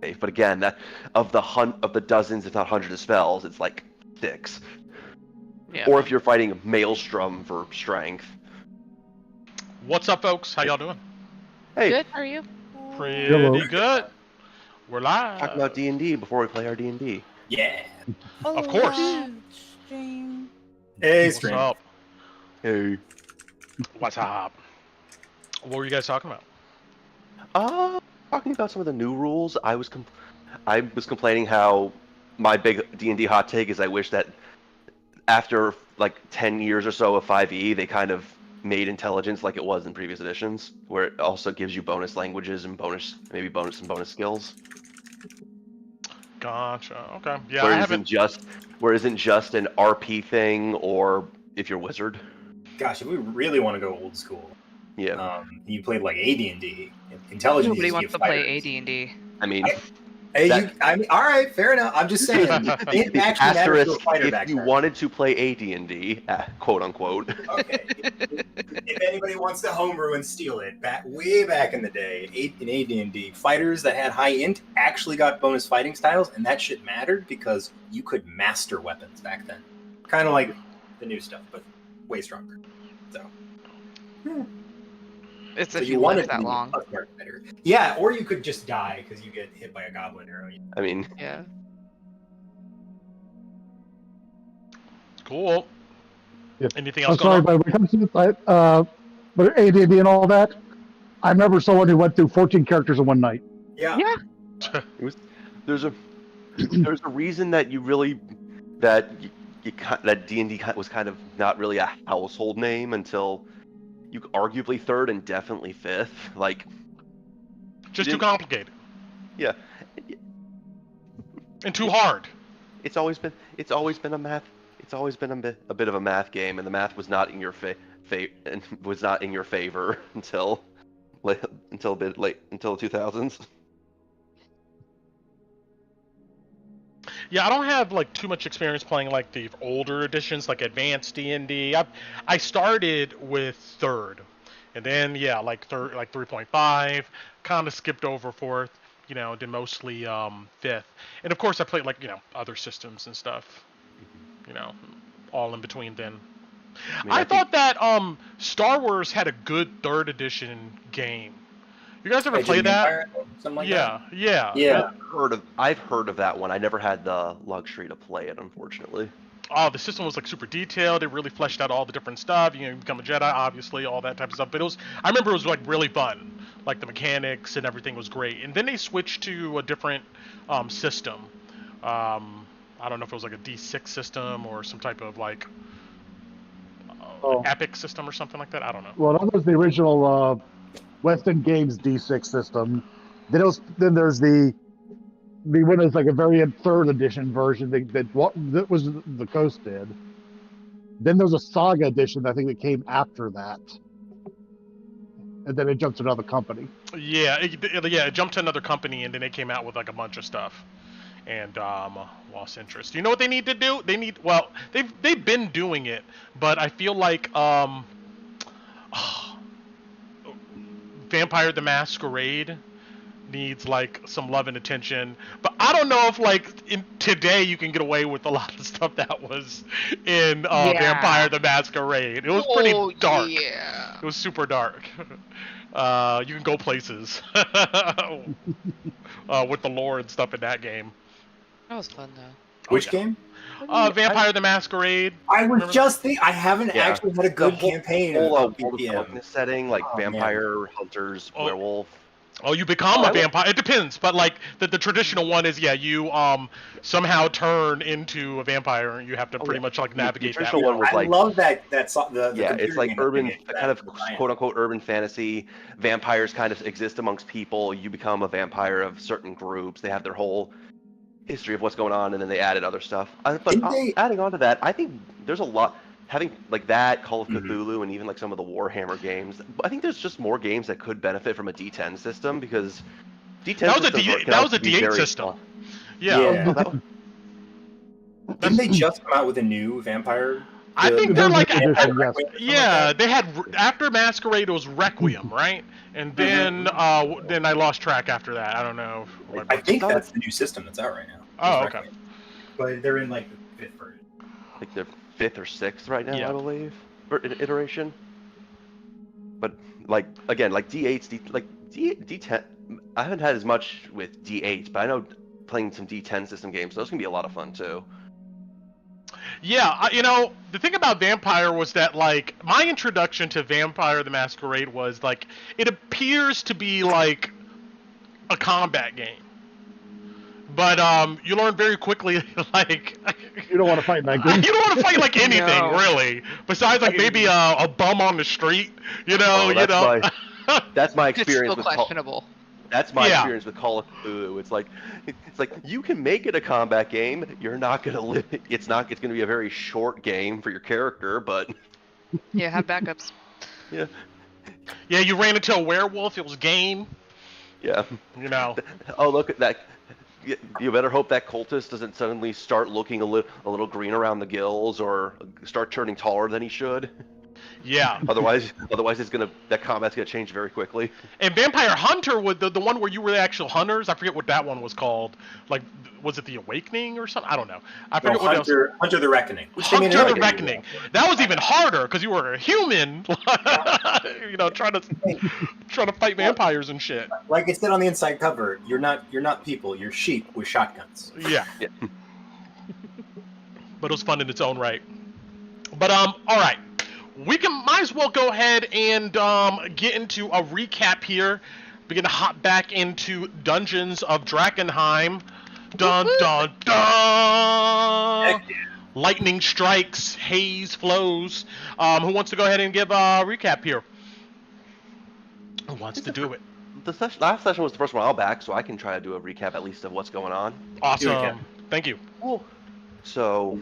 But again, that of the dozens, if not hundreds of spells, it's like 6. Yeah. Or if you're fighting Maelstrom for strength. What's up, folks? How y'all doing? Hey, Good. How are you? Pretty Hello. good. We're live. talk about D&D before we play our D&D. Yeah. Of course. Stream. Hey, What's stream. up? Hey. What's up? What were you guys talking about? Talking about some of the new rules. I was complaining how my big D&D hot take is I wish that after like 10 years or so of 5e, they kind of made intelligence like it was in previous editions, where it also gives you bonus languages and bonus skills. Gotcha. Okay. Yeah, where I it haven't. isn't just an RP thing, or if you're wizard. Gosh, if we really want to go old school, Yeah. you played like AD&D. Intelligence. Nobody used wants give to play fighters. AD&D. I mean, I mean, all right, fair enough. I'm just saying, it didn't actually matter to a asterisk, fighter if back you then. wanted to play AD&D, quote unquote. Okay. If anybody wants to homebrew and steal it, way back in the day, in AD&D, fighters that had high int actually got bonus fighting styles, and that shit mattered because you could master weapons back then. Kind of like the new stuff, but way stronger. So. It's So if you you wanted live that to be long. a smart fighter. Yeah, or you could just die because you get hit by a goblin arrow. I mean, Yeah. Cool. Yeah. Anything I'm else sorry, going on? but when it comes to but AD&D and all that, I remember someone who went through 14 characters in one night. Yeah. there's a reason that that D&D was kind of not really a household name until you arguably 3rd and definitely 5th. Like, Just too complicated yeah, and too hard. it's always been a math. It's always been a bit of a math game, and the math was not in your favor until a bit late, until the 2000s. Yeah, I don't have like too much experience playing like the older editions, like Advanced D&D. I started with 3rd, and then like 3.5, kind of skipped over 4th, did mostly 5th, and of course I played like other systems and stuff, all in between then. I thought that Star Wars had a good 3rd edition game. You guys ever play that? Empire, something like that? Yeah. I've heard of that one. I never had the luxury to play it, unfortunately. Oh, the system was like super detailed. It really fleshed out all the different stuff. You become a Jedi, obviously, all that type of stuff. But I remember it was like really fun. Like the mechanics and everything was great. And then they switched to a different system. I don't know if it was like a D6 system or some type of like epic system or something like that. I don't know. Well, that was the original Western Games D6 system. Then there's the one that's like a variant 3rd edition version that was the Coast did. Then there's a Saga edition I think that came after that, and then it jumped to another company. Yeah, it jumped to another company, and then they came out with like a bunch of stuff, and lost interest. You know what they need to do? They've been doing it, but I feel like Vampire the Masquerade needs like some love and attention, but I don't know if like today you can get away with a lot of stuff that was in Vampire the Masquerade. It was pretty dark. Yeah. It was super dark. You can go places with the lore and stuff in that game. That was fun though. Which game? Vampire the Masquerade. I was just thinking, I haven't actually had a good campaign. Whole of World of BPM. Darkness setting, like vampire, hunters, werewolf. Oh, you become a vampire. It depends, but like the traditional one is you somehow turn into a vampire, and you have to pretty much like navigate The that. traditional one was I like, love that song. The it's like urban, kind of Brian. quote unquote urban fantasy. Vampires kind of exist amongst people. You become a vampire of certain groups. They have their whole history of what's going on, and then they added other stuff. Adding on to that, I think there's a lot. Having like that, Call of Cthulhu, and even like some of the Warhammer games, I think there's just more games that could benefit from a D10 system, because D10 that was a D8 system. Yeah. Didn't they just come out with a new vampire I think they're like edition, yes. yeah, they had after Masquerade it was Requiem, right? And then then I lost track after that. I don't know. I think that's the new system that's out right now. Oh, okay. But they're in like the 5th version. Like they're 5th or 6th right now, Yeah. I believe, for iteration. But like again, like D8's D10. I haven't had as much with D8, but I know playing some D10 system games, those can be a lot of fun too. Yeah, the thing about Vampire was that, like, my introduction to Vampire the Masquerade was, like, it appears to be, like, a combat game. But, you learn very quickly, like... You don't want to fight in that game. You don't want to fight, like, anything, No. really. Besides, like, maybe a bum on the street, That's my It's experience still with questionable. That's my experience with Call of Cthulhu. It's like you can make it a combat game. You're not gonna live. It's gonna be a very short game for your character, but Yeah, have backups. yeah, Yeah, you ran into a werewolf, it was game, yeah. Oh, look at that. You better hope that cultist doesn't suddenly start looking a little green around the gills or start turning taller than he should. Yeah. Otherwise, that combat's gonna change very quickly. And Vampire Hunter, with the one where you were the actual hunters, I forget what that one was called. Like, was it the Awakening or something? I don't know. I forget what else. Hunter the Reckoning. Hunter the Reckoning. That was even harder because you were a human, trying to fight vampires and shit. Like it said on the inside cover, you're not people. You're sheep with shotguns. Yeah. But it was fun in its own right. But all right. Might as well go ahead and get into a recap here. We're gonna hop back into Dungeons of Drakkenheim. Dun dun dun! Lightning strikes, haze flows. Who wants to go ahead and give a recap here? Who wants to do it? Last session was the first one I'll back, so I can try to do a recap at least of what's going on. Awesome. Thank you. Cool. So,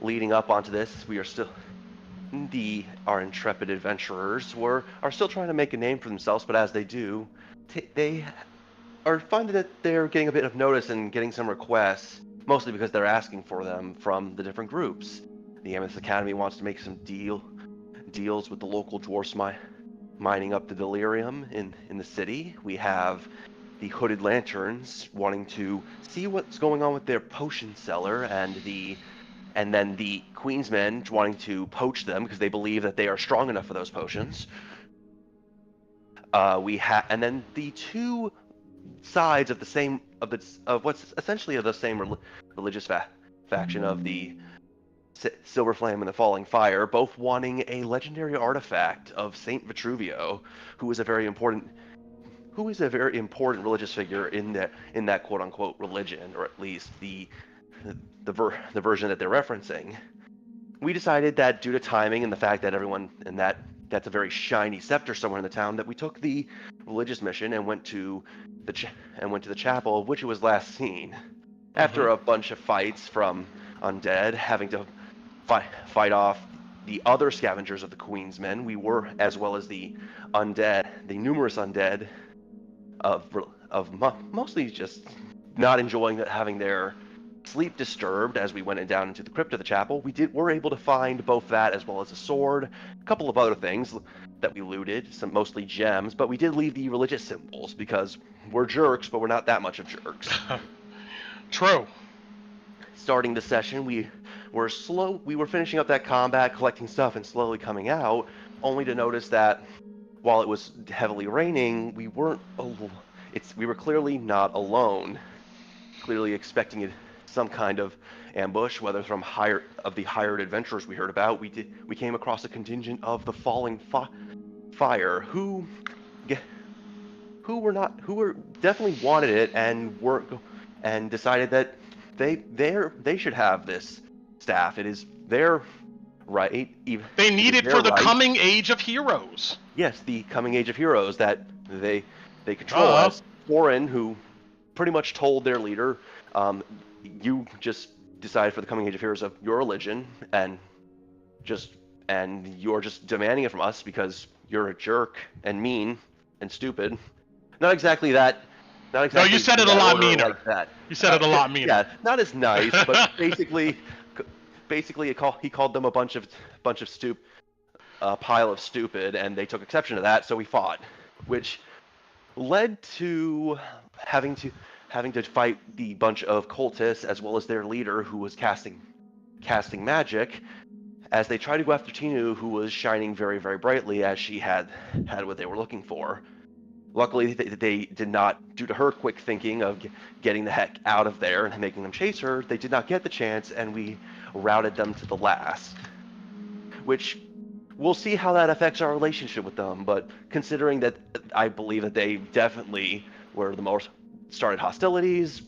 leading up onto this, we are still... Our intrepid adventurers are still trying to make a name for themselves, but as they do, they are finding that they're getting a bit of notice and getting some requests, mostly because they're asking for them from the different groups. The Amethyst Academy wants to make some deals with the local dwarfs mining up the delirium in the city. We have the Hooded Lanterns wanting to see what's going on with their potion cellar, and then the Queensmen wanting to poach them because they believe that they are strong enough for those potions. And then the two sides of what's essentially of the same religious faction of the Silver Flame and the Falling Fire, both wanting a legendary artifact of Saint Vitruvio, who is a very important religious figure in that quote unquote religion, or at least the version that they're referencing. We decided that due to timing and the fact that that's a very shiny scepter somewhere in the town, that we took the religious mission and went to the chapel of which it was last seen. After a bunch of fights from undead, having to fight off the other scavengers of the Queensmen, as well as the numerous undead of mostly just not enjoying having their sleep disturbed as we went down into the crypt of the chapel. Were able to find both that as well as a sword, a couple of other things that we looted, some mostly gems, but we did leave the religious symbols because we're jerks, but we're not that much of jerks. True. Starting the session, we were finishing up that combat, collecting stuff, and slowly coming out, only to notice that while it was heavily raining, we were clearly not alone. Clearly expecting some kind of ambush, whether from the hired adventurers we heard about. We came across a contingent of the Falling Fire who definitely wanted it and decided that they should have this staff. It is their right. They need it for the coming age of heroes. Yes, the coming age of heroes that they control. As Thorin, who pretty much told their leader, you just decide for the coming age of heroes of your religion, and you're just demanding it from us because you're a jerk and mean and stupid. Not exactly that. No, you said it a lot meaner. Like that. You said it a lot meaner. Yeah, not as nice, but basically basically he called them a bunch of pile of stupid, and they took exception to that, so we fought, which led to having to fight the bunch of cultists as well as their leader, who was casting magic, as they tried to go after Tinu, who was shining very, very brightly, as she had what they were looking for. Luckily, they did not, due to her quick thinking of getting the heck out of there and making them chase her, they did not get the chance, and we routed them to the last. Which, we'll see how that affects our relationship with them, but considering that I believe that they definitely were the most started hostilities,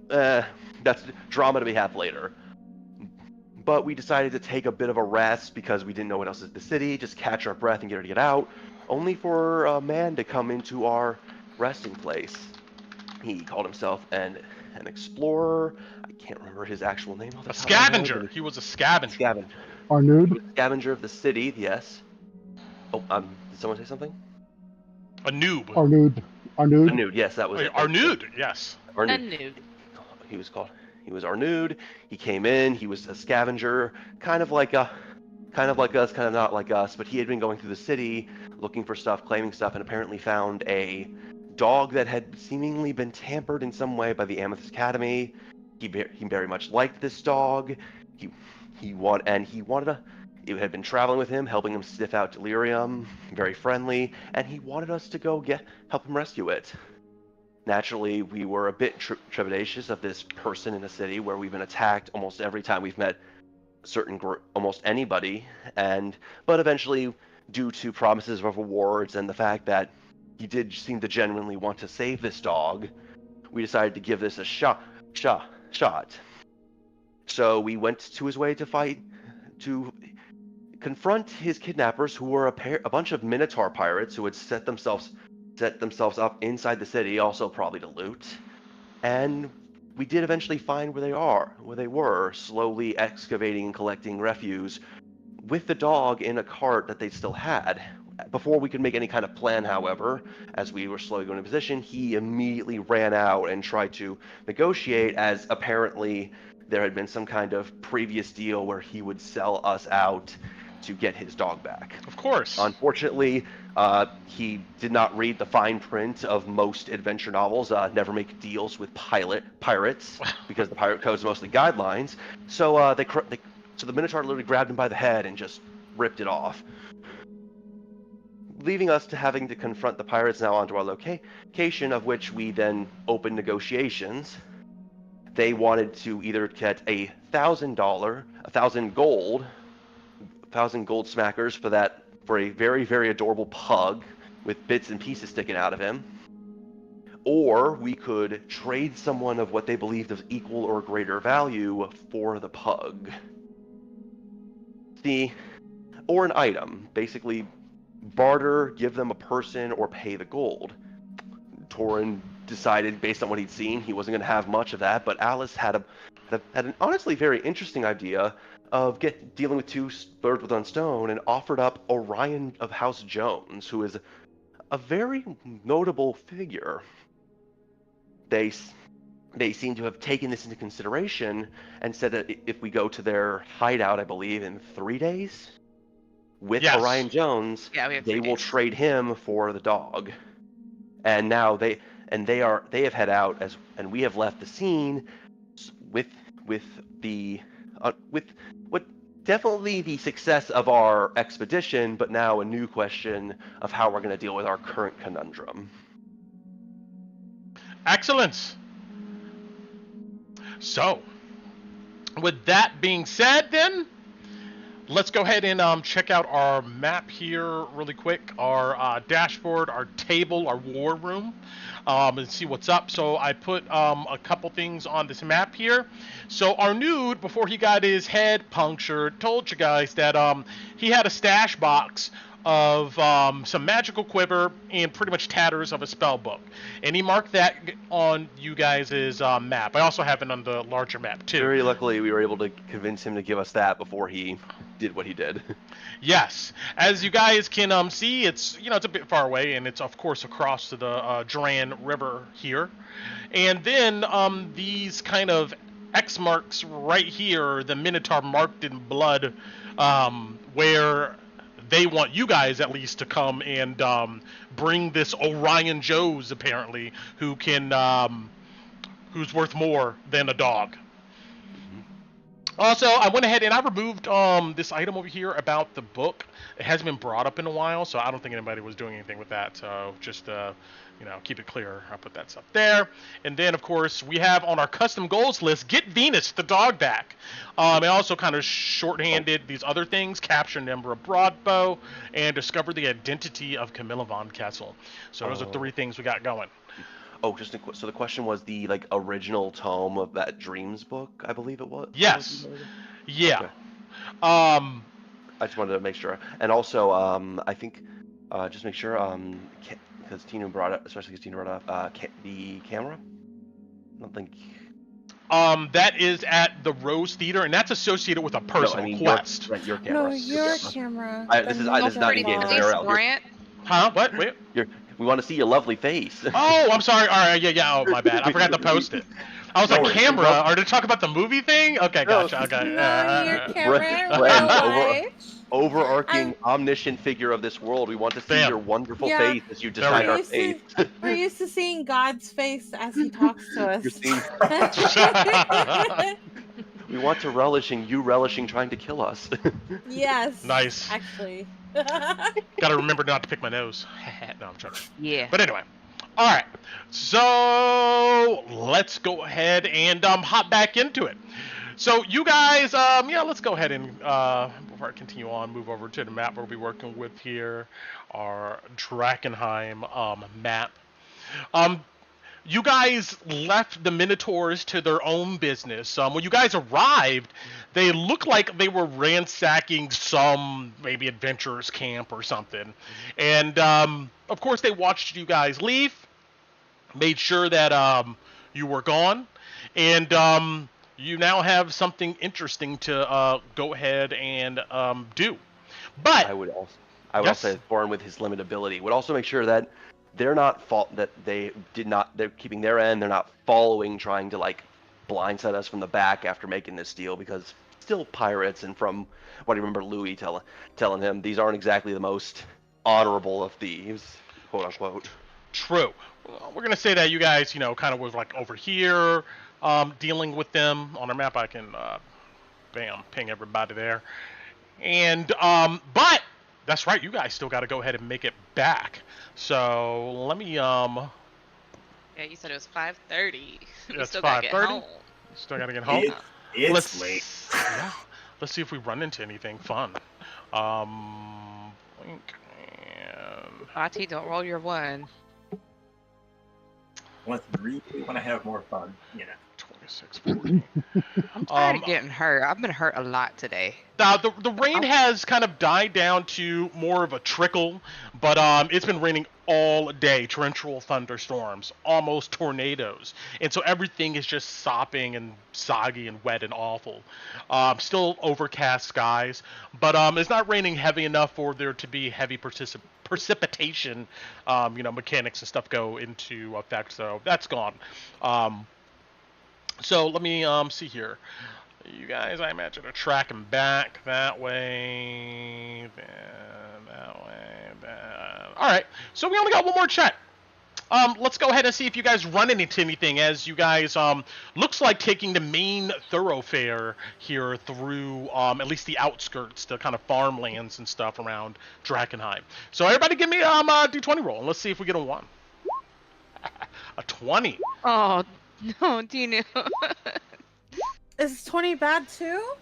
that's drama to be had later. But we decided to take a bit of a rest because we didn't know what else is in the city, just catch our breath and get out, only for a man to come into our resting place. He called himself an explorer. I can't remember his actual name. A scavenger. He was a scavenger. Arnud? Scavenger of the city, yes. Oh, did someone say something? A noob. Arnud, yes, that was it. Arnud, yes. Arnud. He was Arnud. He came in. He was a scavenger, kind of like us, kind of not like us. But he had been going through the city, looking for stuff, claiming stuff, and apparently found a dog that had seemingly been tampered in some way by the Amethyst Academy. He very much liked this dog. It had been traveling with him, helping him sniff out delirium, very friendly, and he wanted us to go help him rescue it. Naturally, we were a bit trepidatious of this person in the city where we've been attacked almost every time we've met almost anybody, but eventually, due to promises of rewards and the fact that he did seem to genuinely want to save this dog, we decided to give this a shot. So we went to his way to confront his kidnappers, who were a bunch of Minotaur pirates who had set themselves up inside the city, also probably to loot. And we did eventually find where they were, slowly excavating and collecting refuse, with the dog in a cart that they still had. Before we could make any kind of plan, however, as we were slowly going into position, he immediately ran out and tried to negotiate, as apparently there had been some kind of previous deal where he would sell us out to get his dog back. Of course. Unfortunately, he did not read the fine print of most adventure novels. Never make deals with pirates, because the pirate code is mostly guidelines. So the Minotaur literally grabbed him by the head and just ripped it off, leaving us to having to confront the pirates now onto our location, of which we then opened negotiations. They wanted to either get $1,000 gold smackers for a very, very adorable pug with bits and pieces sticking out of him, or we could trade someone of what they believed was equal or greater value for the pug. Or an item, basically barter, give them a person, or pay the gold. Torin decided, based on what he'd seen, he wasn't going to have much of that, but Alice had an honestly very interesting idea of dealing with two birds with one stone, and offered up Orion of House Jones, who is a very notable figure. They seem to have taken this into consideration and said that if we go to their hideout, I believe, in 3 days, with Orion Jones, they will trade him for the dog. And now they have head out, and we have left the scene with definitely the success of our expedition, but now a new question of how we're going to deal with our current conundrum. Excellent. So, with that being said, then, let's go ahead and check out our map here really quick. Our dashboard, our table, our war room, and see what's up. So I put a couple things on this map here. So Arnud, before he got his head punctured, told you guys that he had a stash box of some magical quiver and pretty much tatters of a spell book, and he marked that on you guys' map. I also have it on the larger map too. Very luckily, we were able to convince him to give us that before he did what he did. Yes, as you guys can see, it's it's a bit far away, and it's of course across to the Duran River here. And then these kind of X marks right here the Minotaur marked in blood, where they want you guys at least to come and bring this Orion Joes apparently, who can who's worth more than a dog. Also, I went ahead and I removed this item over here about the book. It hasn't been brought up in a while, so I don't think anybody was doing anything with that. So just keep it clear. I'll put that stuff there. And then, of course, we have on our custom goals list, get Venus, the dog, back. And also kind of shorthanded these other things, capture Nemra Broadbow, and discover the identity of Camilla von Kessel. So those are 3 things we got going. Oh, so the question was the original tome of that Dreams book, I believe it was. Yes. Yeah. Okay. I just wanted to make sure, and also I think just make sure because Tina brought up, especially because Tina brought up the camera. I don't think. That is at the Rose Theater, and that's associated with a personal quest. Your camera. No, your camera. This is not in game. Huh? What? Wait. We want to see your lovely face. Oh, I'm sorry. All right, yeah. Oh, my bad. I forgot to post it. I was like, camera? Or to talk about the movie thing? Okay, gotcha. Okay. Your camera. Overarching, omniscient figure of this world. We want to see your wonderful face as you decide our fate. We're used to seeing God's face as he talks to us. We want to relish in you relishing trying to kill us. Yes. Nice. Actually. Gotta remember not to pick my nose. No, I'm joking. Yeah. But anyway. Alright. So let's go ahead and hop back into it. So you guys, let's go ahead and before I continue on, move over to the map we'll be working with here. Our Drakkenheim map. You guys left the Minotaurs to their own business. When you guys arrived, they looked like they were ransacking some maybe adventurers camp or something. And, of course, they watched you guys leave, made sure that you were gone, and you now have something interesting to go ahead and do. But I would also say, Thorin, with his limited ability, would also make sure that they're not they're keeping their end. They're not trying to blindside us from the back after making this deal, because still pirates, and from what I remember Louis telling him, these aren't exactly the most honorable of thieves, quote unquote. True. Well, we're gonna say that you guys, kind of was over here, dealing with them. On our map, I can, ping everybody there. And but that's right, you guys still got to go ahead and make it back. So let me Yeah, you said it was 5:30. Yeah, it's 5:30. Still gotta get home. It's late. Yeah. Let's see if we run into anything fun. Blink and. Ati, don't roll your 1. Let's really want to have more fun, 2640. I'm tired of getting hurt. I've been hurt a lot today. The rain has kind of died down to more of a trickle, but it's been raining all day. Torrential thunderstorms, almost tornadoes, and so everything is just sopping and soggy and wet and awful. Still overcast skies, but it's not raining heavy enough for there to be heavy precipitation. Mechanics and stuff go into effect, so that's gone. So let me see here. You guys, I imagine, are tracking back that way, then that way, then. All right, so we only got one more check. Let's go ahead and see if you guys run into anything, as you guys looks like taking the main thoroughfare here through at least the outskirts, the kind of farmlands and stuff around Drakkenheim. So everybody, give me a d20 roll, and let's see if we get a 1. A 20. Oh no, Dino. Is 20 bad too?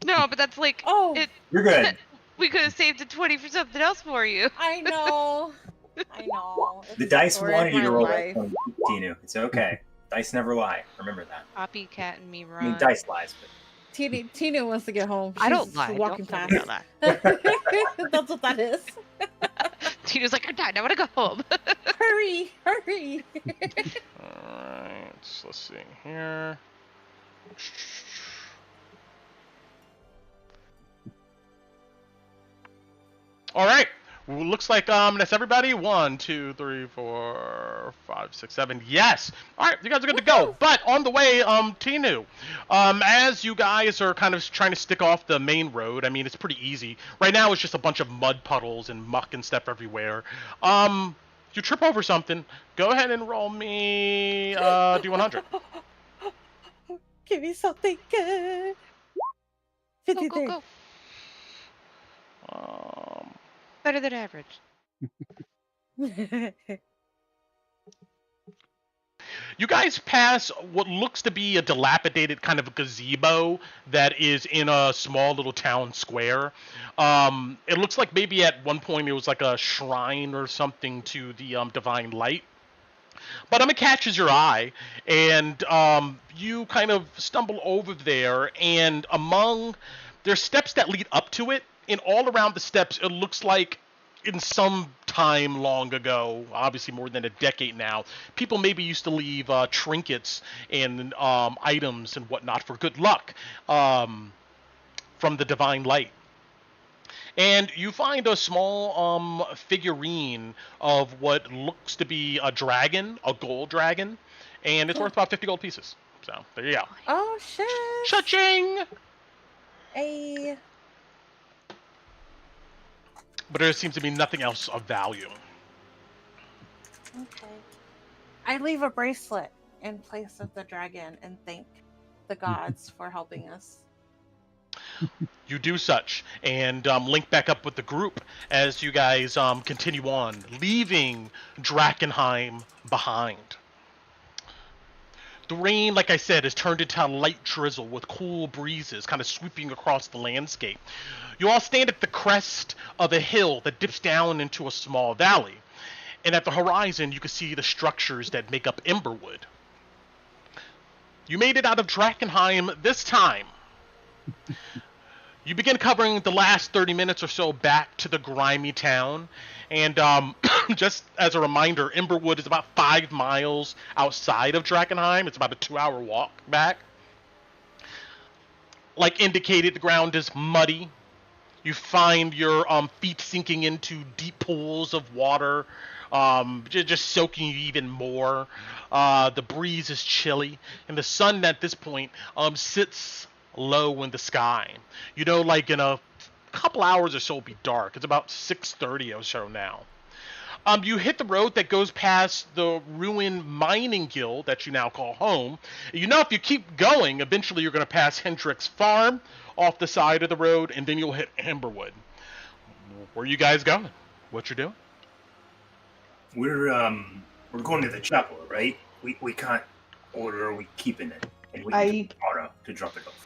No, but that's You're good. We could have saved the 20 for something else for you. I know. The dice wanted you to roll that 20, Tinu. It's okay. Dice never lie. Remember that. Poppy, cat, and me run. I mean, dice lies, but Tina wants to get home. I don't She's lie. walking Don't fast. That's what that is. Tina's like, I'm tired. I want to go home. Hurry. Alright, let's see here. Alright, looks like that's everybody. 1, 2, 3, 4, 5, 5, 6, 7. Yes. All right, you guys are good to go. But on the way, Tinu, as you guys are kind of trying to stick off the main road, I mean, it's pretty easy. Right now, it's just a bunch of mud puddles and muck and stuff everywhere. You trip over something. Go ahead and roll me D100. Give me something good. 53. Go. Better than average. You guys pass what looks to be a dilapidated kind of gazebo that is in a small little town square. It looks like maybe at one point it was like a shrine or something to the divine light. But it catches your eye, and you kind of stumble over there, and there's steps that lead up to it, and all around the steps it looks like in some time long ago, obviously more than a decade now, people maybe used to leave trinkets and items and whatnot for good luck from the divine light. And you find a small figurine of what looks to be a dragon, a gold dragon, and it's worth about 50 gold pieces. So there you go. Oh shit! Cha-ching! Hey. But there seems to be nothing else of value. Okay. I leave a bracelet in place of the dragon and thank the gods for helping us. You do such, and link back up with the group as you guys continue on, leaving Drakkenheim behind. The rain, like I said, has turned into a light drizzle with cool breezes kind of sweeping across the landscape. You all stand at the crest of a hill that dips down into a small valley, and at the horizon you can see the structures that make up Emberwood. You made it out of Drakkenheim this time. You begin covering the last 30 minutes or so back to the grimy town, and just as a reminder, Emberwood is about 5 miles outside of Drakkenheim. It's about a 2-hour walk back. Like indicated, the ground is muddy. You find your feet sinking into deep pools of water, just soaking you even more. The breeze is chilly, and the sun at this point sits low in the sky. You know, like in a couple hours or so it'll be dark. It's about 6:30 or so now. You hit the road that goes past the ruined mining guild that you now call home. You know, if you keep going, eventually you're going to pass Hendrick's farm off the side of the road, and then you'll hit Emberwood. Where are you guys going? What you're doing? We're going to the chapel, right? We can't order. Are we keeping it? And we need tomorrow to drop it off.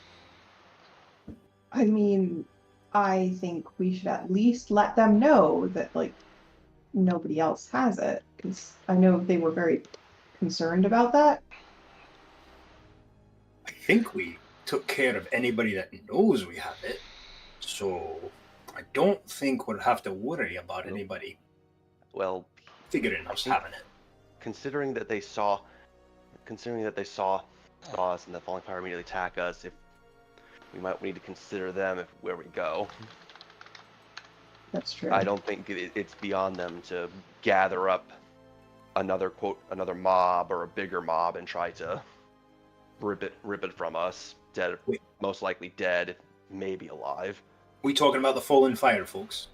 I mean, I think we should at least let them know that, like, nobody else has it, because I know they were very concerned about that. I think we took care of anybody that knows we have it, so I don't think we'll have to worry about anybody figuring us having it. Considering that they saw us and the falling fire immediately attack us, if we might need to consider them where we go. That's true. I don't think it's beyond them to gather up another mob or a bigger mob and try to rip it from us. Dead, most likely dead, maybe alive. We talking about the fallen fire folks?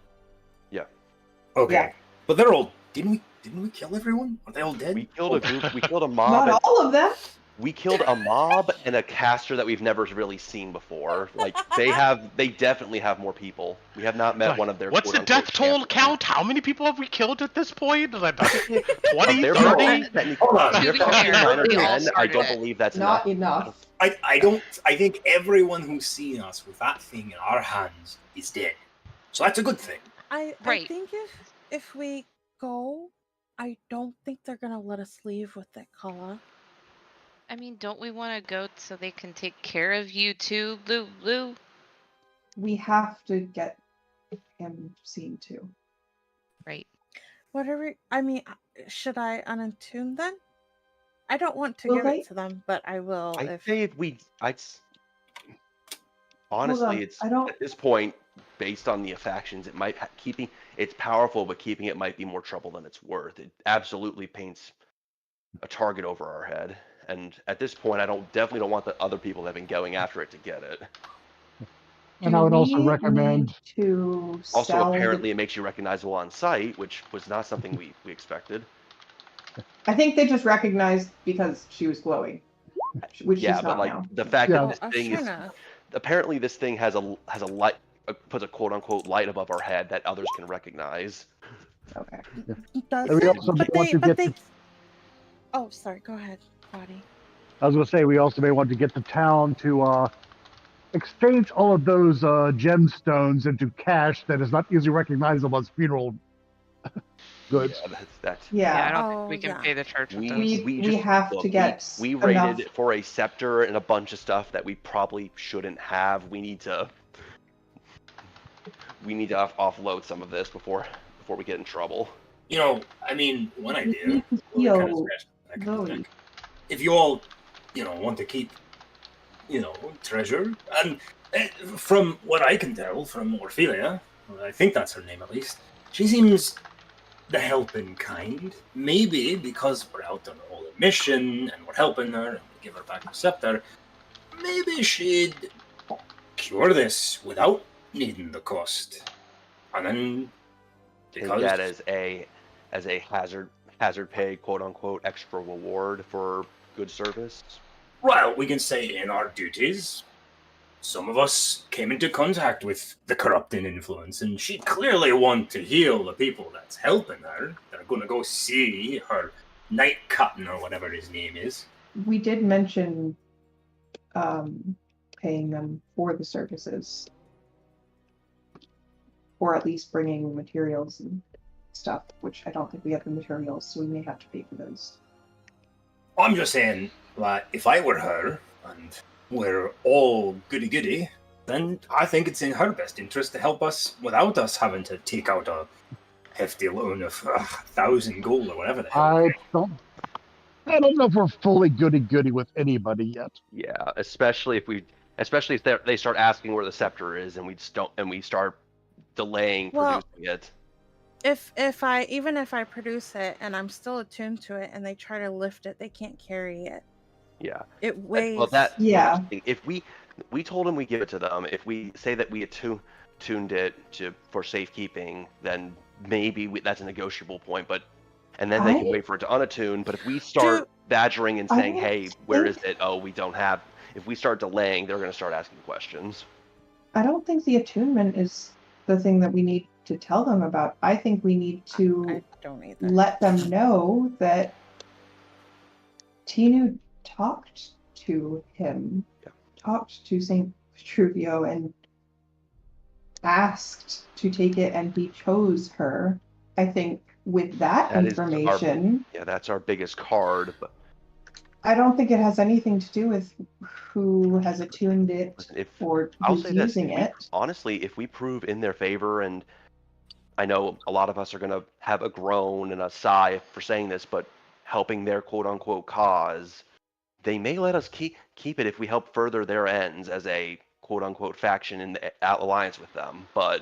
Yeah. Okay. Yeah. But they're all. Didn't we kill everyone? Are they all dead? We killed a group. We killed a mob. Not all of them. We killed a mob and a caster that we've never really seen before. Like they definitely have more people. We have not met one of their. What's the death toll count? How many people have we killed at this point? Like 20, 30? Hold on. I don't believe that's not enough. I think everyone who's seen us with that thing in our hands is dead. So that's a good thing. I think if we go, I don't think they're gonna let us leave with that Kala. I mean, don't we want to go so they can take care of you too, Lou? We have to get him seen to. Right. Whatever. I mean, should I unattune them? I don't want to give it to them, but I will. Honestly, it's at this point, based on the factions, it might it's powerful, but keeping it might be more trouble than it's worth. It absolutely paints a target over our head. And at this point, I definitely don't want the other people that have been going after it to get it. And I would also we recommend. need to Also, sell apparently, it makes you recognizable on sight, which was not something we expected. I think they just recognized because she was glowing, which Yeah, she's but not like now. the fact Yeah. that this thing is apparently this thing has a light, puts a quote unquote light above our head that others can recognize. Okay. Does And we it? also may But want they, to but get they. Oh, sorry. Go ahead, Body. I was going to say, we also may want to get the town to exchange all of those gemstones into cash that is not easily recognizable as funeral goods. Yeah, that's. Yeah, I Yeah. don't think we can pay the church with those. We have to get we enough. rated for a scepter and a bunch of stuff that we probably shouldn't have. We need to offload some of this before we get in trouble. You know, I mean, one idea. need to really kind of heal scratched the back of those. the neck. If you all, want to keep, treasure, and from what I can tell from Orphelia, I think that's her name at least, she seems the helping kind. Maybe because we're out on a whole mission and we're helping her and we give her back the scepter, maybe she'd cure this without needing the cost. And then Take that as a hazard pay, quote unquote, extra reward for good service. Well, we can say in our duties, some of us came into contact with the corrupting influence, and she'd clearly want to heal the people that's helping her. They're going to go see her Knight Captain or whatever his name is. We did mention paying them for the services, or at least bringing materials and stuff, which I don't think we have the materials, so we may have to pay for those. I'm just saying that if I were her and we're all goody-goody, then I think it's in her best interest to help us without us having to take out a hefty loan of 1,000 gold or whatever the hell. I don't know if we're fully goody-goody with anybody yet. Yeah, especially if they start asking where the scepter is, and we start delaying producing it. If I produce it and I'm still attuned to it and they try to lift it, they can't carry it. Yeah. It weighs. Well, Yeah. If we told them we give it to them, if we say that we tuned it for safekeeping, then maybe that's a negotiable point. And then they can wait for it to unattune. But if we start badgering and saying, "Hey, where is it? Oh, we don't have." If we start delaying, they're going to start asking questions. I don't think the attunement is the thing that we need to tell them about. I think we need to let them know that Tinu talked to him, talked to Saint Vitruvio, and asked to take it, and he chose her. I think with that information, that's our biggest card. But I don't think it has anything to do with who has attuned it or who's using it. Honestly, if we prove in their favor, and I know a lot of us are going to have a groan and a sigh for saying this, but helping their quote-unquote cause, they may let us keep it if we help further their ends as a quote-unquote faction in the alliance with them. But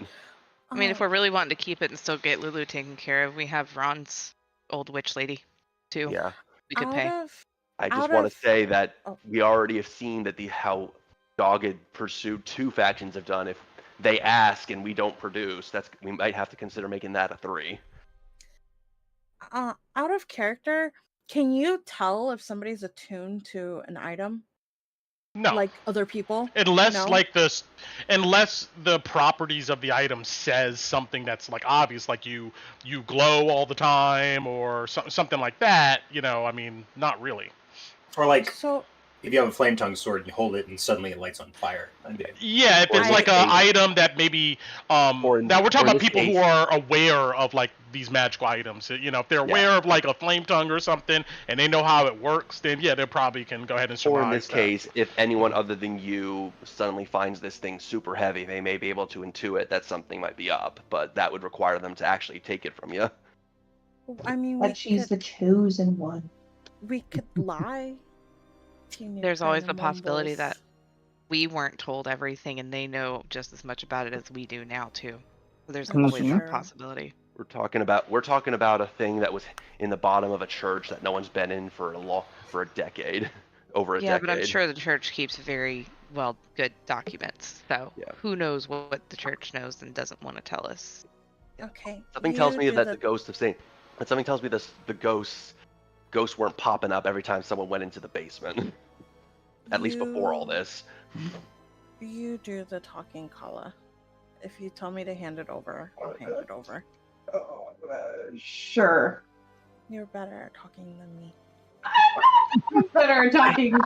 I mean, if we're really wanting to keep it and still get Lulu taken care of, we have Ron's old witch lady, too. Yeah. We could pay. I just want to say that we already have seen that how dogged pursuit two factions have done. If they ask and we don't produce, we might have to consider making that a 3. Out of character, can you tell if somebody's attuned to an item? No. Like other people? Unless No? unless the properties of the item says something that's like obvious, like you glow all the time or something like that, I mean, not really. Or if you have a flame tongue sword and you hold it and suddenly it lights on fire. Yeah, if it's like an item that maybe now we're talking about people who are aware of like these magical items. If they're aware of like a flame tongue or something and they know how it works, then yeah, they probably can go ahead and survive. Or in this case, if anyone other than you suddenly finds this thing super heavy, they may be able to intuit that something might be up, but that would require them to actually take it from you. I mean, but she's the chosen one. We could lie. There's always the possibility that we weren't told everything and they know just as much about it as we do now, too. So there's always that possibility. We're talking about a thing that was in the bottom of a church that no one's been in for a decade, over a decade. Yeah, but I'm sure the church keeps very good documents. So who knows what the church knows and doesn't want to tell us. Okay. Something tells me that the ghost of Saint. But something tells me the ghosts weren't popping up every time someone went into the basement. At least before all this. You do the talking, Kala. If you tell me to hand it over, I'll hand it over. Sure. You're better at talking than me. I'm better at talking.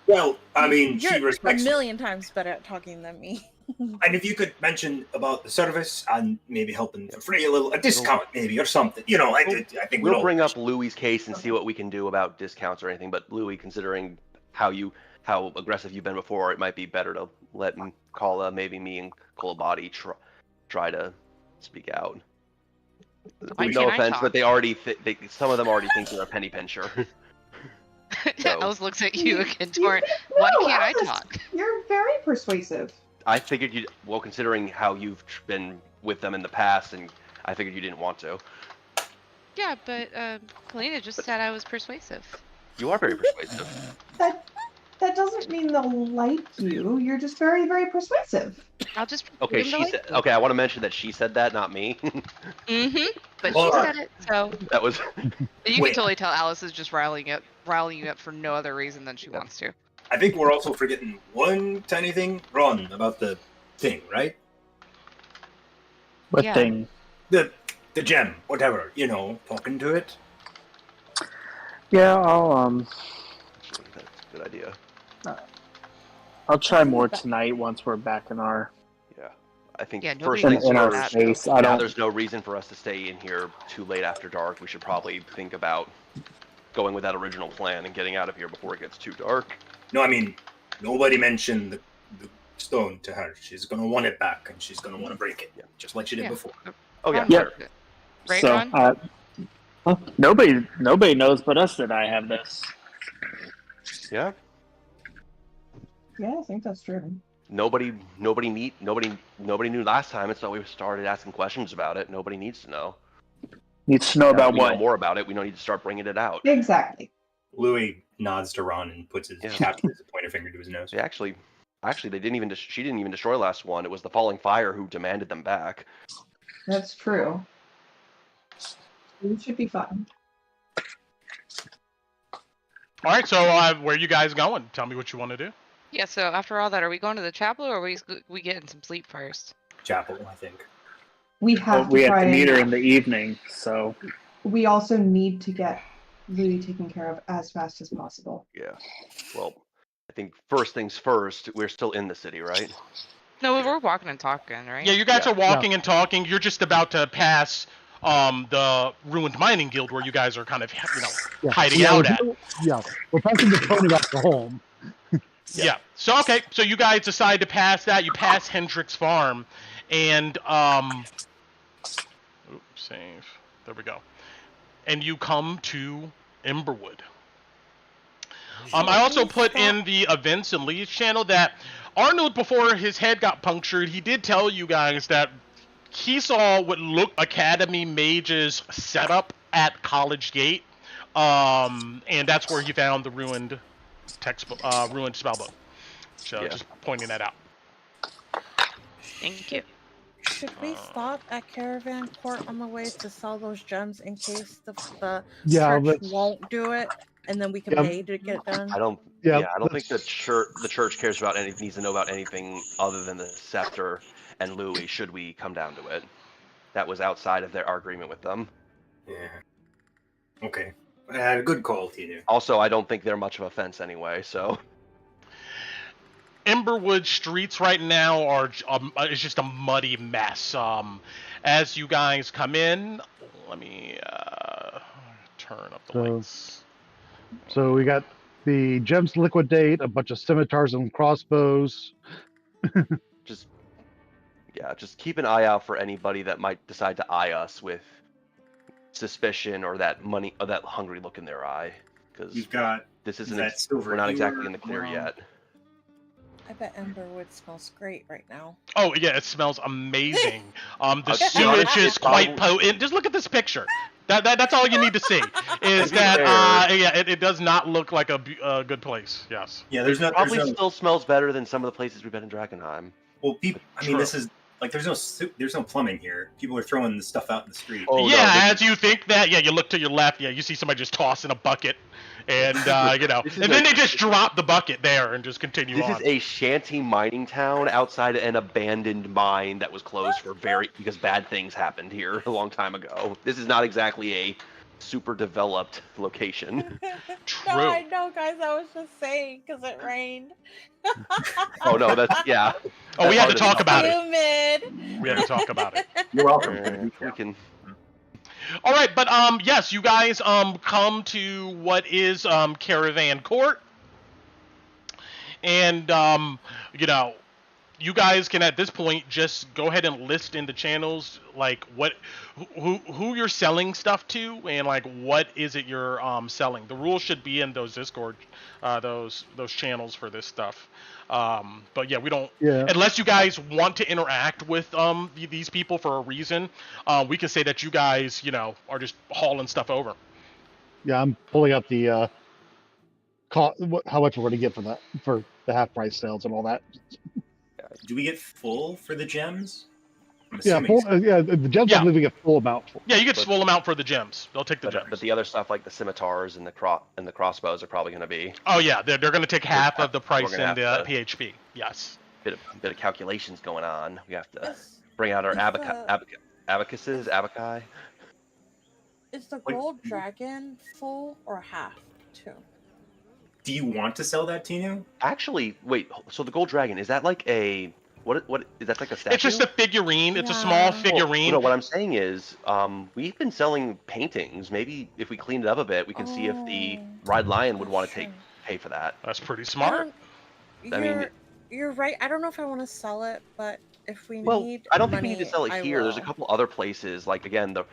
Well, I mean, You're she respects a million times better at talking than me. And if you could mention about the service and maybe helping for free a discount maybe or something, I think we'll bring up Louie's case and see what we can do about discounts or anything. But Louie, considering how aggressive you've been before, it might be better to let Kala, maybe me and Kolabadi try to speak out. No offense, but they already some of them already think you're a penny pincher. So. Alice looks at you again, Torrent. Why can't I talk? You're very persuasive. I figured considering how you've been with them in the past, and I figured you didn't want to. Yeah, but Kalina just said I was persuasive. You are very persuasive. That doesn't mean they'll like you. You're just very, very persuasive. I'll just okay. Okay, I want to mention that she said that, not me. But she said it, so that was. You can totally tell Alice is just riling you up for no other reason than she wants to. I think we're also forgetting one tiny thing, Ron, about the thing, right? What thing? The gem, whatever. Talking to it. Yeah, I'll That's a good idea. I'll try more tonight once we're back in our. Yeah, I think first things in our first. space. Now there's no reason for us to stay in here too late after dark. We should probably think about going with that original plan and getting out of here before it gets too dark. No, I mean, nobody mentioned the stone to her. She's gonna want it back, and she's gonna want to break it, just like she did before. Oh yeah, yep. Sure. Right, so, Ron? nobody knows but us that I have this. Yeah. Yeah, I think that's true. Nobody knew last time, and so we started asking questions about it. Nobody needs to know. Needs to know about what? Know more about it. We don't need to start bringing it out. Exactly. Louis nods to Ron and puts his pointer finger to his nose. Actually, they didn't even. She didn't even destroy last one. It was the Falling Fire who demanded them back. That's true. It should be fun. All right, so where are you guys going? Tell me what you want to do. Yeah, so after all that, are we going to the chapel or are we getting some sleep first? Chapel, I think. We have we have to meet her in the evening, so. We also need to get Louis taken care of as fast as possible. Yeah. Well, I think first things first, we're still in the city, right? No, we're walking and talking, right? Yeah, you guys are walking and talking. You're just about to pass the ruined mining guild where you guys are kind of, hiding out at. Yeah, we're passing the phone back to home. Yeah. So you guys decide to pass that. You pass Hendrick's farm, and save. There we go. And you come to Emberwood. I also put in the events and leads channel that Arnold, before his head got punctured, he did tell you guys that he saw what looked Academy Mage's setup at College Gate, and that's where he found the ruined textbook, ruined spellbook. So just pointing that out. Thank you. Should we stop at Caravan Court on the way to sell those gems in case the church won't do it, and then we can pay to get it done? I don't. I don't think the church cares about needs to know about anything other than the scepter and Louis. Should we come down to it? That was outside of our agreement with them. Yeah. Okay. A good call, Tina. Also, I don't think they're much of a fence anyway, so. Emberwood streets right now are it's just a muddy mess. As you guys come in, let me turn up the lights. So we got the gems to liquidate, a bunch of scimitars and crossbows. Just keep an eye out for anybody that might decide to eye us with suspicion or that money or that hungry look in their eye, because you've got this isn't. We're not exactly in the clear yet. I bet Emberwood smells great right now. Oh yeah, it smells amazing. The sewage is quite potent. Just look at this picture. That's all you need to see. Is that it does not look like a good place. Yes. Yeah, there's no. Probably still smells better than some of the places we've been in Drakkenheim. Well, I mean, this is like there's no plumbing here. People are throwing the stuff out in the street. Oh, yeah, as you think that, yeah, you look to your left, yeah, you see somebody just tossing a bucket, and you know, and then they just drop the bucket there and just continue on. This is a shanty mining town outside an abandoned mine that was closed because bad things happened here a long time ago. This is not exactly a super developed location. True. No, I know, guys. I was just saying because it rained. Oh no, that's Oh, we had to talk about it. Humid. We had to talk about it. You're welcome. We can. All right, but yes, you guys come to what is Caravan Court, and you know, you guys can at this point just go ahead and list in the channels like who you're selling stuff to and like what is it you're selling. The rules should be in those Discord those channels for this stuff. But yeah, we don't unless you guys want to interact with these people for a reason. We can say that you guys, you know, are just hauling stuff over. Yeah, I'm pulling up the how much we're going to get for the half price sales and all that. Do we get full for the gems? Yeah, the gems are leaving a full amount. Yeah, you get full amount for the gems. They'll take the gems. But the other stuff like the scimitars and the crossbows are probably going to be. Oh yeah, they're going to take half of the price in the PHP. Yes. Bit of calculations going on. We have to bring out our abacuses, abaci. Is the gold dragon full or half too? Do you want to sell that, Tinu? Actually, wait. So the gold dragon, is that like a what is that, like a statue? It's just a figurine. It's a small figurine. Well, no, what I'm saying is, we've been selling paintings. Maybe if we cleaned it up a bit, we can see if the Ride Lion would want to pay for that. That's pretty smart. You're right. I don't know if I want to sell it, but if we need I don't think we need to sell it here. There's a couple other places, like again the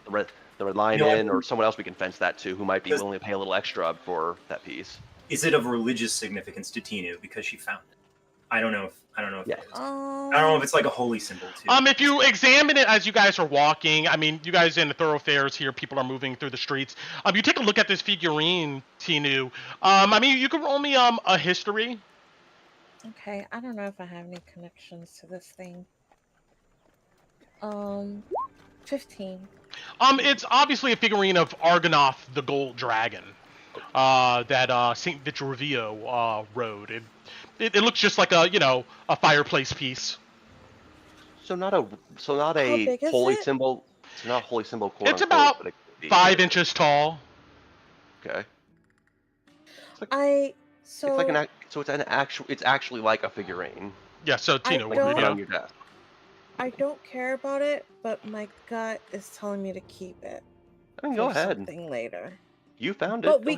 Red Lion Inn, or someone else we can fence that to, who might be willing to pay a little extra for that piece. Is it of religious significance to Tinu because she found it? I don't know if it is. I don't know if it's like a holy symbol too. If you examine it as you guys are walking, I mean, you guys in the thoroughfares here, people are moving through the streets. You take a look at this figurine, Tinu. I mean, you can roll me a history. Okay, I don't know if I have any connections to this thing. 15. It's obviously a figurine of Argonoth the Gold Dragon that Saint Vitruvio rode. It looks just like a fireplace piece. So not a holy symbol. It's not a holy symbol. It's about 5 inches tall. Okay. It's actually like a figurine. Yeah. So Tina, what do you do? I don't care about it, but my gut is telling me to keep it. I mean, go ahead. Something later. You found it. But we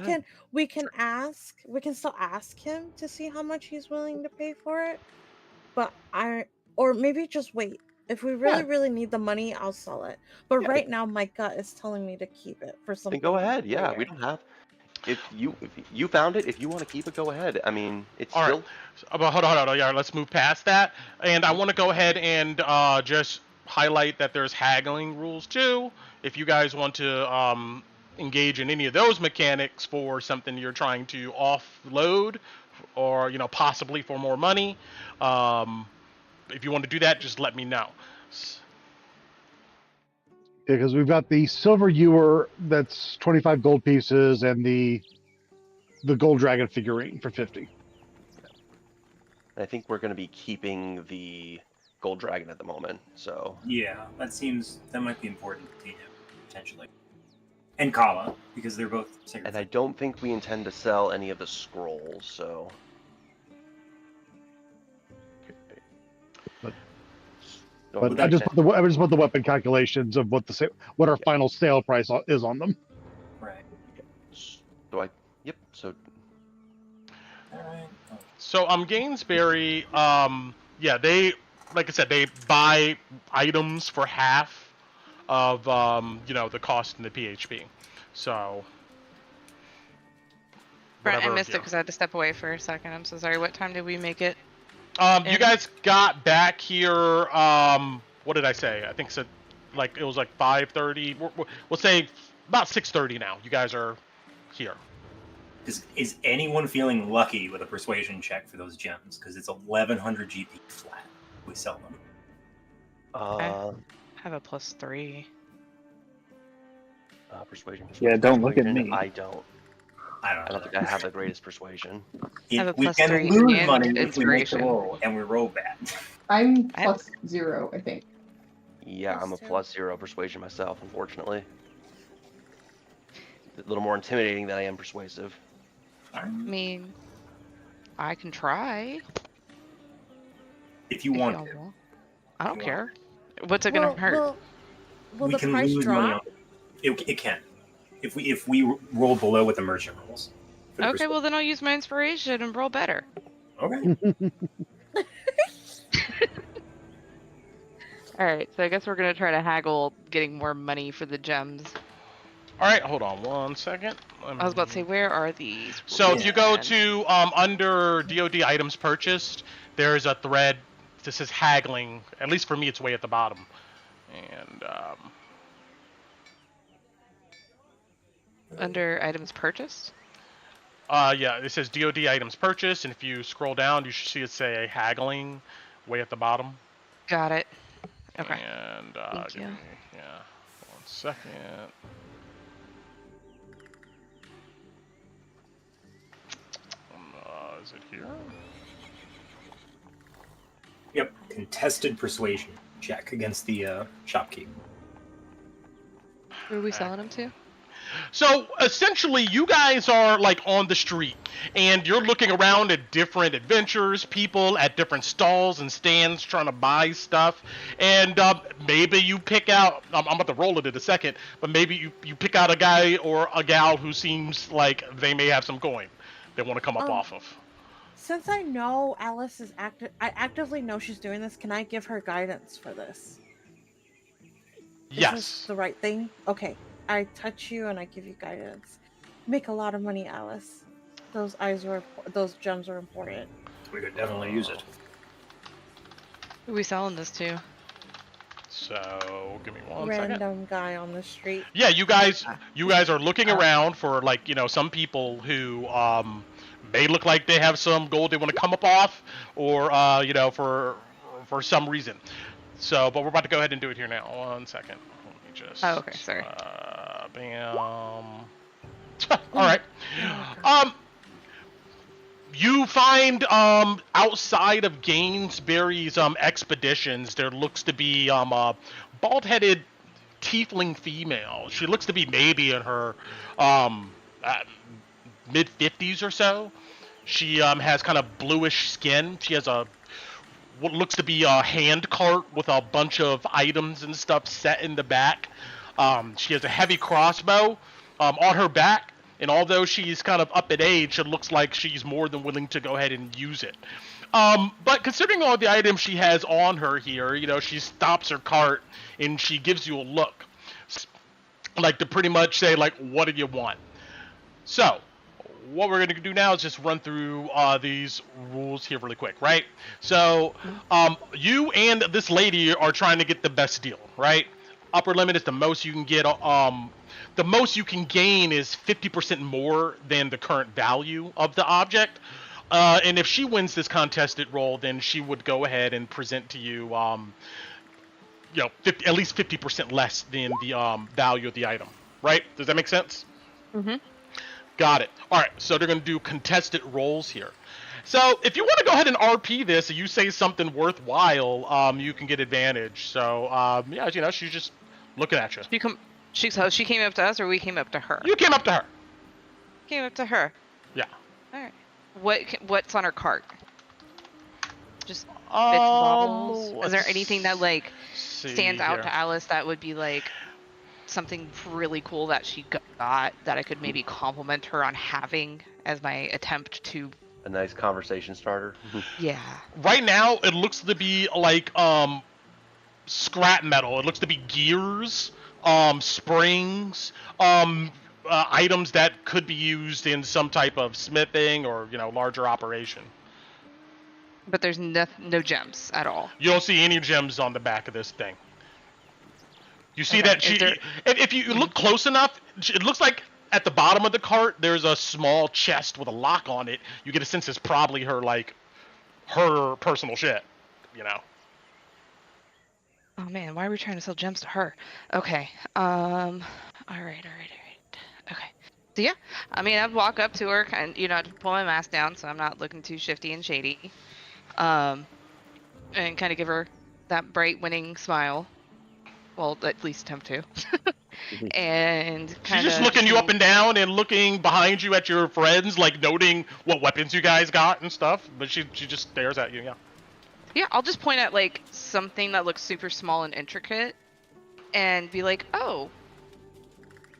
can still ask him to see how much he's willing to pay for it. But or maybe just wait. If we really need the money, I'll sell it. But right now, my gut is telling me to keep it for something. Then go ahead. Yeah, we don't have. If you found it, if you want to keep it, go ahead. I mean, it's still. Right. Hold on. Yeah, let's move past that. And I want to go ahead and just highlight that there's haggling rules too. If you guys want to engage in any of those mechanics for something you're trying to offload, or possibly for more money, if you want to do that, just let me know. Yeah, because we've got the silver ewer that's 25 gold pieces, and the gold dragon figurine for 50. I think we're going to be keeping the gold dragon at the moment. So yeah, that might be important to Tina, potentially, and Kala, because they're both sacred. And I don't think we intend to sell any of the scrolls. So. But I just put the weapon calculations of what our final sale price is on them. Right. Yep. So. So Gainsbury, they, like I said, they buy items for half of the cost in the PHP. So Brent, whatever. I missed it because I had to step away for a second. I'm so sorry. What time did we make it? You guys got back here. What did I say? I think it was like 5:30. We'll say about 6:30 now. You guys are here. Is anyone feeling lucky with a persuasion check for those gems? Because it's 1100 GP flat. We sell them. I have a +3. Persuasion. Yeah, don't look at me. I don't think I have the greatest persuasion. I have a We can +3 lose money and if we make the inspiration. roll, and we roll bad. I'm +0, I think. Yeah, I'm a +0 persuasion myself, unfortunately. A little more intimidating than I am persuasive. I mean, I can try. If you want to. Want. I don't care. What's it gonna hurt? Will We the can price lose money on drop? it can. If we roll below what the merchant rolls. Okay, well then I'll use my inspiration and roll better. Okay. Alright, so I guess we're gonna try to haggle getting more money for the gems. All right, hold on 1 second. I was about to say, where are these? So if you go to under DoD items purchased, there's a thread that says haggling. At least for me, it's way at the bottom. And Under items purchased? yeah, it says DoD items purchased, and if you scroll down, you should see it say haggling way at the bottom. Got it. Okay. And Thank you. yeah, 1 second. Is it here? Yep. Contested persuasion check against the shopkeep. Who are we selling them to? So essentially, you guys are like on the street, and you're looking around at different adventures, people at different stalls and stands trying to buy stuff, and maybe you pick out. I'm about to roll it in a second, but maybe you pick out a guy or a gal who seems like they may have some coin they want to come up off of. Since I know Alice is I actively know she's doing this. Can I give her guidance for this? Yes. Is this the right thing? Okay. I touch you and I give you guidance. Make a lot of money, Alice. Those gems are important. We could definitely use it. Who are we selling this to? So give me 1 second. Random guy on the street. Yeah, you guys are looking around for like some people who may look like they have some gold they want to come up off, or for some reason. So, but we're about to go ahead and do it here now. 1 second. Let me just. Oh, okay. Sorry. Bam. All right. You find outside of Gainsbury's expeditions, there looks to be a bald-headed tiefling female. She looks to be maybe in her mid-50s or so. She has kind of bluish skin. She has what looks to be a hand cart with a bunch of items and stuff set in the back. She has a heavy crossbow on her back. And although she's kind of up in age, it looks like she's more than willing to go ahead and use it. But considering all the items she has on her here, she stops her cart and she gives you a look. Like to pretty much say, like, what do you want? So, what we're going to do now is just run through these rules here really quick, right? So, you and this lady are trying to get the best deal, right? Upper limit is the most you can get. The most you can gain is 50% more than the current value of the object. And if she wins this contested roll, then she would go ahead and present to you, at least 50% less than the value of the item. Right? Does that make sense? Mm-hmm. Got it. All right. So they're going to do contested rolls here. So if you want to go ahead and RP this, and you say something worthwhile, you can get advantage. So she's just looking at you. She came up to us, or we came up to her? You came up to her. Came up to her. Yeah. All right. What's on her cart? Just bits and bobbles. Is there anything that stands out to Alice that would be like something really cool that she got that I could maybe compliment her on having as my attempt to? A nice conversation starter. Yeah. Right now, it looks to be like scrap metal. It looks to be gears, springs, items that could be used in some type of smithing or larger operation. But there's no gems at all. You don't see any gems on the back of this thing. You see that if you look close enough, it looks like at the bottom of the cart there's a small chest with a lock on it. You get a sense it's probably her personal shit. Oh man, why are we trying to sell gems to her? Okay. All right. Okay. So yeah, I mean, I'd walk up to her, and I'd pull my mask down so I'm not looking too shifty and shady, and kind of give her that bright, winning smile. Well, at least attempt to. And she's just looking you up and down and looking behind you at your friends, like noting what weapons you guys got and stuff. But she just stares at you. Yeah. Yeah, I'll just point at like something that looks super small and intricate, and be like, "Oh,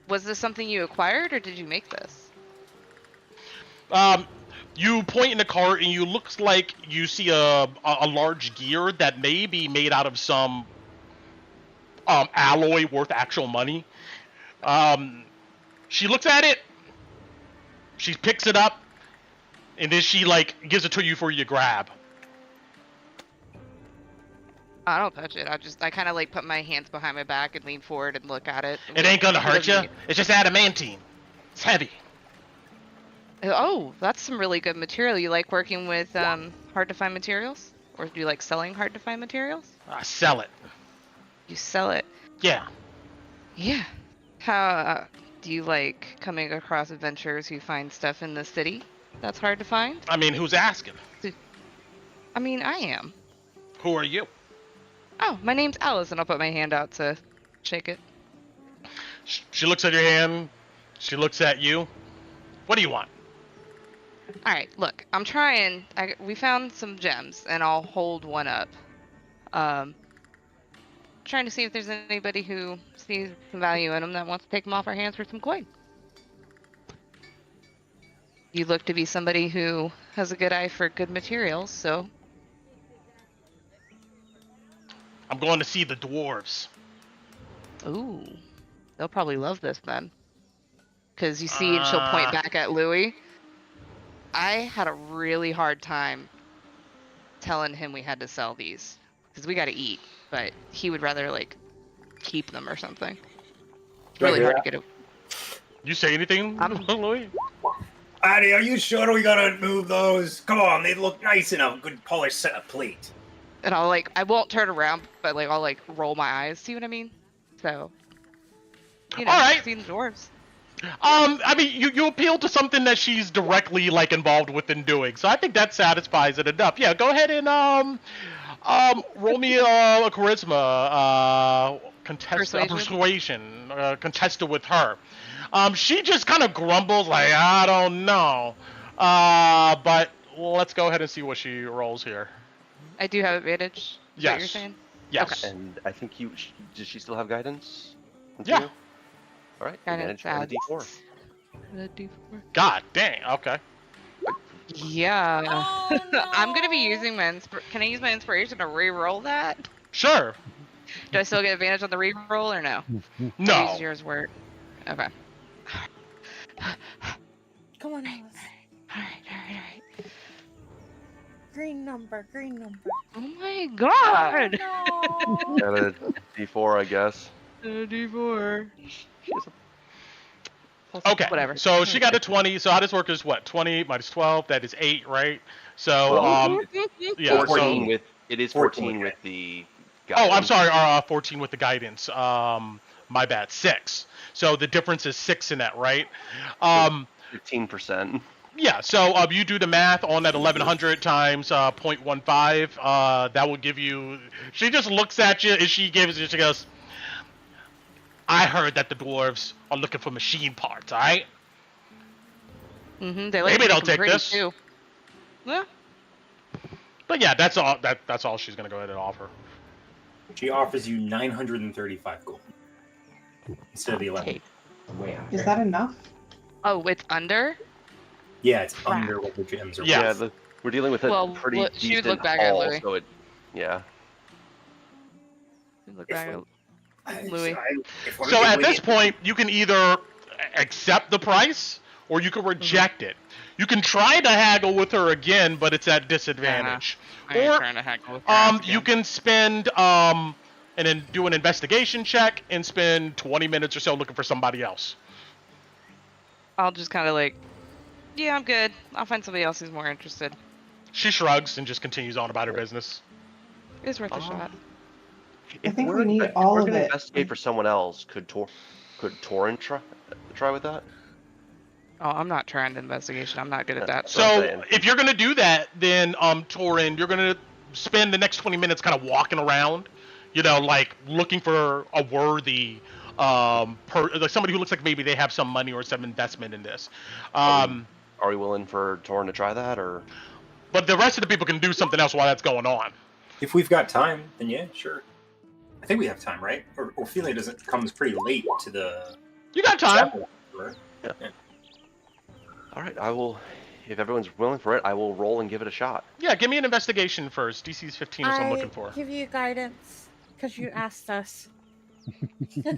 was this something you acquired, or did you make this?" You point in the cart, and you looks like you see a large gear that may be made out of some alloy worth actual money. She looks at it, she picks it up, and then she gives it to you for you to grab. I don't touch it. I kind of put my hands behind my back and lean forward and look at it. It ain't gonna hurt you. It's just adamantine. It's heavy. Oh, that's some really good material. You like working with hard to find materials, or do you like selling hard to find materials? I sell it. You sell it. Yeah. Yeah. How do you like coming across adventurers who find stuff in the city that's hard to find? I mean, who's asking? I mean, I am. Who are you? Oh, my name's Alice, and I'll put my hand out to shake it. She looks at your hand. She looks at you. What do you want? All right, look, I'm trying. We found some gems, and I'll hold one up. Trying to see if there's anybody who sees some value in them that wants to take them off our hands for some coin. You look to be somebody who has a good eye for good materials, so... I'm going to see the dwarves. Ooh. They'll probably love this then. Because you see, and she'll point back at Louis. I had a really hard time telling him we had to sell these. Because we got to eat. But he would rather, keep them or something. Really hard to get it. You say anything, Louis? Addy, are you sure we gotta move those? Come on, they look nice in a good polished set of plate. And I'll I won't turn around, but I'll roll my eyes. See what I mean? So, all right. See the dwarves. I mean, you appeal to something that she's directly involved with in doing, so I think that satisfies it enough. Yeah, go ahead and roll me a charisma, persuasion, contested with her. She just kind of grumbles I don't know, but let's go ahead and see what she rolls here. I do have advantage. Is yes. What you're saying? Yes. Okay. And I think does she still have guidance? Yeah. All right. Guidance advantage on the D4. The D4. God dang. Okay. Yeah. Oh, no. I'm gonna be using my Can I use my inspiration to re-roll that? Sure. Do I still get advantage on the re-roll or no? No. Use yours word. Okay. Come on, Alice. All right. Green number. Oh my god! Oh, no. Got a D4, I guess. D4. Okay. Whatever. So she got a 20. So how does work is what? 20 minus 12. That is 8, right? So yeah. 14 with it is 14 with the guidance. Oh, I'm sorry. 14 with the guidance. My bad. 6. So the difference is 6 in that, right? 15%. Yeah, so you do the math on that 1100 times 0.15. That will give you. She just looks at you and she goes, I heard that the dwarves are looking for machine parts, all right? Mm-hmm. Maybe they'll take this. Too. Yeah. But yeah, that's all. That's all she's gonna go ahead and offer. She offers you 935 gold instead of the 11. Is that enough? Oh, it's under? Yeah, it's under what the gems are. Yeah, we're dealing with a pretty decent she would look back at Louis. So yeah. Look back at Louis. So at this point, you can either accept the price, or you can reject it. You can try to haggle with her again, but it's at disadvantage. I ain't trying to haggle with her ass again. You can spend and then do an investigation check and spend 20 minutes or so looking for somebody else. I'll just kind of like, yeah, I'm good. I'll find somebody else who's more interested. She shrugs and just continues on about her business. It's worth a shot. I think we need all of it. Investigate for someone else. Could Torin try with that? Oh, I'm not trying to investigation. I'm not good at that. So if you're gonna do that, then Torin, you're gonna spend the next 20 minutes kind of walking around, like looking for a worthy like somebody who looks like maybe they have some money or some investment in this. Are we willing for Torin to try that, or? But the rest of the people can do something else while that's going on. If we've got time, then yeah, sure. I think we have time, right? Or Ophelia comes pretty late to the. You got time. Yeah. All right, I will. If everyone's willing for it, I will roll and give it a shot. Yeah, give me an investigation first. DC's 15 is what I'm looking for. Give you guidance because you asked us. Oh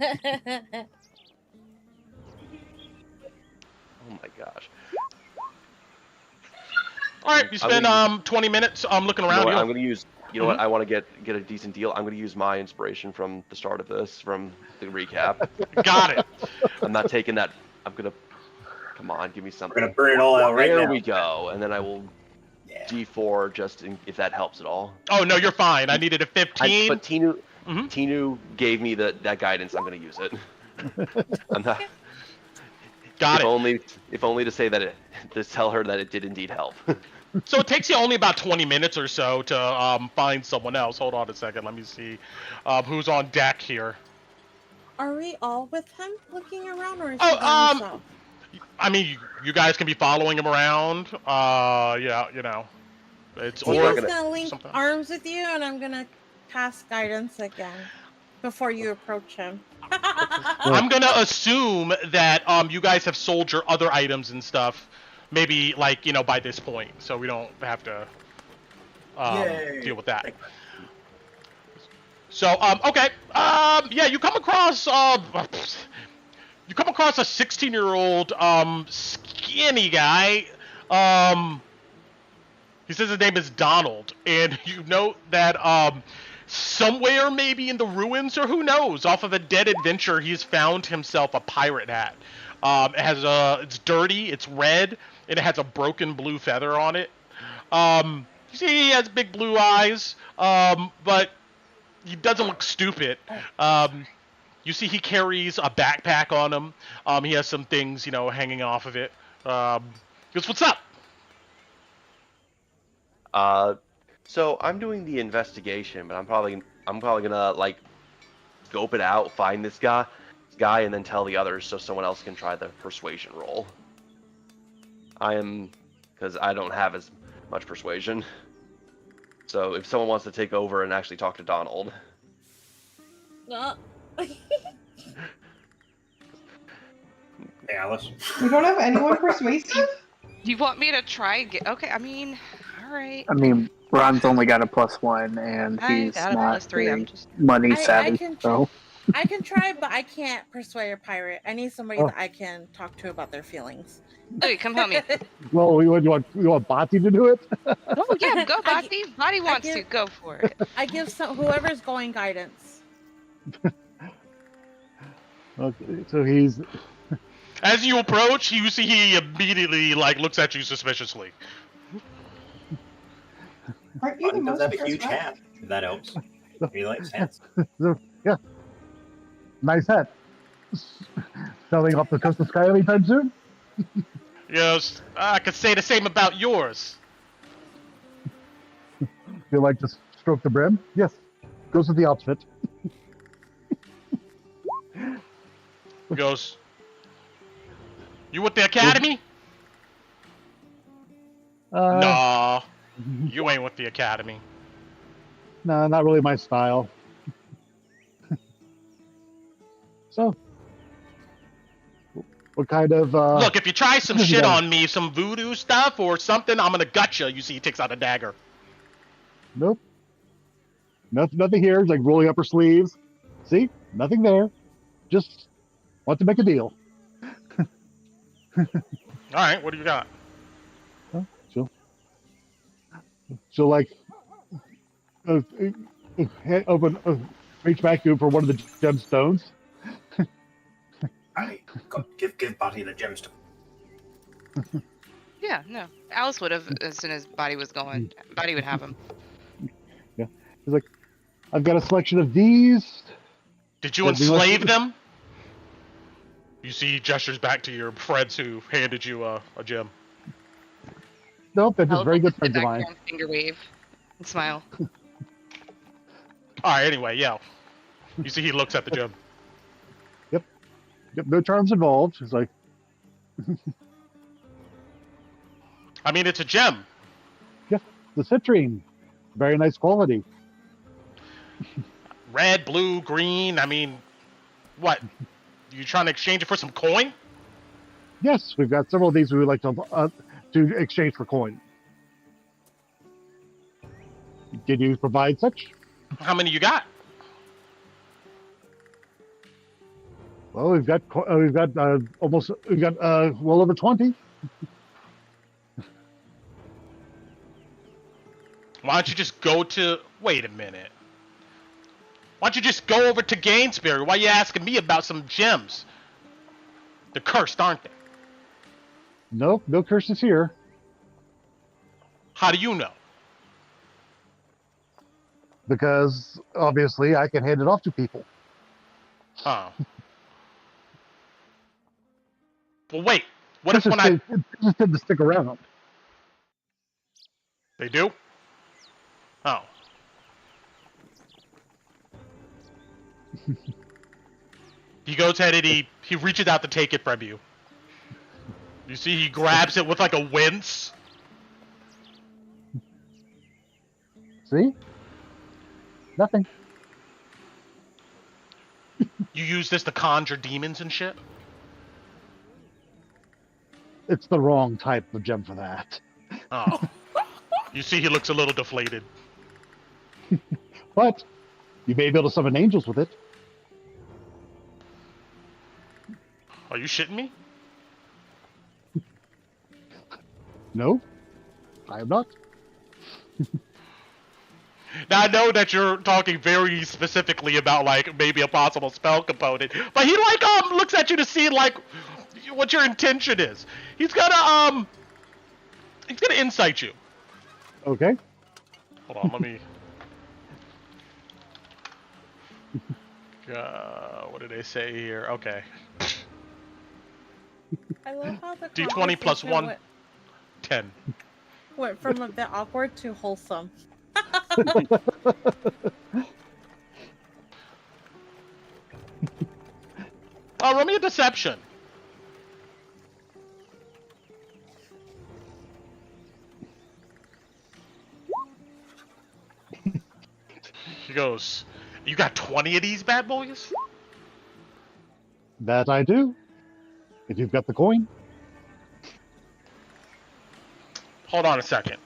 my gosh. All right, you spend 20 minutes looking around. I'm going to use. You know what? I want to get a decent deal. I'm going to use my inspiration from the start of this, from the recap. Got it. I'm not taking that. I'm going to. Come on, give me something. We're going to burn it all out right now. There we go. And then I will G4 just if that helps at all. Oh, no, you're fine. I needed a 15. But Tinu gave me that guidance. I'm going to use it. I'm not. Got it. If only to say that to tell her that it did indeed help. So it takes you only about 20 minutes or so to find someone else. Hold on a second. Let me see who's on deck here. Are we all with him looking around, or is he by himself? I mean, you guys can be following him around. Yeah, it's He's gonna link arms with you, and I'm gonna cast guidance again before you approach him. I'm gonna assume that you guys have sold your other items and stuff. Maybe by this point, so we don't have to deal with that. So okay, yeah, you come across a 16-year-old skinny guy. He says his name is Donald, and you note that somewhere maybe in the ruins, or who knows, off of a dead adventure, he's found himself a pirate hat. It's dirty, it's red, and it has a broken blue feather on it. You see he has big blue eyes, but he doesn't look stupid. You see he carries a backpack on him. He has some things, hanging off of it. He goes, "What's up?" So I'm doing the investigation, but I'm probably gonna scope it out, find this guy, and then tell the others so someone else can try the persuasion roll. Because I don't have as much persuasion. So if someone wants to take over and actually talk to Donald. Hey, Alice. We don't have anyone persuasive? Do you want me to try and get... Okay, I mean, alright. I mean, Ron's only got a +1, and he's not very money savvy, so... I can try, but I can't persuade a pirate. I need somebody that I can talk to about their feelings. Okay, come help me. Well, you want Bati to do it? Oh yeah, go Bati. Bati wants to go for it. I give whoever's going guidance. Okay, so he's. As you approach, you see he immediately looks at you suspiciously. Aren't you the most have a huge hat? If that helps. He likes hats. Yeah. Nice hat. Selling off the coast of Sky anytime soon? Yes, I could say the same about yours. You like to stroke the brim? Yes. Goes with the outfit. He goes, "You with the academy?" Nah, you ain't with the academy. No, not really my style. So, what kind of... Look, if you try some shit on me, some voodoo stuff or something, I'm gonna gut you. You see he takes out a dagger. Nope. Nothing here. It's rolling up her sleeves. See? Nothing there. Just want to make a deal. Alright, what do you got? She'll like reach back to for one of the gemstones. Give Buddy the gemstone. Yeah, no. Alice would have as soon as Buddy was going. Buddy would have him. Yeah. He's like, I've got a selection of these. Did you enslave them? You see he gestures back to your friends who handed you a gem. Nope, they're just very good friends of mine. Finger wave and smile. Alright, anyway, yeah. You see he looks at the gem. Yep, no charms involved. It's like... I mean, it's a gem. Yeah, the citrine. Very nice quality. Red, blue, green, I mean, what? You trying to exchange it for some coin? Yes, we've got several of these we would like to exchange for coin. Did you provide such? How many you got? Well, we've got well over 20. Why don't you just go to... Wait a minute. Why don't you just go over to Gainsbury? Why are you asking me about some gems? They're cursed, aren't they? Nope, no curses here. How do you know? Because, obviously, I can hand it off to people. Oh. Well, wait. What if when I... It just tend to stick around. They do? Oh. He goes ahead and he reaches out to take it from you. You see he grabs it with like a wince. See? Nothing. You use this to conjure demons and shit? It's the wrong type of gem for that. Oh. You see he looks a little deflated. But you may be able to summon angels with it. Are you shitting me? No, I am not. Now I know that you're talking very specifically about like maybe a possible spell component, but he like looks at you to see like what your intention is. He's gonna insight you. Okay. Hold on, let me. What did they say here? Okay. I love how the D20 plus 1, 10. Went from a bit awkward to wholesome. Roll me a deception. He goes, you got 20 of these bad boys? That I do. If you've got the coin. Hold on a second.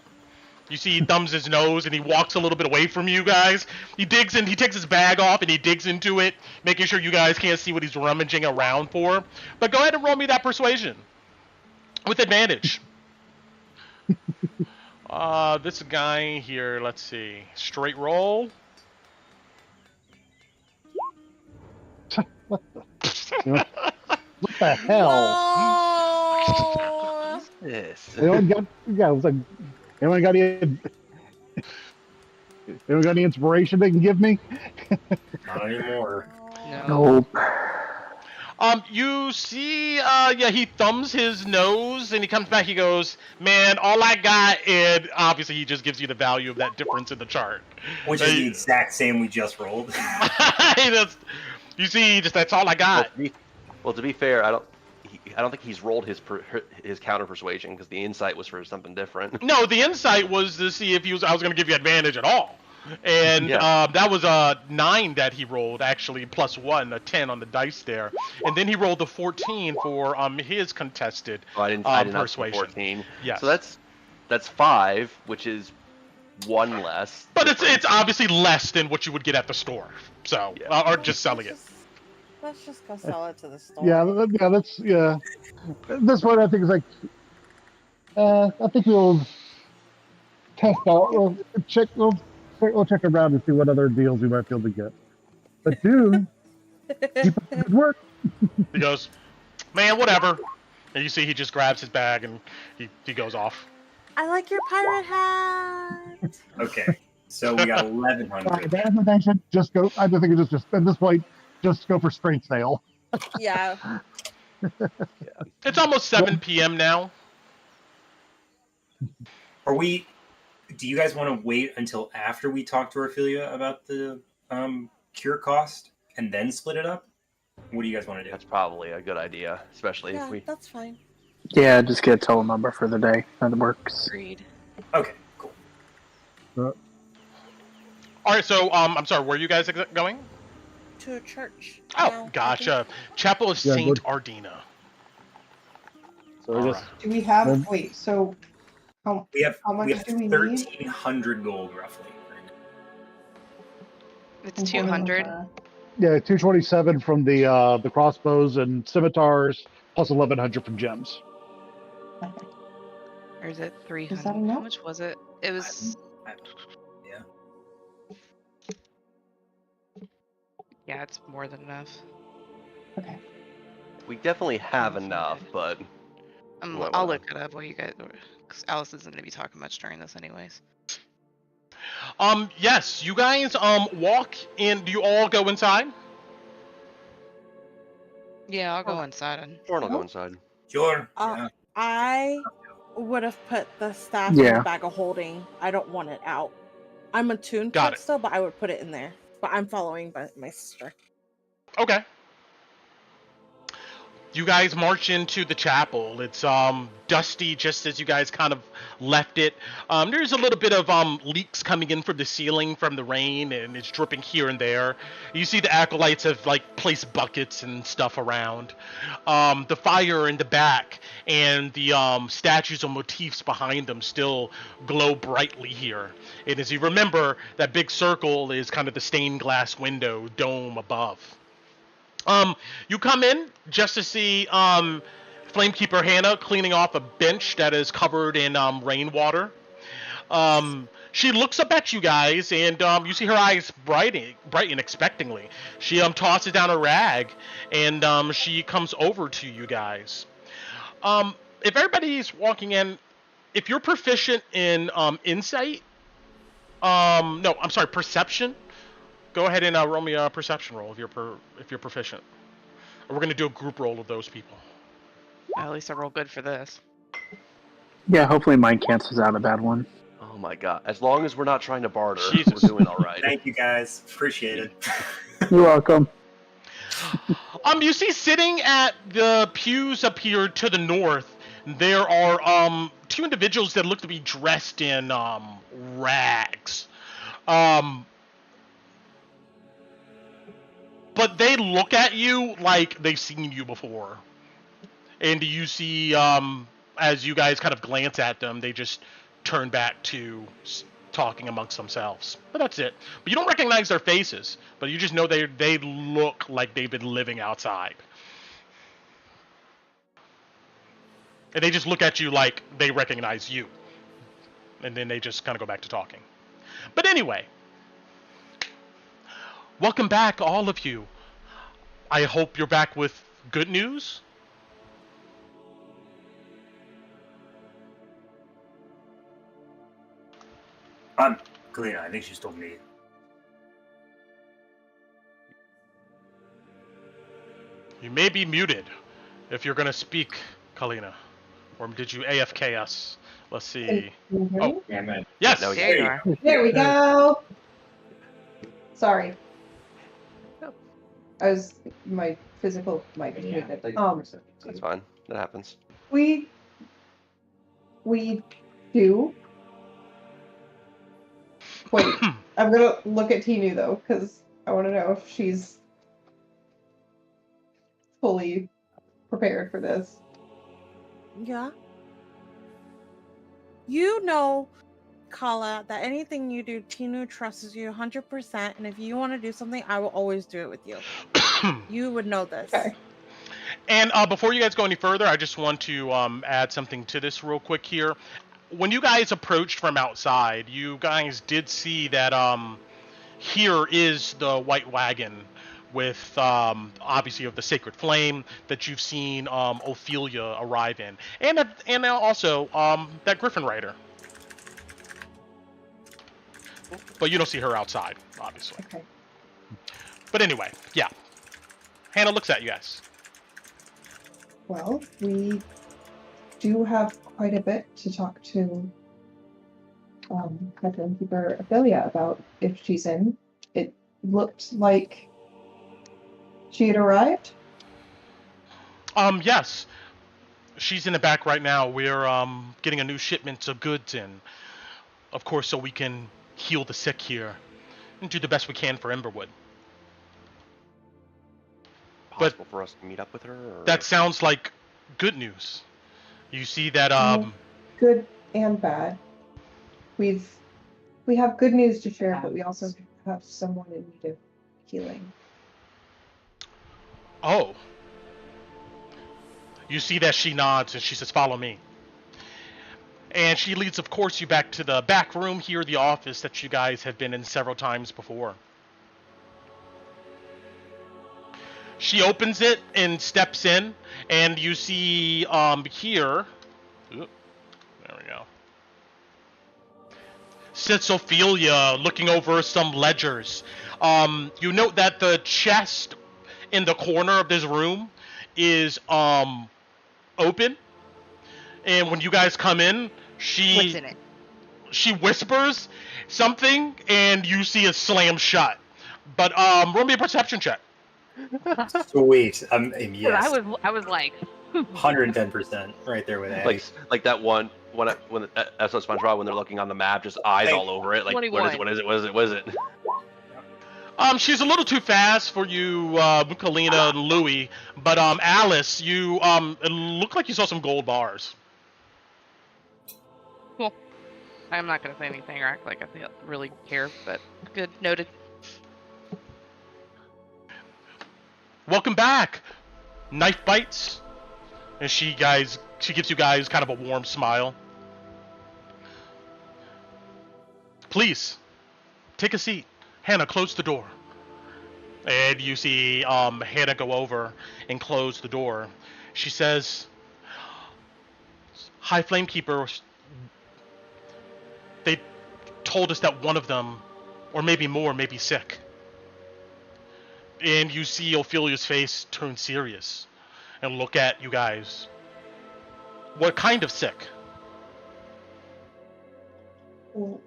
You see he thumbs his nose and he walks a little bit away from you guys. He digs in, he takes his bag off and he digs into it, making sure you guys can't see what he's rummaging around for. But go ahead and roll me that persuasion. With advantage. This guy here, let's see. Straight roll. What the hell? Oh! Yes. Anyone got any inspiration they can give me? Not anymore. Nope. You see, he thumbs his nose and he comes back, he goes, man, all I got, and obviously he just gives you the value of that difference in the chart. Which is the exact same we just rolled. You see, that's all I got. Well, to be fair, I don't think he's rolled his counter persuasion because the insight was for something different. No, the insight was to see if I was going to give you advantage at all. And that was a 9 that he rolled, actually, plus 1, a 10 on the dice there. And then he rolled a 14 for his contested I didn't persuasion. 14. Yes. So that's 5, which is 1 less. But it's obviously less than what you would get at the store. So, or just selling it. Let's just go sell it to the store. Yeah, yeah. This one I think is like, I think we'll test out. We'll check around and see what other deals we might be able to get. But dude, keep up the good work. He goes, man, whatever. And you see he just grabs his bag and he goes off. I like your pirate hat. Okay, so we got 1,100. Just go. I think it's just at this point, just go for straight sale. Yeah. It's almost 7 p.m. now. Do you guys want to wait until after we talk to Ophelia about the cure cost and then split it up? What do you guys want to do? That's probably a good idea, especially if we. That's fine. Yeah, just get a total number for the day. That works. Agreed. Okay, cool. All right, so I'm sorry, where are you guys going? To a church. Oh, gotcha. Chapel of Saint Ardina. So do we have? Wait, so how much do we need? 1,300 gold roughly. It's 200. Yeah, 227 from the crossbows and scimitars, plus 1,100 from gems. Or is it 300? Is that enough? How much was it? It was. Yeah, it's more than enough. Okay. We definitely have enough, but I'll look it up while you guys, because Alice isn't going to be talking much during this, anyways. Yes, you guys walk in. Do you all go inside? Yeah, I'll go inside. Sure, I'll go inside. Sure. I would have put the staff in the bag of holding. I don't want it out. I'm attuned to it still, but I would put it in there. But I'm following my sister. Okay. You guys march into the chapel. It's dusty, just as you guys kind of left it. There's a little bit of leaks coming in from the ceiling from the rain, and it's dripping here and there. You see the acolytes have placed buckets and stuff around. The fire in the back and the statues and motifs behind them still glow brightly here. And as you remember, that big circle is kind of the stained glass window dome above. You come in just to see Flamekeeper Hannah cleaning off a bench that is covered in rainwater. She looks up at you guys, and you see her eyes brighten expectingly. She tosses down a rag, and she comes over to you guys. If everybody's walking in, if you're proficient in insight, perception. Go ahead and roll me a perception roll if you're proficient. We're gonna do a group roll of those people. At least I roll good for this. Yeah, hopefully mine cancels out a bad one. Oh my god! As long as we're not trying to barter, Jesus. we're doing all right. Thank you guys, appreciate it. You're welcome. You see sitting at the pews up here to the north, there are two individuals that look to be dressed in rags. But they look at you like they've seen you before. And you see, as you guys kind of glance at them, they just turn back to talking amongst themselves. But that's it. But you don't recognize their faces, but you just know they look like they've been living outside. And they just look at you like they recognize you. And then they just kind of go back to talking. But anyway, welcome back, all of you. I hope you're back with good news. Kalina, I think she's told me. You may be muted if you're going to speak, Kalina. Or did you AFK us? Let's see. Oh, yes. There you are. There we go. Sorry. My physical mic was muted. That's fine. That happens. We do. Wait, I'm gonna look at Tinu though, because I want to know if she's fully prepared for this. Yeah. You know, Kala, that anything you do, Tinu trusts you 100%, and if you want to do something, I will always do it with you. You would know this. Okay. And before you guys go any further, I just want to add something to this real quick here. When you guys approached from outside, you guys did see that here is the white wagon with obviously of the sacred flame that you've seen Ophelia arrive in, and also that Griffin rider. But you don't see her outside, obviously. Okay. But anyway, yeah. Hannah looks at you guys. Well, we do have quite a bit to talk to Head Innkeeper Ophelia about if she's in. It looked like she had arrived. Yes. She's in the back right now. We're getting a new shipment of goods in. Of course, so we can heal the sick here and do the best we can for Emberwood. Possible for us to meet up with her? Or... That sounds like good news. You see that Good and bad. We have good news to share, but we also have someone in need of healing. Oh. You see that she nods and she says, "Follow me." And she leads, of course, you back to the back room here, the office that you guys have been in several times before. She opens it and steps in, and you see here. Oop, there we go. Sits Ophelia looking over some ledgers. You note that the chest in the corner of this room is open, and when you guys come in, What's in it? She whispers something, and you see it slam shut. But roll me a perception check. Sweet. Yes. I was like 110% right there with Addie. Like that one when episode of SpongeBob when they're looking on the map, just eyes all over it. Like 21. What is it? She's a little too fast for you, Kalina and Louie. But Alice, you it looked like you saw some gold bars. Cool. I'm not gonna say anything or act like I really care, but good, noted. Welcome back, Knifebites. And she gives you guys kind of a warm smile. Please, take a seat. Hannah, close the door. And you see Hannah go over and close the door. She says, "High Flamekeeper, they told us that one of them, or maybe more, may be sick." And you see Ophelia's face turn serious and look at you guys. What kind of sick? Well,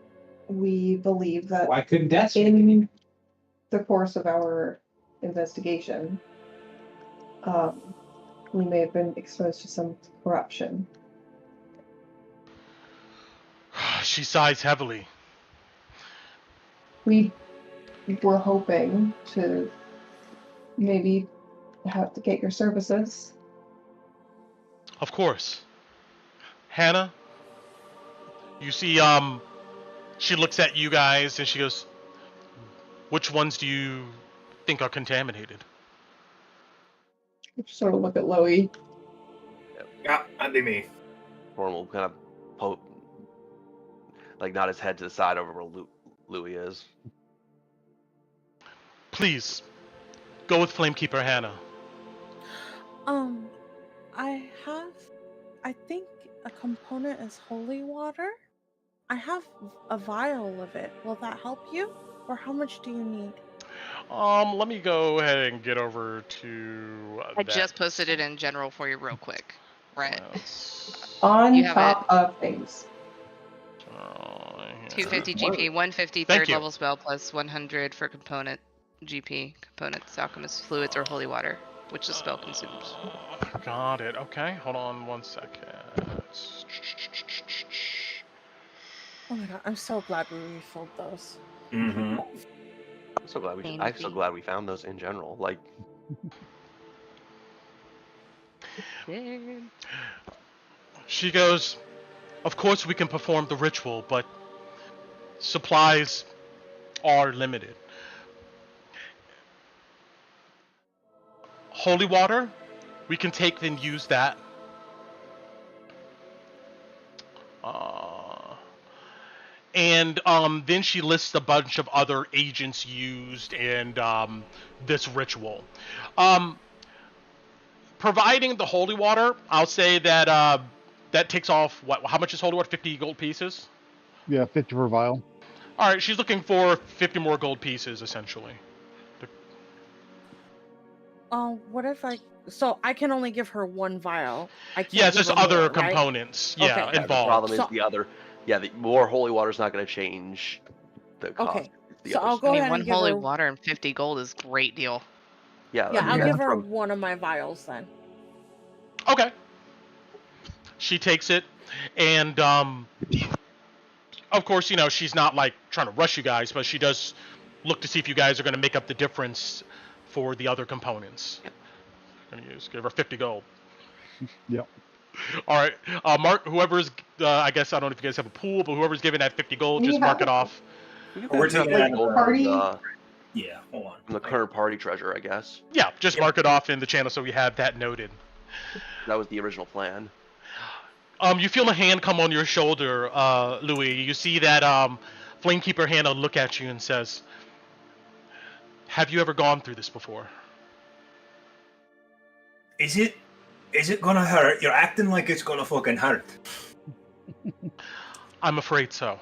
we believe that Why couldn't that in the course of our investigation, we may have been exposed to some corruption. She sighs heavily. We were hoping to maybe have to get your services. Of course. Hannah, you see, she looks at you guys and she goes, "Which ones do you think are contaminated?" Sort of look at Loey. Yeah, that'd be me. Horn will kind of nod his head to the side over where Louis is. Please, go with Flamekeeper Hannah. I think a component is holy water. I have a vial of it. Will that help you? Or how much do you need? Let me go ahead and get over to I just posted it in general for you real quick. Right. On top of things. 250 GP, 150 third level spell plus 100 for component GP, components, alchemist fluids, or holy water, which the spell consumes. Got it. Okay, hold on 1 second. Oh my god, I'm so glad we refilled those. Mm-hmm. I'm so glad we found those in general. Like, she goes, "Of course we can perform the ritual, but supplies are limited." Holy water, we can take and use that. And then she lists a bunch of other agents used in this ritual. Providing the holy water, I'll say that that takes off, what? How much is holy water? 50 gold pieces? Yeah, 50 per vial. All right, she's looking for 50 more gold pieces, essentially. What if so I can only give her one vial. I can't. Yes, there's other more, components. Right? Yeah, okay. involved. The problem is the other. Yeah, the more holy water is not going to change the cost. Okay. So I'll go ahead and give one holy her... water and 50 gold is a great deal. Yeah, I'll give her one of my vials then. Okay. She takes it, and of course, she's not like trying to rush you guys, but she does look to see if you guys are going to make up the difference for the other components. I'm going to give her 50 gold. Yep. All right, Mark. Whoever's, I guess I don't know if you guys have a pool, but whoever's giving that 50 gold, just mark it off. We're taking that party. Yeah, hold on. From the current party treasure, I guess. Yeah, just mark it off in the channel so we have that noted. That was the original plan. You feel a hand come on your shoulder, Louis. You see that Flamekeeper Hannah look at you and says, "Have you ever gone through this before?" Is it gonna hurt? You're acting like it's gonna fucking hurt. I'm afraid so.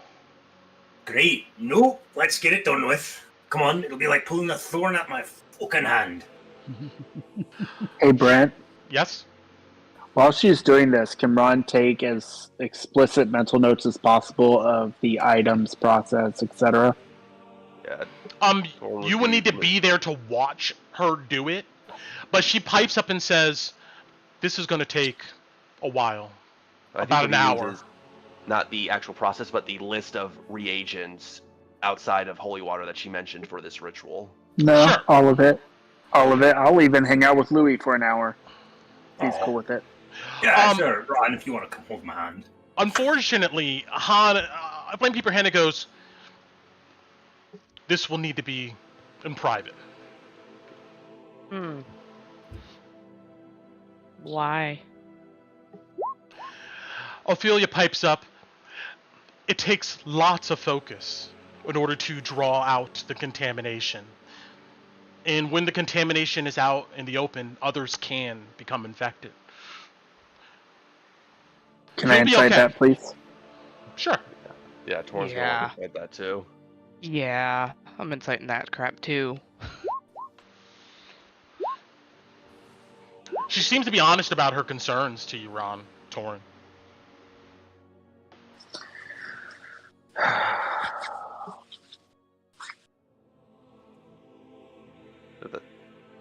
Great. No, let's get it done with. Come on, it'll be like pulling a thorn out my fucking hand. Hey, Brent. Yes? While she's doing this, can Ron take as explicit mental notes as possible of the items, process, etc.? Yeah. You would need to be there to watch her do it, but she pipes up and says, "This is going to take a while, about an hour." Not the actual process, but the list of reagents outside of holy water that she mentioned for this ritual. No, sure. All of it. I'll even hang out with Louis for an hour. He's cool with it. Yeah, sure, Ron, if you want to come hold my hand. Unfortunately, Flamekeeper Hannah goes, "This will need to be in private." Why? Ophelia pipes up, "It takes lots of focus in order to draw out the contamination. And when the contamination is out in the open, others can become infected." Can I incite that, please? Sure. Yeah, Torrance going to incite that too. Yeah, I'm inciting that crap too. She seems to be honest about her concerns to you, Ron, Torrin.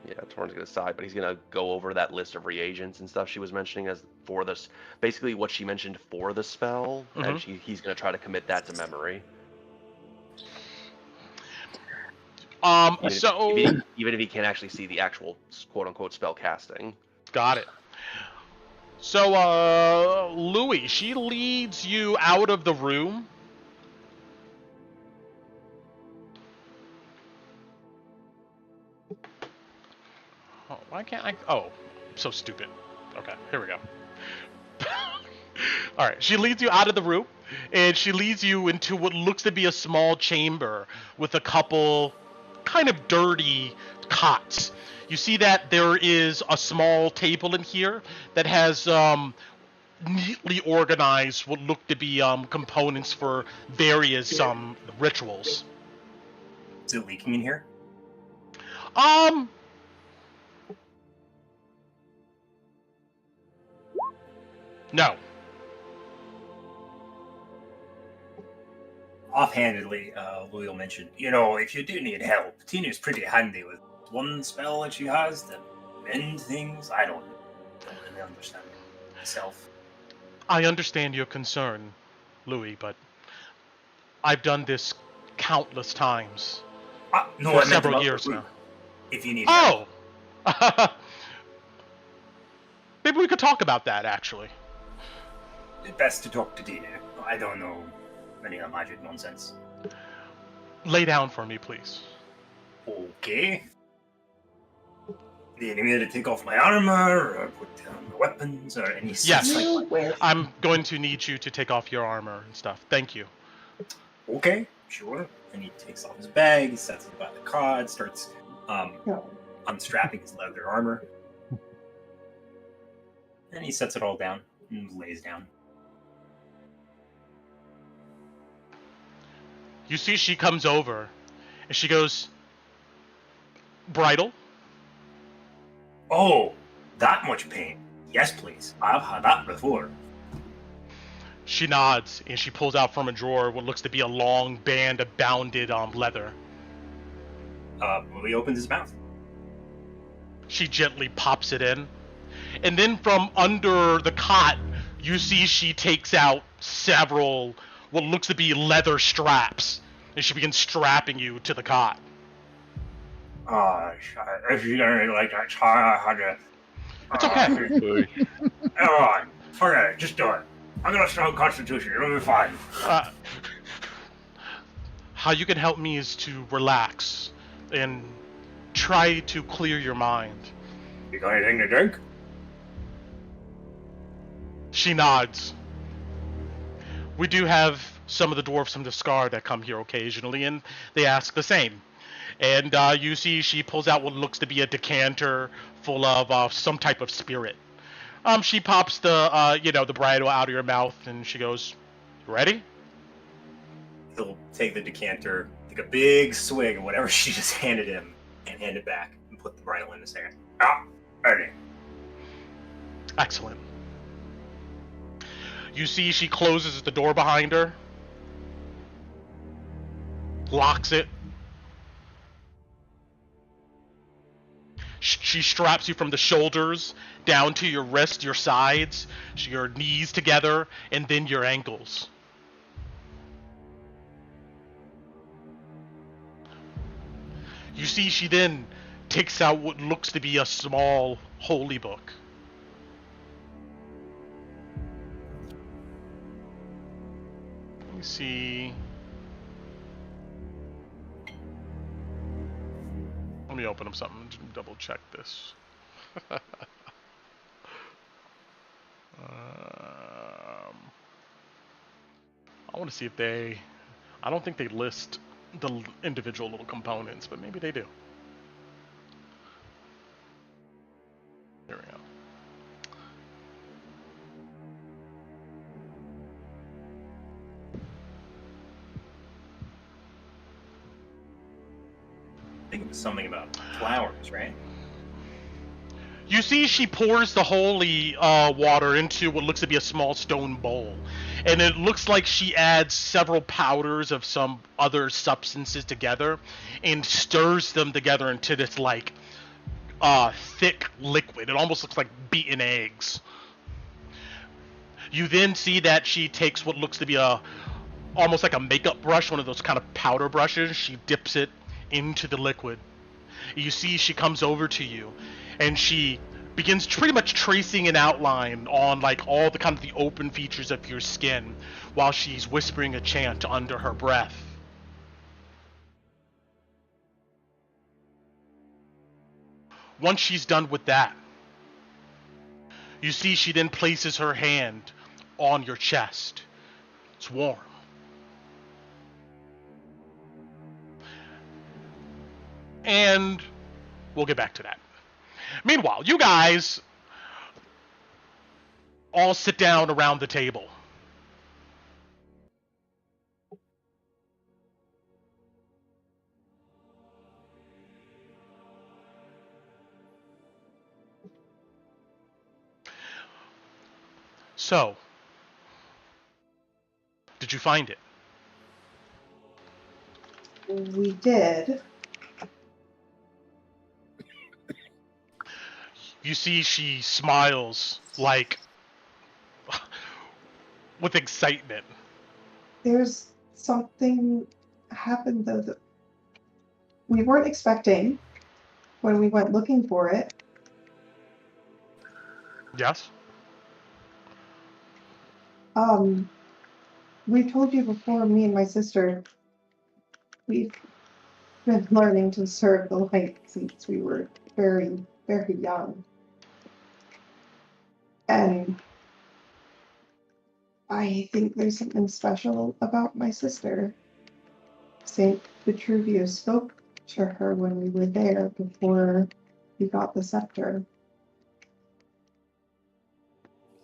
Yeah, Torrin's gonna sigh, but he's gonna go over that list of reagents and stuff she was mentioning as for this, basically what she mentioned for the spell, and he's gonna try to commit that to memory. Even if he can't actually see the actual quote unquote spell casting. Got it. So, Louis, she leads you out of the room. Oh, why can't I? Oh, I'm so stupid. Okay, here we go. All right, she leads you out of the room, and she leads you into what looks to be a small chamber with a couple kind of dirty cots. You see that there is a small table in here that has neatly organized what look to be components for various rituals. Is it leaking in here? No. Offhandedly, Louis will mention, if you do need help, Tina's pretty handy with one spell that she has to mend things. I don't really understand it myself. I understand your concern, Louis, but I've done this countless times for several years now. If you need help. Maybe we could talk about that, actually. Best to talk to Tina. I don't know any of the magic nonsense. Lay down for me, please. Okay. Do you need me to take off my armor or put down my weapons or any such Yes. thing? I'm going to need you to take off your armor and stuff. Thank you. Okay, sure. And he takes off his bag, he sets it by the cot, starts unstrapping his leather armor. And he sets it all down and lays down. You see she comes over and she goes, "Bridle?" Oh, that much pain. Yes, please. I've had that before. She nods and she pulls out from a drawer what looks to be a long band of bounded leather. Willie opens his mouth. She gently pops it in. And then from under the cot, you see she takes out several what looks to be leather straps. And she begins strapping you to the cot. If you don't like that, I had to... It's okay. Forget it. Just do it. I'm gonna strong constitution. It'll be fine. How you can help me is to relax and try to clear your mind. You got anything to drink? She nods. We do have some of the dwarves from the Scar that come here occasionally, and they ask the same. And you see she pulls out what looks to be a decanter full of some type of spirit. She pops the bridle out of your mouth, and she goes, "Ready?" He'll take the decanter, take a big swig of whatever she just handed him, and hand it back, and put the bridle in his hand. Ready. Excellent. You see she closes the door behind her, locks it. She straps you from the shoulders down to your wrists, your sides, your knees together, and then your ankles. You see she then takes out what looks to be a small holy book. Let me see. Let me open up something to double check this. I want to see if I don't think they list the individual little components, but maybe they do. There we go. I think it was something about flowers, right? You see she pours the holy water into what looks to be a small stone bowl. And it looks like she adds several powders of some other substances together and stirs them together into this like thick liquid. It almost looks like beaten eggs. You then see that she takes what looks to be almost like a makeup brush, one of those kind of powder brushes. She dips it into the liquid. You see she comes over to you and she begins pretty much tracing an outline on like all the kind of the open features of your skin while she's whispering a chant under her breath. Once she's done with that, you see she then places her hand on your chest. It's warm. And we'll get back to that. Meanwhile, you guys all sit down around the table. So, did you find it? We did. You see she smiles, like, with excitement. There's something happened, though, that we weren't expecting when we went looking for it. Yes? We told you before, me and my sister, we've been learning to serve the light since we were very, very young. And I think there's something special about my sister. Saint Vitruvio spoke to her when we were there before he got the scepter.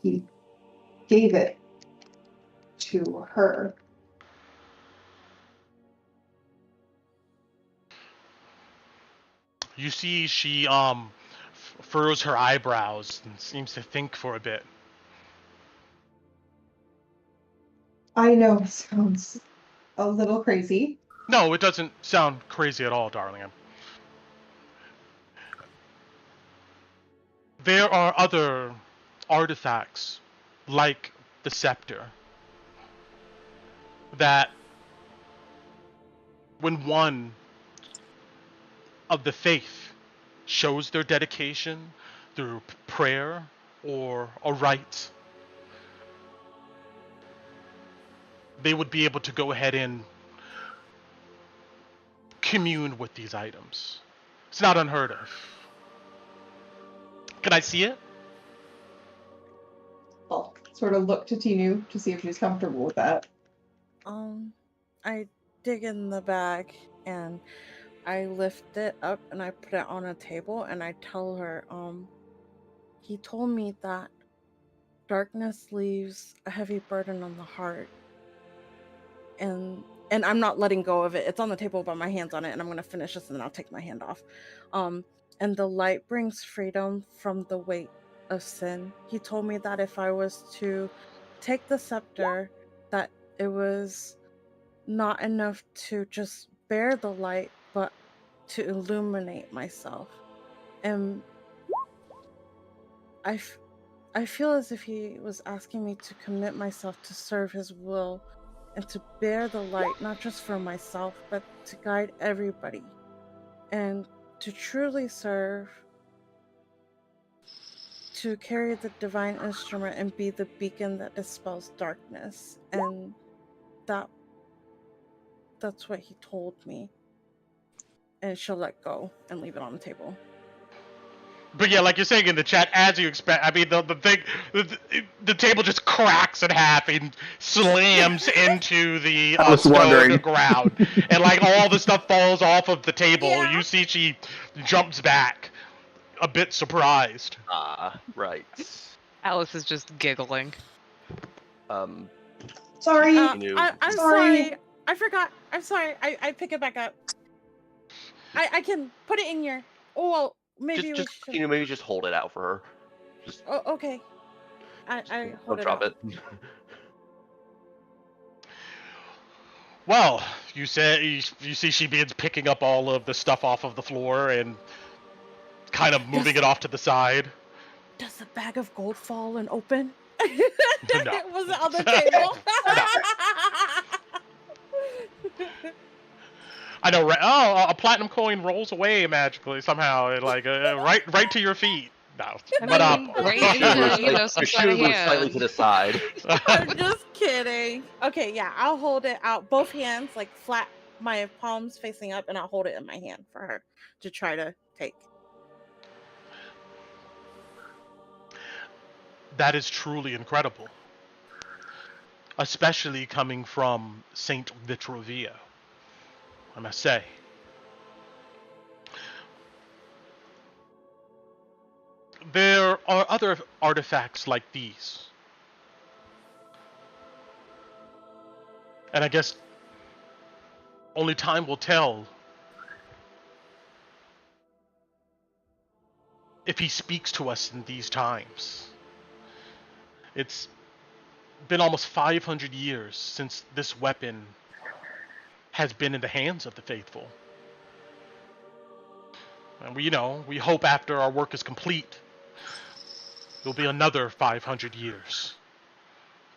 He gave it to her. You see she furrows her eyebrows and seems to think for a bit. I know it sounds a little crazy. No, it doesn't sound crazy at all, darling. There are other artifacts like the scepter that when one of the faith shows their dedication through prayer or a rite, they would be able to go ahead and commune with these items. It's not unheard of. Can I see it? I'll sort of look to Tinu to see if she's comfortable with that. I dig in the bag and I lift it up and I put it on a table and I tell her, he told me that darkness leaves a heavy burden on the heart. And I'm not letting go of it. It's on the table, but my hand's on it, and I'm gonna finish this, and then I'll take my hand off. And the light brings freedom from the weight of sin. He told me that if I was to take the scepter, that it was not enough to just bear the light, but to illuminate myself. And I feel as if he was asking me to commit myself to serve his will and to bear the light, not just for myself, but to guide everybody. And to truly serve, to carry the divine instrument and be the beacon that dispels darkness. And that's what he told me. And she'll let go and leave it on the table. But yeah, like you're saying in the chat, as you expect, I mean, the table just cracks in half and slams into the stone ground, and like all the stuff falls off of the table. Yeah. You see, she jumps back, a bit surprised. Right. Alice is just giggling. Sorry. I'm sorry. I forgot. I'm sorry. I pick it back up. I can put it in your. Oh well. Maybe maybe just hold it out for her. Oh, okay. I hold don't drop it. Well, you see she begins picking up all of the stuff off of the floor and kind of moving it off to the side. Does the bag of gold fall and open? No. Was it on the table? I know, right? Oh, a platinum coin rolls away magically somehow, like right to your feet. No, but your shoe moves slightly to the side. I'm just kidding. Okay, yeah, I'll hold it out, both hands, like flat, my palms facing up, and I'll hold it in my hand for her to try to take. That is truly incredible, especially coming from Saint Vitruvio, I must say. There are other artifacts like these. And I guess only time will tell if he speaks to us in these times. It's been almost 500 years since this weapon has been in the hands of the faithful. And we hope after our work is complete, there'll be another 500 years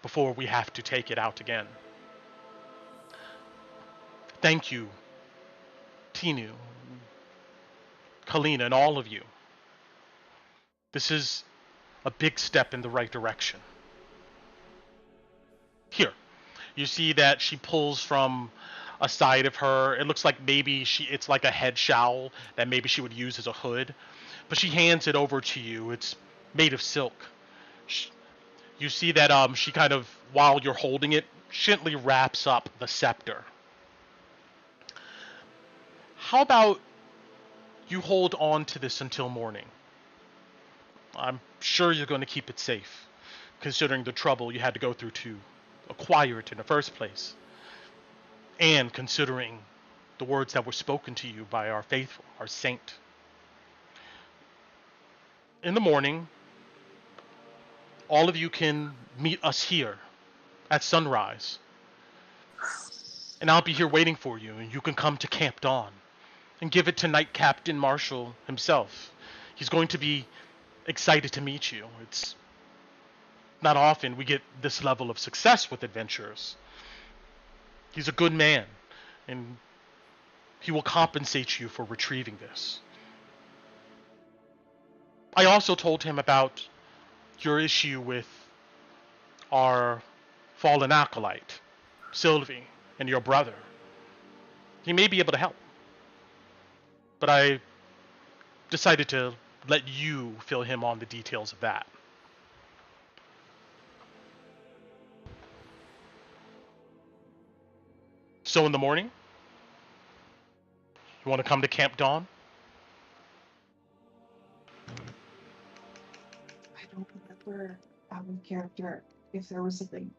before we have to take it out again. Thank you, Tinu, Kalina, and all of you. This is a big step in the right direction. Here, you see that she pulls from a side of her. It looks like maybe it's like a head shawl that maybe she would use as a hood. but she hands it over to you. It's made of silk. You see that she kind of, while you're holding it, gently wraps up the scepter. How about you hold on to this until morning? I'm sure you're going to keep it safe, considering the trouble you had to go through to acquire it in the first place, and considering the words that were spoken to you by our faithful, our saint. In the morning, all of you can meet us here at sunrise, and I'll be here waiting for you, and you can come to Camp Dawn and give it to Knight Captain Marshall himself. He's going to be excited to meet you. It's not often we get this level of success with adventurers. He's a good man, and he will compensate you for retrieving this. I also told him about your issue with our fallen acolyte, Sylvie, and your brother. He may be able to help, but I decided to let you fill him on the details of that. So in the morning, you want to come to Camp Dawn? I don't remember out of character if there was something.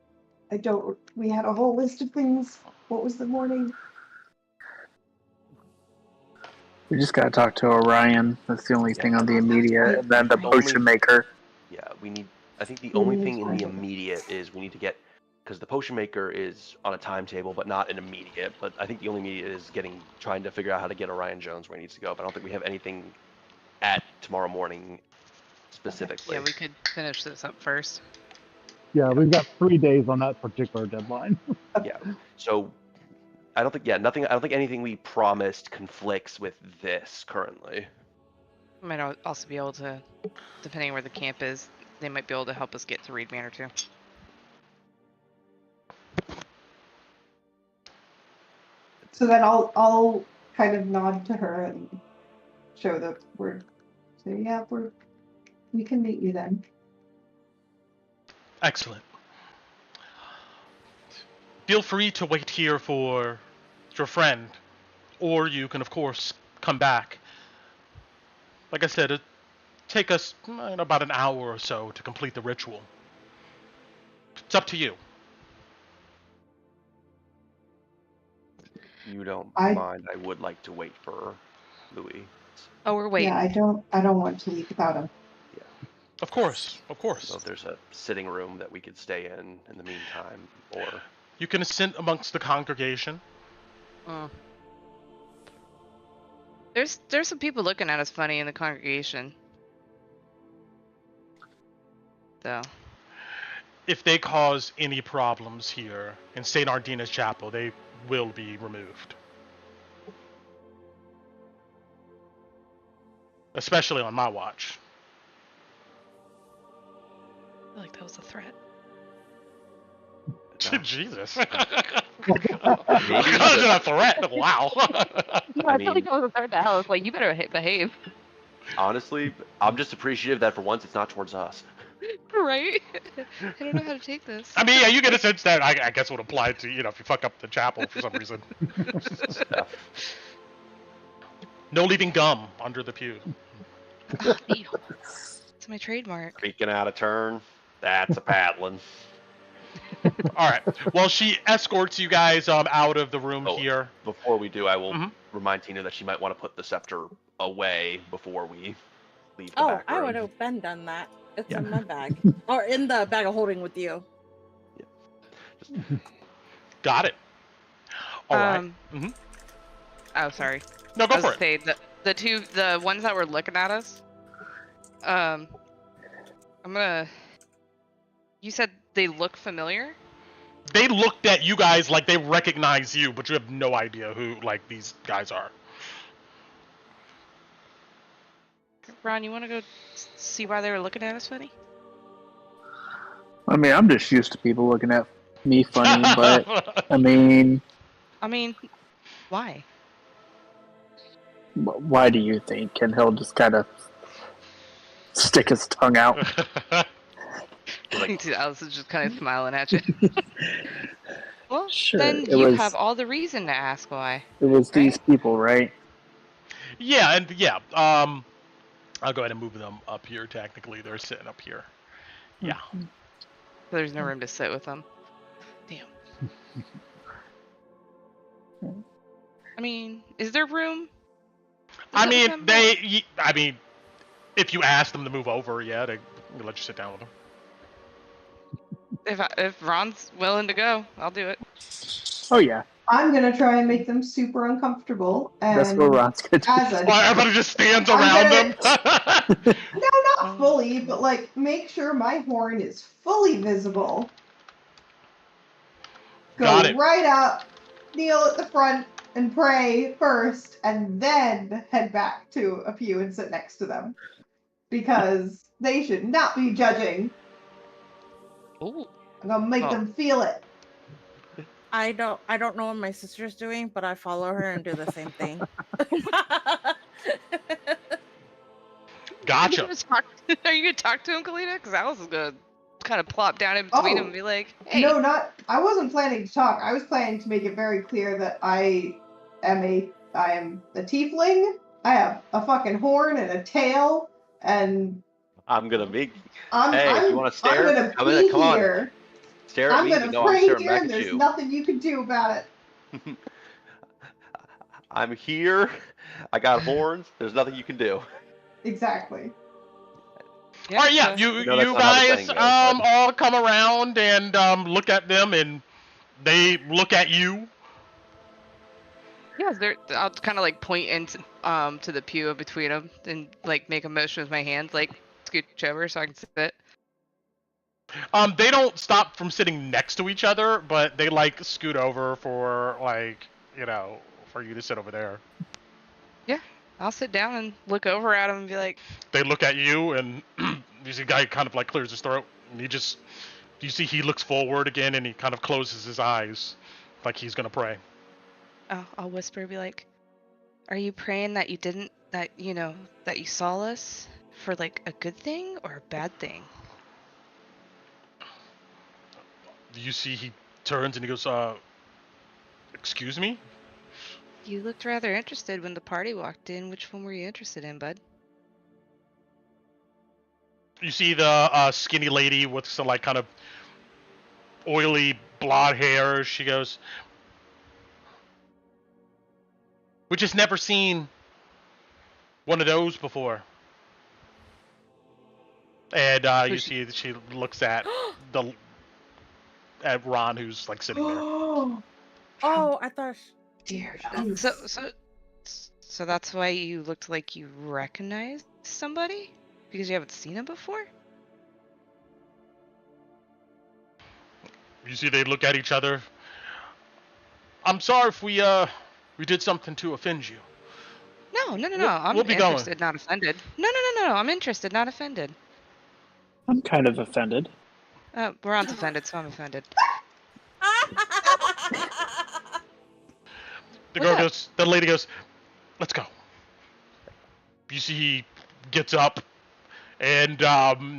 We had a whole list of things. What was the morning? We just gotta talk to Orion. That's the only thing on the immediate. And then the potion maker. Yeah, I think the only thing in the immediate is we need to get, because the potion maker is on a timetable, but not an immediate. But I think the only immediate is trying to figure out how to get Orion Jones where he needs to go. But I don't think we have anything at tomorrow morning specifically. Yeah, we could finish this up first. Yeah, we've got 3 days on that particular deadline. Yeah. So I don't think anything we promised conflicts with this currently. We might also be able to, depending on where the camp is, they might be able to help us get to Reed Manor too. So then I'll kind of nod to her and show that we can meet you then. Excellent. Feel free to wait here for your friend, or you can, of course, come back. Like I said, it'll take us about an hour or so to complete the ritual. It's up to you. You don't mind? I would like to wait for Louis. Oh, we're waiting. Yeah, I don't want to leave without him. Yeah. Of course. So if there's a sitting room that we could stay in the meantime, or you can sit amongst the congregation. There's some people looking at us funny in the congregation. So if they cause any problems here in St. Ardina's Chapel, they will be removed. Especially on my watch. I feel like that was a threat. Jesus. maybe a threat. Wow. I feel like that was a threat to Alice. Like, you better behave. Honestly, I'm just appreciative that for once it's not towards us. Right? I don't know how to take this. I mean, yeah, you get a sense that I guess would apply to, if you fuck up the chapel for some reason. No leaving gum under the pew. It's my trademark. Speaking out of turn, that's a paddling. All right. Well, she escorts you guys out of the room here. Before we do, I will remind Tina that she might want to put the scepter away before we leave the back room. I would have been done that. It's in my bag. Or in the bag of holding with you. Yeah. Got it. All right. Oh, sorry. No, go for it. Say, the ones that were looking at us, you said they look familiar? They looked at you guys like they recognize you, but you have no idea who, these guys are. Ron, you want to go see why they were looking at us funny? I mean, I'm just used to people looking at me funny, but, I mean, why? Why do you think? And he'll just kind of Stick his tongue out. Like, Alice is just kind of smiling at you. Well, Sure, then you have all the reason to ask why. It was right? these people, right? Yeah, and I'll go ahead and move them up here. Technically, they're sitting up here. Yeah. There's no room to sit with them. Damn. I mean, is there room? I mean, if you ask them to move over, yeah, they let you sit down with them. If Ron's willing to go, I'll do it. Oh yeah. I'm gonna try and make them super uncomfortable. And that's what Ron's gonna do. Everybody just stands around them. No, not fully, but like make sure my horn is fully visible. Go Got it. right up, kneel at the front, and pray first, and then head back to a pew and sit next to them, because they should not be judging. Ooh. I'm gonna make them feel it. I don't know what my sister's doing, but I follow her and do the same thing. Gotcha. Are you gonna talk to him, Kalina? Because Alice is gonna kind of plop down in between them and be like, "Hey." No, I wasn't planning to talk. I was planning to make it very clear that I am a tiefling. I have a fucking horn and a tail, and I'm gonna make. Hey, you want to stare? I'm gonna be here. Stare at I'm me. gonna No, pray I'm staring here, back and at there's you. nothing you can do about it. I'm here. I got horns. There's nothing you can do. Exactly. All right, yeah, you guys all come around and look at them, and they look at you. Yeah, I'll kind of like point into to the pew between them and like make a motion with my hand, like scooch over so I can sit. They don't stop from sitting next to each other, but they like scoot over for for you to sit over there. Yeah, I'll sit down and look over at them and be like. They look at you, and you see the guy kind of like clears his throat, and you see he looks forward again, and he kind of closes his eyes, like he's gonna pray. Oh, I'll whisper, be like, "Are you praying that that you saw us for like a good thing or a bad thing?" You see he turns and he goes, excuse me? You looked rather interested when the party walked in. Which one were you interested in, bud? You see the skinny lady with some like kind of oily blonde hair. She goes, "We just never seen one of those before." And you see that she looks at at Ron, who's like sitting there. Oh, I thought. Dear. So that's why you looked like you recognized somebody? Because you haven't seen him before? You see they look at each other. I'm sorry if we did something to offend you. No. I'm interested, not offended. No. I'm interested, not offended. I'm kind of offended. Ron's offended, so I'm offended. The lady goes, "Let's go." You see he gets up, and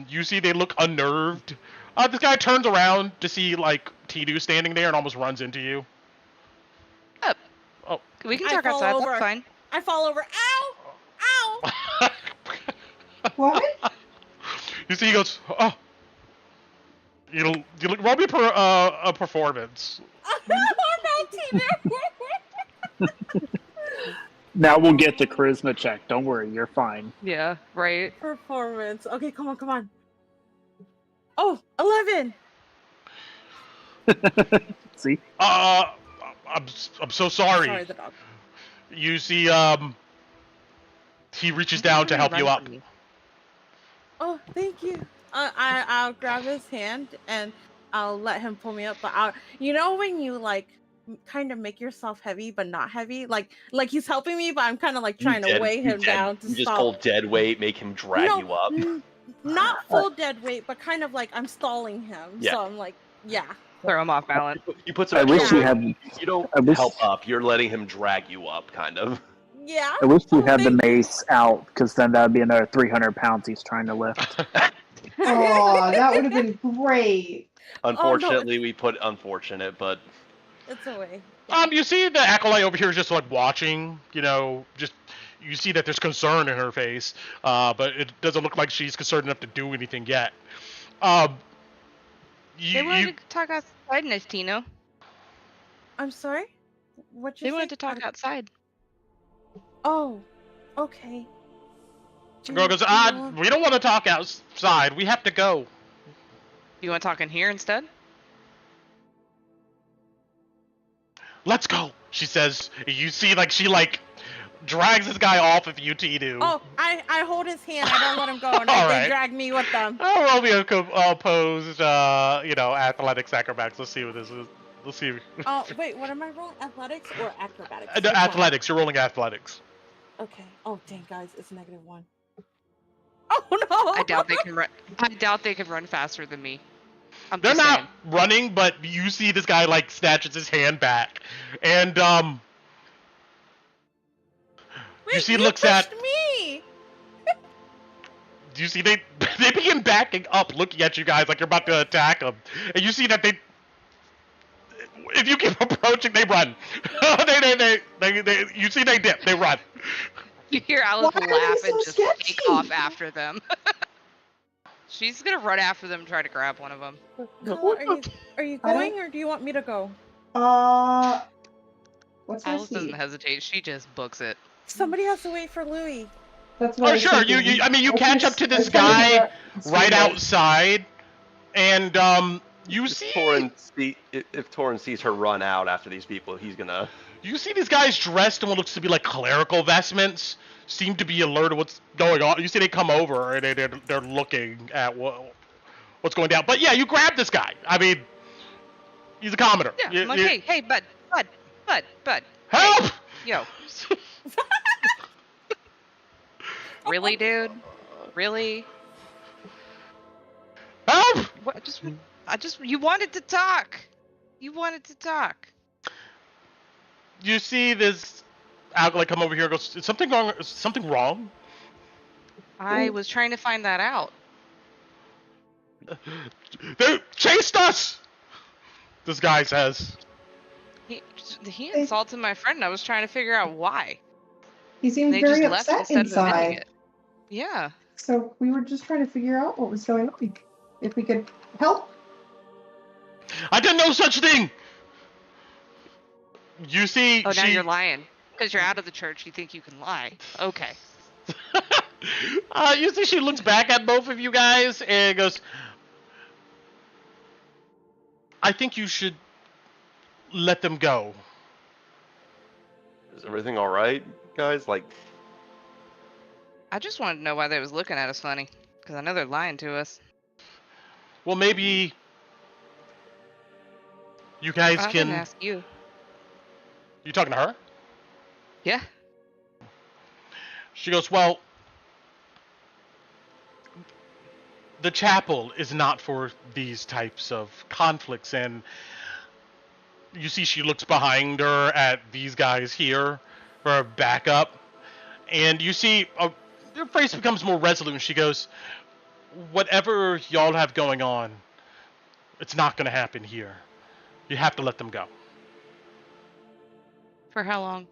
you see they look unnerved. This guy turns around to see like Tidu standing there and almost runs into you. Up. Oh, we can talk outside. That's fine. I fall over. Ow! Ow! What? You see he goes, "Oh." You look. Roll me a performance. Oh no, Tidu! Now we'll get the charisma check. Don't worry, you're fine. Yeah, right. Performance. Okay, come on. Oh, 11. See? I'm so sorry. Sorry, the dog. You see, he reaches down to help you up. Oh, thank you. I'll grab his hand and I'll let him pull me up. But when you like kind of make yourself heavy but not heavy, like he's helping me, but I'm kind of like trying to weigh him down to you stop. just pull dead weight, make him drag you up. Not full dead weight, but kind of like I'm stalling him. Yeah. So I'm like, yeah. Throw him off balance. You put some. I wish you had. You don't help up. You're letting him drag you up, kind of. Yeah. I wish we had the thank you. mace out, because then that would be another 300 pounds he's trying to lift. Oh, that would have been great. Unfortunately, we put unfortunate, but It's away. You see the acolyte over here is just like watching, just you see that there's concern in her face, but it doesn't look like she's concerned enough to do anything yet. They wanted to talk outside, Nestino. I'm sorry? What you They say? wanted to talk outside. Oh, okay. The girl goes, we don't want to talk outside. We have to go. You want to talk in here instead? Let's go, she says. You see, she drags this guy off of you two. Oh, I hold his hand. I don't let him go, and they drag me with them. Oh, roll me opposed, athletics acrobatics. Let's see what this is. Let's see. Oh, wait, what am I rolling? Athletics or acrobatics? Athletics. You're rolling athletics. Okay. Oh, dang, guys, it's -1. Oh no! I doubt they can run. I doubt they can run faster than me. They're not running, but you see this guy snatches his hand back, and Wait, you see looks at me. You see they begin backing up, looking at you guys like you're about to attack them, and you see that they. If you keep approaching, they run. You see they dip, they run. You hear Alice laugh and just take off after them. She's gonna run after them and try to grab one of them. Are you going, or do you want me to go? What's Alice doesn't hesitate. She just books it. Somebody has to wait for Louis. That's what sure. You catch up to this guy right outside, and you see. If Torrin sees her run out after these people, he's gonna. You see these guys dressed in what looks to be like clerical vestments, seem to be alert to what's going on. You see they come over and they're looking at what's going down. But yeah, you grab this guy. I mean, he's a commoner. Yeah, I'm like, hey, bud. Help! Hey, yo. Really, dude? Really? Help! What? You wanted to talk. You see this acolyte come over here and goes, is something wrong? Is something wrong? I was trying to find that out. They chased us! This guy says. He insulted my friend. I was trying to figure out why. He seemed They very just left upset instead of admitting inside. it. Yeah. So we were just trying to figure out what was going on. If we could help. I did no such thing! You see, Oh, now you're lying. Because you're out of the church, you think you can lie. Okay. You see she looks back at both of you guys and goes, I think you should let them go. Is everything alright, guys? I just wanted to know why they was looking at us funny. Because I know they're lying to us. Well, maybe you guys I can... didn't ask you. You talking to her? Yeah. She goes, well, the chapel is not for these types of conflicts, and you see she looks behind her at these guys here for backup, and you see her face becomes more resolute, and she goes, whatever y'all have going on, it's not going to happen here. You have to let them go. For how long?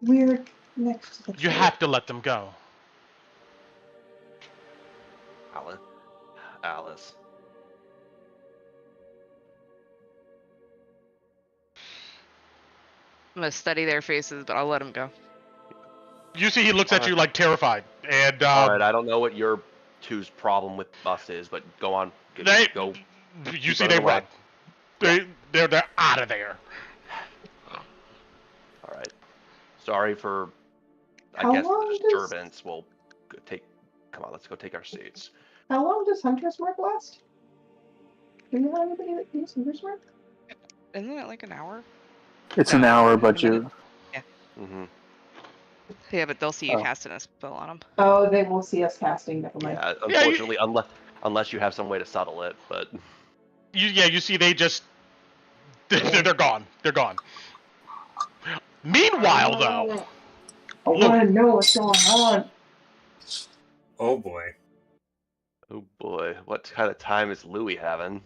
We're next to the church. You have to let them go. Alice. I'm going to study their faces, but I'll let them go. You see he looks at you terrified. And Alright, I don't know what your two's problem with us is, but go on. Go. You see they run. They're out of there. Alright. Sorry for, How I guess, long the does- disturbance. We'll come on, let's go take our seats. How long does Hunter's Mark last? Do you know anybody that uses Hunter's Mark? Isn't it like an hour? It's an hour, but you... Mm-hmm. Yeah, but they'll see you casting a spell on them. Oh, they will see us casting, never mind. Yeah, unfortunately, unless you have some way to settle it, but... You see they just... They're gone. They're gone. Meanwhile, though, I want to know what's going on. Oh boy. Oh boy, what kind of time is Louis having?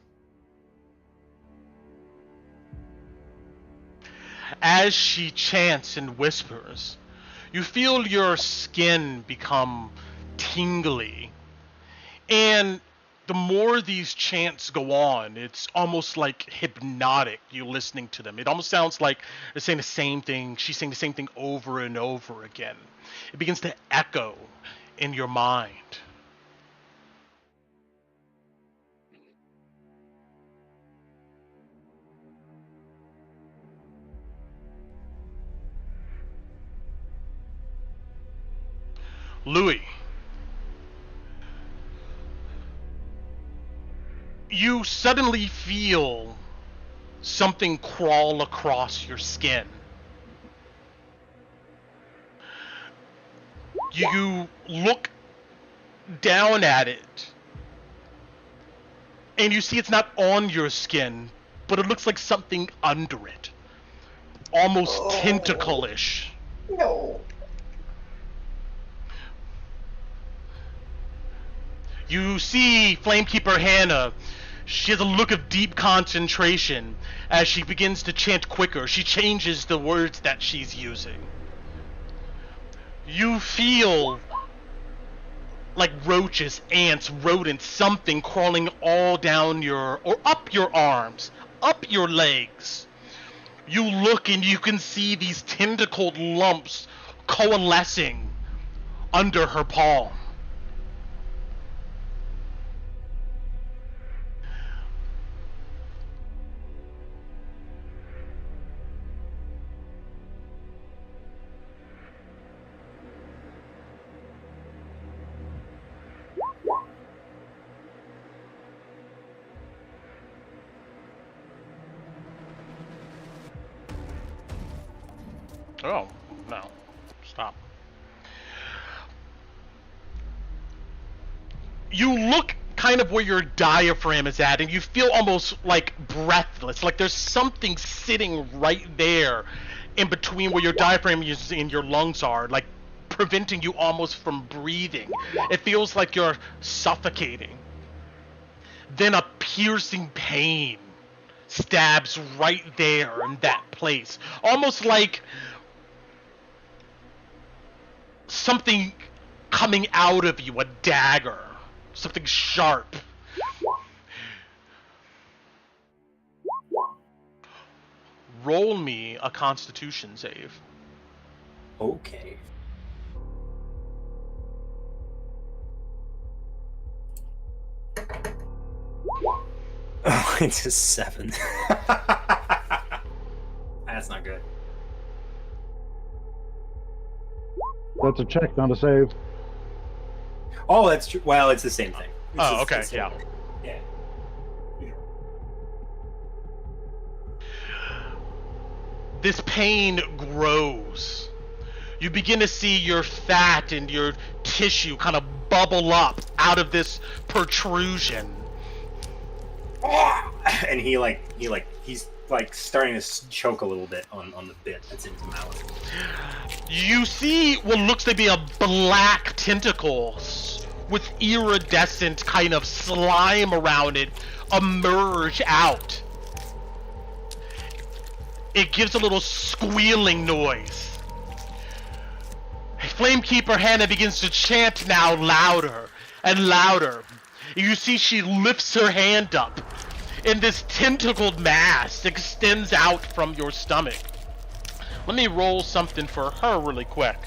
as she chants and whispers, you feel your skin become tingly. And the more these chants go on, it's almost like hypnotic, you listening to them. It almost sounds like they're saying the same thing, she's saying the same thing over and over again. It begins to echo in your mind. Louis, you suddenly feel something crawl across your skin. You look down at it, and you see it's not on your skin, but it looks like something under it. Almost tentacle-ish. No. You see Flamekeeper Hannah. She has a look of deep concentration as she begins to chant quicker. She changes the words that she's using. You feel like roaches, ants, rodents, something crawling all down or up your arms, up your legs. You look and you can see these tentacled lumps coalescing under her palm. Oh, no. Stop. You look kind of where your diaphragm is at, and you feel almost like breathless. Like there's something sitting right there in between where your diaphragm is and your lungs are, like preventing you almost from breathing. It feels like you're suffocating. Then a piercing pain stabs right there in that place. Almost like something coming out of you, a dagger, something sharp. Roll me a Constitution save. Okay. Oh, it's a 7. That's not good. That's a check, not a save. Oh, that's true. Well, it's the same thing. Oh, okay, yeah. Yeah. This pain grows. You begin to see your fat and your tissue kind of bubble up out of this protrusion. And he's like starting to choke a little bit on the bit that's in his mouth. You see what looks to be a black tentacle with iridescent kind of slime around it emerge out. It gives a little squealing noise. Flamekeeper Hannah begins to chant now louder and louder. You see she lifts her hand up, and this tentacled mass extends out from your stomach. Let me roll something for her really quick.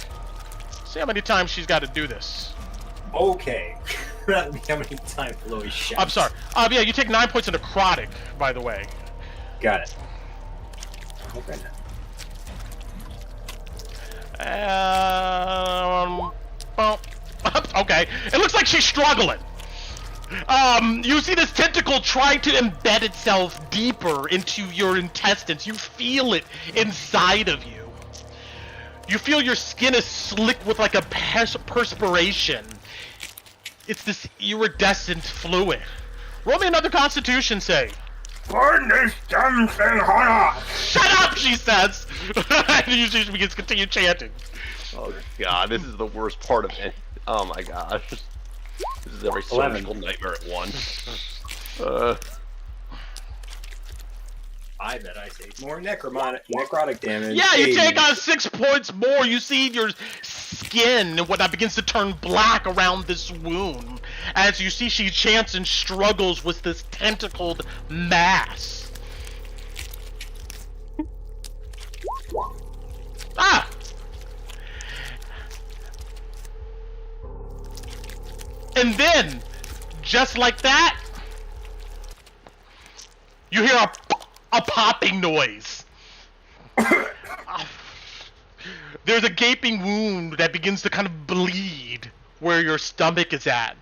See how many times she's got to do this. Okay. How many times Louis shouts? I'm sorry. Yeah, you take 9 points of necrotic, by the way. Got it. Okay. Okay. It looks like she's struggling. You see this tentacle trying to embed itself deeper into your intestines. You feel it inside of you. You feel your skin is slick with like a perspiration. It's this iridescent fluid. Roll me another Constitution save. Burn this damn thing hot! Shut up, she says! And you just begins to continue chanting. Oh god, this is the worst part of it. Oh my gosh. This is every 11. surgical nightmare at once. I bet I take more necrotic damage. Yeah, you take on 6 points more. You see your skin and whatnot begins to turn black around this wound. As you see, she chants and struggles with this tentacled mass. Ah! And then, just like that, you hear a popping noise. There's a gaping wound that begins to kind of bleed where your stomach is at.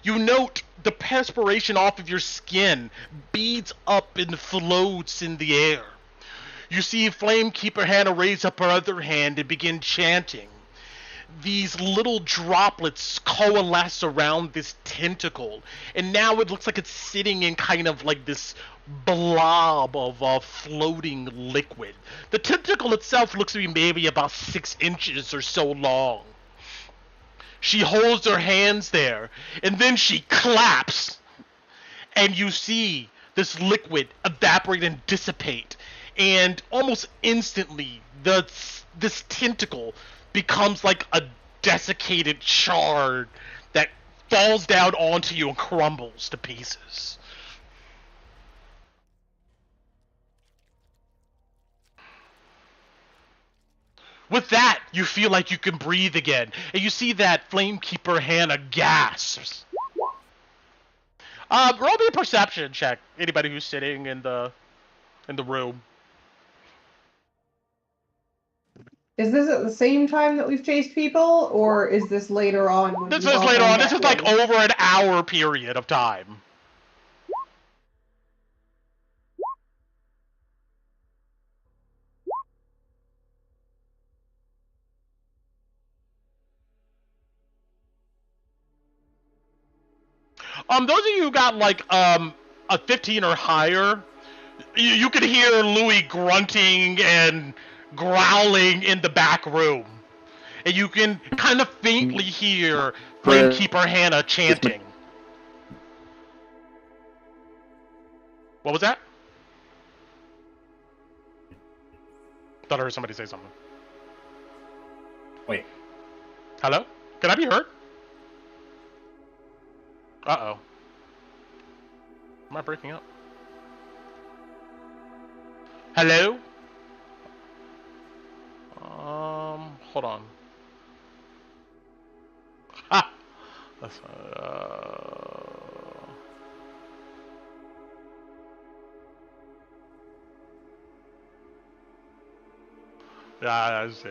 You note the perspiration off of your skin beads up and floats in the air. You see Flamekeeper Hannah raise up her other hand and begin chanting. These little droplets coalesce around this tentacle, and now it looks like it's sitting in kind of like this blob of floating liquid. The tentacle itself looks to be maybe about 6 inches or so long. She holds her hands there, and then she claps, and you see this liquid evaporate and dissipate, and almost instantly this tentacle becomes like a desiccated shard that falls down onto you and crumbles to pieces. With that, you feel like you can breathe again, and you see that Flamekeeper Hannah gasps. Roll me a perception check. Anybody who's sitting in the room. Is this at the same time that we've chased people, or is this later on? This is later on. This is like over an hour period of time. Those of you who got like a 15 or higher, you could hear Louis grunting and growling in the back room, and you can kind of faintly hear Flamekeeper Hannah chanting. What was that? Thought I heard somebody say something. Wait. Hello? Can I be heard? Uh-oh. Am I breaking up? Hello? Hold on. Ha! That's, yeah, I see.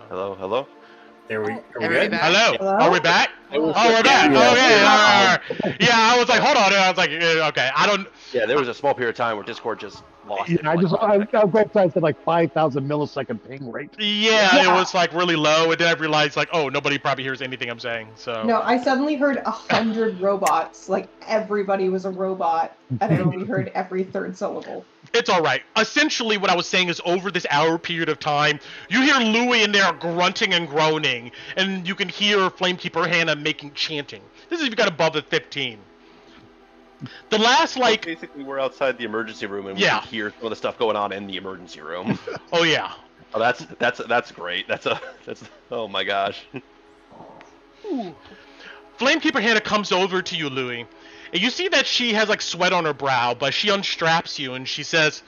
Hello, hello? Are we Everybody good? back? Hello? Hello? Are we back? Oh, we're back. Okay. Yeah, I was like, hold on. I was like, okay. I don't. Yeah, there was a small period of time where Discord just lost it. Yeah, our website said like 5,000 millisecond ping rate. Yeah, it was like really low, and then I realized like, oh, nobody probably hears anything I'm saying. So. No, I suddenly heard 100 robots. Like everybody was a robot, and I only heard every third syllable. It's all right. Essentially, what I was saying is over this hour period of time, you hear Louis in there grunting and groaning, and you can hear Flamekeeper Hannah chanting. This is if you got above the 15. The last, like... Basically, we're outside the emergency room, and we can hear some of the stuff going on in the emergency room. Oh, yeah. Oh, that's great. That's oh my gosh. Flamekeeper Hannah comes over to you, Louis. And you see that she has like sweat on her brow, but she unstraps you and she says,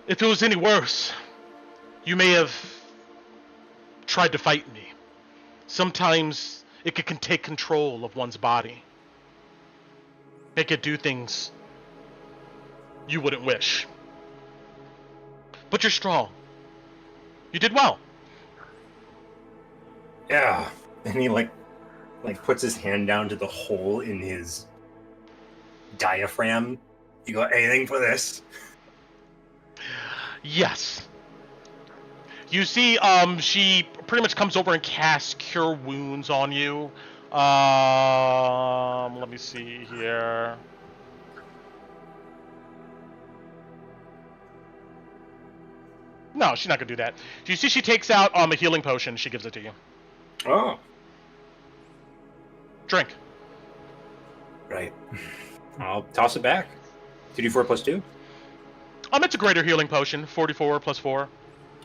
if it was any worse, you may have tried to fight me. Sometimes it can take control of one's body. Make it do things you wouldn't wish. But you're strong. You did well. Yeah. And he like puts his hand down to the hole in his diaphragm. You got anything for this? Yes. You see, she pretty much comes over and casts Cure Wounds on you. Let me see here. No, she's not gonna do that. You see, she takes out a healing potion. She gives it to you. Oh. Drink. Right. I'll toss it back. 2d4 plus 2? It's a greater healing potion. 44 plus 4.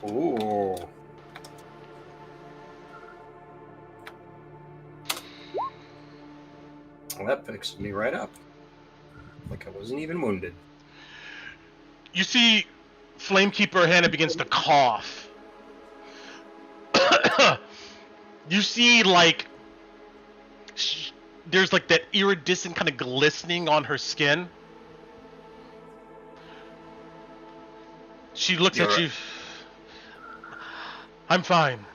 Ooh. Well, that fixed me right up. Like I wasn't even wounded. You see Flamekeeper Hannah begins to cough. You see, like, there's like that iridescent kind of glistening on her skin. She looks at you. I'm fine.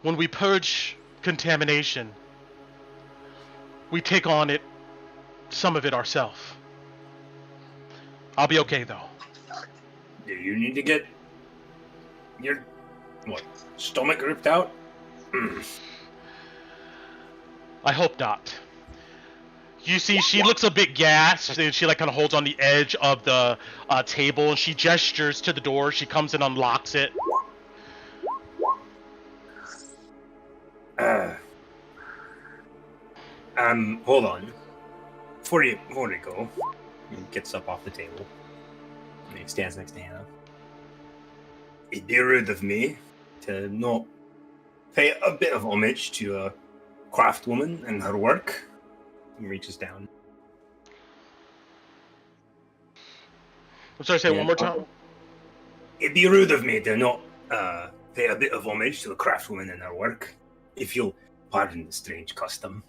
When we purge contamination, we take on it, some of it ourselves. I'll be okay, though. Do you need to get your, stomach ripped out? I hope not. You see, she looks a bit gassed, and she like kind of holds on the edge of the table, and she gestures to the door. She comes and unlocks it. Hold on. Before you go, he gets up off the table, and he stands next to Hannah. It'd be rude of me to not pay a bit of homage to a craftwoman and her work. He reaches down. I'm sorry, say it one more time. It'd be rude of me to not pay a bit of homage to a craftwoman and her work, if you'll pardon the strange custom.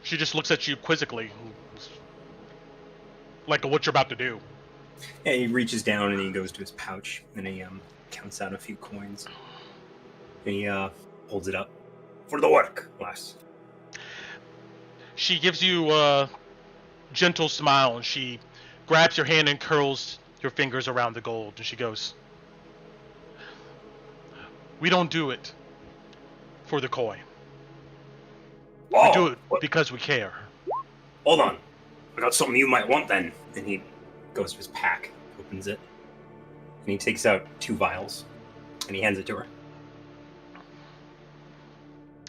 She just looks at you quizzically, like what you're about to do. Yeah, he reaches down and he goes to his pouch and he counts out a few coins. And he holds it up. For the work, lass. She gives you a gentle smile, and she grabs your hand and curls your fingers around the gold, and she goes, "We don't do it for the coin. We do it because we care." Hold on. I got something you might want then. And he goes to his pack, opens it, and he takes out 2 vials, and he hands it to her.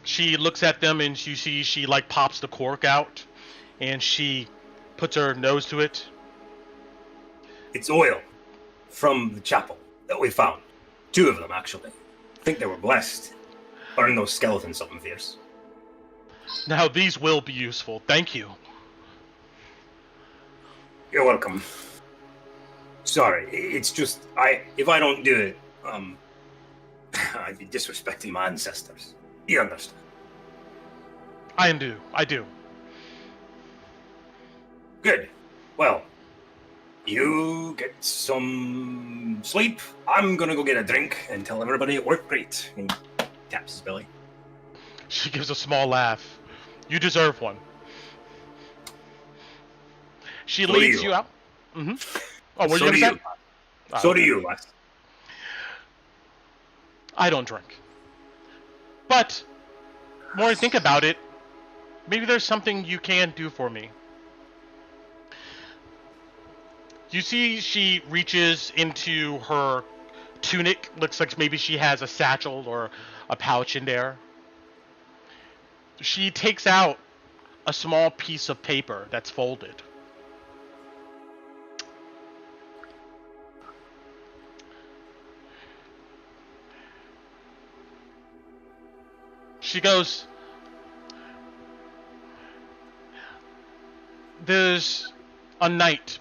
She looks at them, and you see she like pops the cork out, and she puts her nose to it. It's oil from the chapel that we found. 2 of them, actually. I think they were blessed. Burn those skeletons something fierce. Now these will be useful. Thank you. You're welcome. Sorry, it's just if I don't do it, I'd be disrespecting my ancestors. You understand? I do. Good. Well, you get some sleep. I'm gonna go get a drink and tell everybody it worked great. And he taps his belly. She gives a small laugh. You deserve one. She leads you out. Mm-hmm. Oh, what are you gonna say? So do you, lass. I don't drink. But, the more I think about it, maybe there's something you can do for me. You see she reaches into her tunic. Looks like maybe she has a satchel or a pouch in there. She takes out a small piece of paper that's folded. She goes, "There's a knight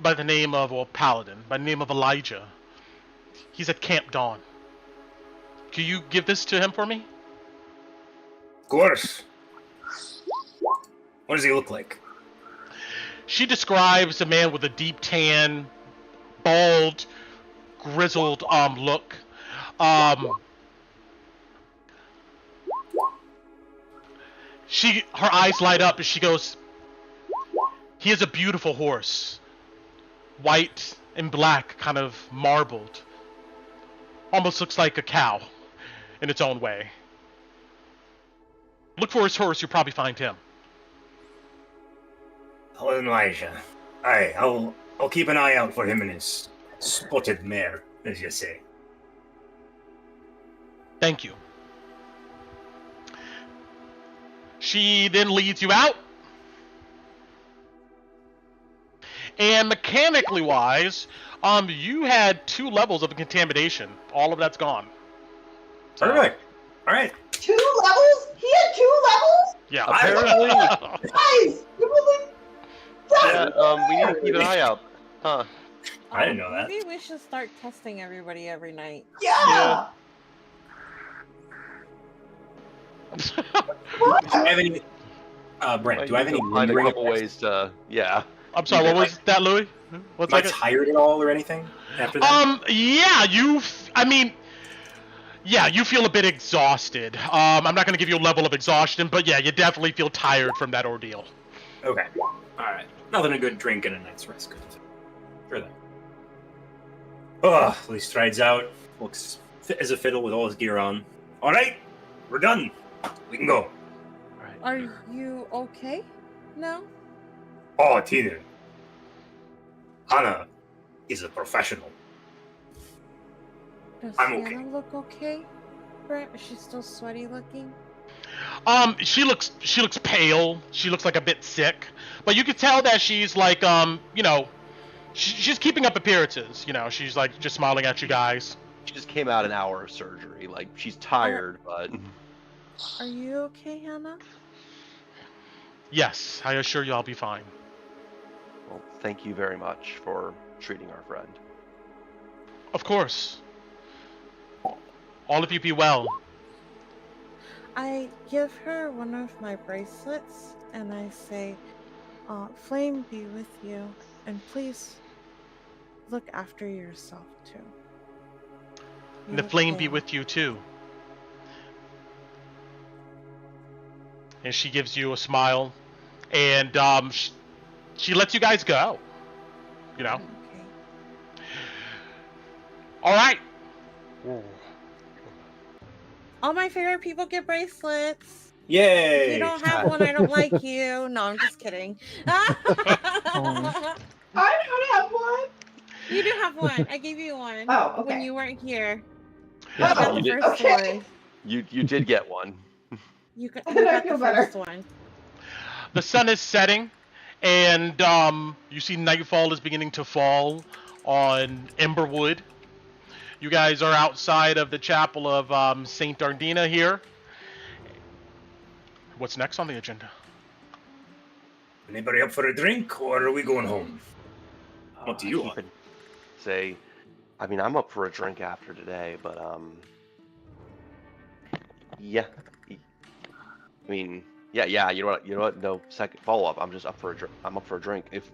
by the name of, or paladin, by the name of Elijah. He's at Camp Dawn. Can you give this to him for me?" Of course. What does he look like? She describes a man with a deep tan, bald, grizzled look. Her eyes light up and she goes, "He has a beautiful horse. White and black, kind of marbled. Almost looks like a cow in its own way. Look for his horse, you'll probably find him." Hello, Elijah. I'll keep an eye out for him and his spotted mare, as you say. Thank you. She then leads you out. And mechanically wise, you had 2 levels of contamination. All of that's gone. So, Perfect. All right. 2 levels? He had 2 levels? Yeah. Apparently. Guys, you believe that? Yeah, we need to keep an eye out. Huh. I didn't know that. Maybe we should start testing everybody every night. Yeah. Do I have any? Brent, do I have any Find a lingering couple effects? ways to, yeah. I'm sorry, what was that, Louis? What's Am I that? tired at all or anything after that? Yeah, you feel a bit exhausted. I'm not going to give you a level of exhaustion, but yeah, you definitely feel tired from that ordeal. Okay. All right. Nothing a good drink and a night's rest could do. Sure thing. Oh, Lee strides out, looks fit as a fiddle with all his gear on. All right, we're done. We can go. Are you okay now? Oh, Tina. Hana is a professional. Does I'm Hannah okay. look okay? Brent, is she still sweaty looking? She looks pale. She looks like a bit sick, but you could tell that she's like, she's keeping up appearances. She's like just smiling at you guys. She just came out an hour of surgery. Like, she's tired, but... Are you okay, Hannah? Yes, I assure you I'll be fine. Well, thank you very much for treating our friend. Of course. All of you be well. I give her one of my bracelets and I say, Flame be with you, and please look after yourself too. And the flame be with you too. And she gives you a smile, and she lets you guys go. Okay. All right. All my favorite people get bracelets. Yay! If you don't have one, I don't like you. No, I'm just kidding. I don't have one. You do have one. I gave you one. Oh, okay. When you weren't here. Oh, You got the you first okay. one. You did get one. You got I the feel better. first one. The sun is setting, and you see nightfall is beginning to fall on Emberwood. You guys are outside of the chapel of Saint Ardina here. What's next on the agenda? Anybody up for a drink, or are we going home? What do you I want? keep it- Say, I mean, I'm up for a drink after today, but yeah. I mean, yeah. You know what? No second follow up. I'm just up for a drink. I'm up for a drink. If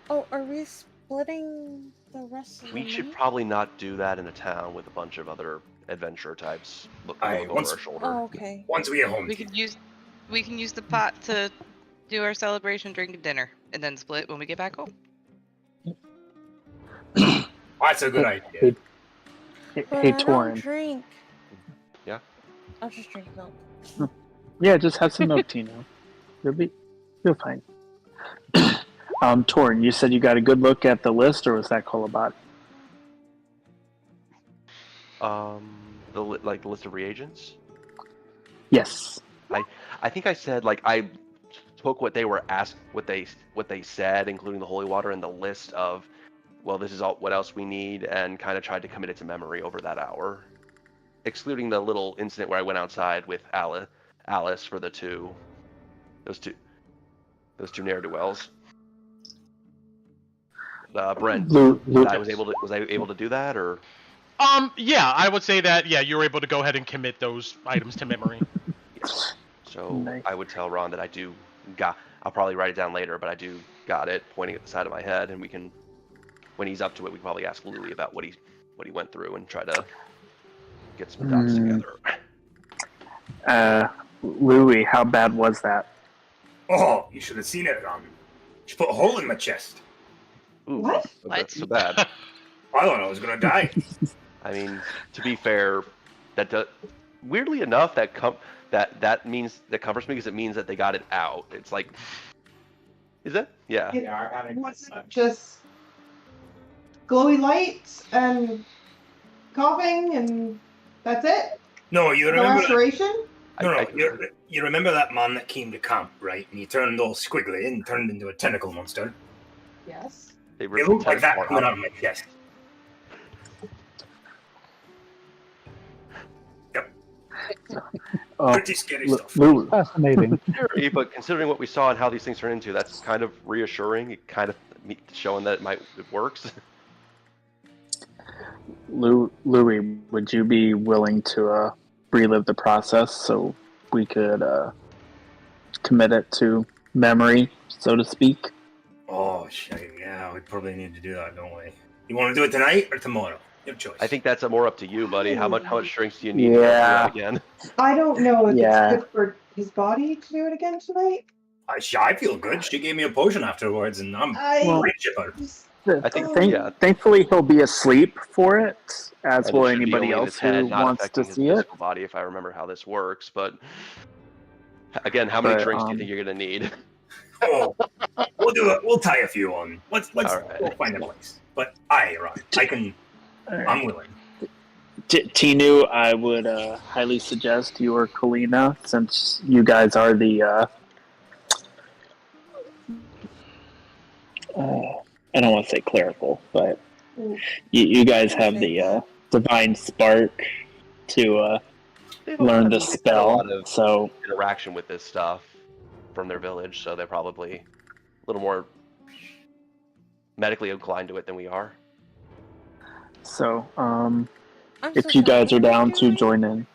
Oh, are we splitting the rest of the we should night? probably not do that in a town with a bunch of other adventure types looking over once- our shoulder. Oh, okay. Once we get home, We could use the pot to do our celebration, drink, and dinner, and then split when we get back home. that's a good idea. But Hey, I don't Torin. drink. Yeah? I'll just drink milk. Yeah, just have some milk, Tino. You're fine. Torin, you said you got a good look at the list, or was that Kolobot? The list of reagents. Yes. I think I said I took what they were asked, what they said, including the holy water, and the list of, well, this is all what else we need, and kind of tried to commit it to memory over that hour, excluding the little incident where I went outside with Alice for those two ne'er-do-wells. Brent, was I able to do that, or? Yeah, I would say that, yeah, you were able to go ahead and commit those items to memory. Yes. So Nice. I would tell Ron that I'll probably write it down later, but I do got it pointing at the side of my head, and we can, when he's up to it, we can probably ask Louis about what he went through and try to get some dots together. Louis, how bad was that? Oh, you should have seen it, Ron. She put a hole in my chest. Ooh, What? That's so bad. I thought I was gonna die. I mean, to be fair, weirdly enough, that means that covers me because it means that they got it out. It's like, is it? Yeah. It wasn't just glowy lights and coughing, and that's it? No, you No remember restoration? you remember that man that came to camp, right? And he turned all squiggly and turned into a tentacle monster. Yes. They It looked like that coming out of my chest. Yep. Pretty scary stuff. Fascinating. Scary, but considering what we saw and how these things turn into, that's kind of reassuring. It kind of showing that it works. Louis, would you be willing to relive the process so we could commit it to memory, so to speak? Oh, shit. Yeah, we probably need to do that, don't we? You want to do it tonight or tomorrow? You have a choice. I think that's more up to you, buddy. How much drinks do you need to do it again? I don't know if it's good for his body to do it again tonight. I feel good. She gave me a potion afterwards, and I'm great chipper. I think, thankfully, he'll be asleep for it, as and will it should be anybody only in else his head, who not wants to affecting his see it. physical body, if I remember how this works. But again, how many drinks do you think you're gonna need? Oh, we'll do it. We'll tie a few on. Let's we'll find a place. But I can. Right. I'm willing. Tinu, I would highly suggest you or Kalina, since you guys are the. I don't want to say clerical, but you guys have the divine spark to learn the spell. A lot of so interaction with this stuff from their village, so they're probably a little more medically inclined to it than we are. So, if you guys are down to join in.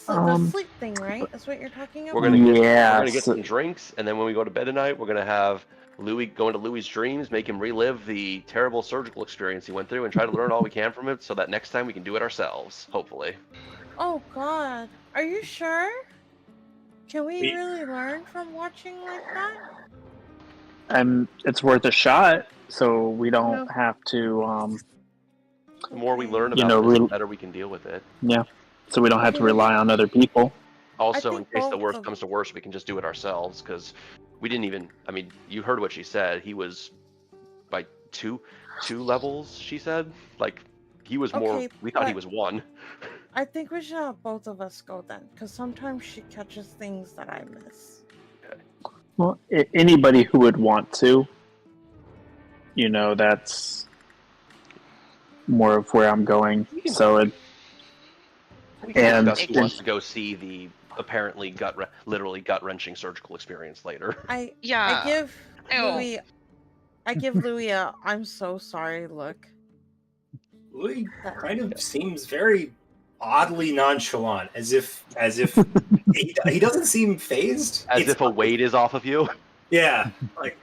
The sleep thing, right? That's what you're talking about? We're gonna get some drinks, and then when we go to bed tonight, we're gonna have Louis go into Louis' dreams, make him relive the terrible surgical experience he went through, and try to learn all we can from it, so that next time we can do it ourselves, hopefully. Oh God, are you sure? Can we really learn from watching like that? It's worth a shot, so we don't have to. The more we learn about it, the better we can deal with it. Yeah, so we don't have to rely on other people. Also, in case the worst comes to worst, we can just do it ourselves, because we didn't even. I mean, you heard what she said. He was by two levels. She said, like, he was more. We thought he was one. I think we should have both of us go then, because sometimes she catches things that I miss. Okay. Well, anybody who would want to, that's more of where I'm going. So it. And he wants to go see the apparently literally gut-wrenching surgical experience later. I give Louis a I'm so sorry look. Louis kind of seems very oddly nonchalant, as if he doesn't seem phased. As if a weight is off of you. Yeah, like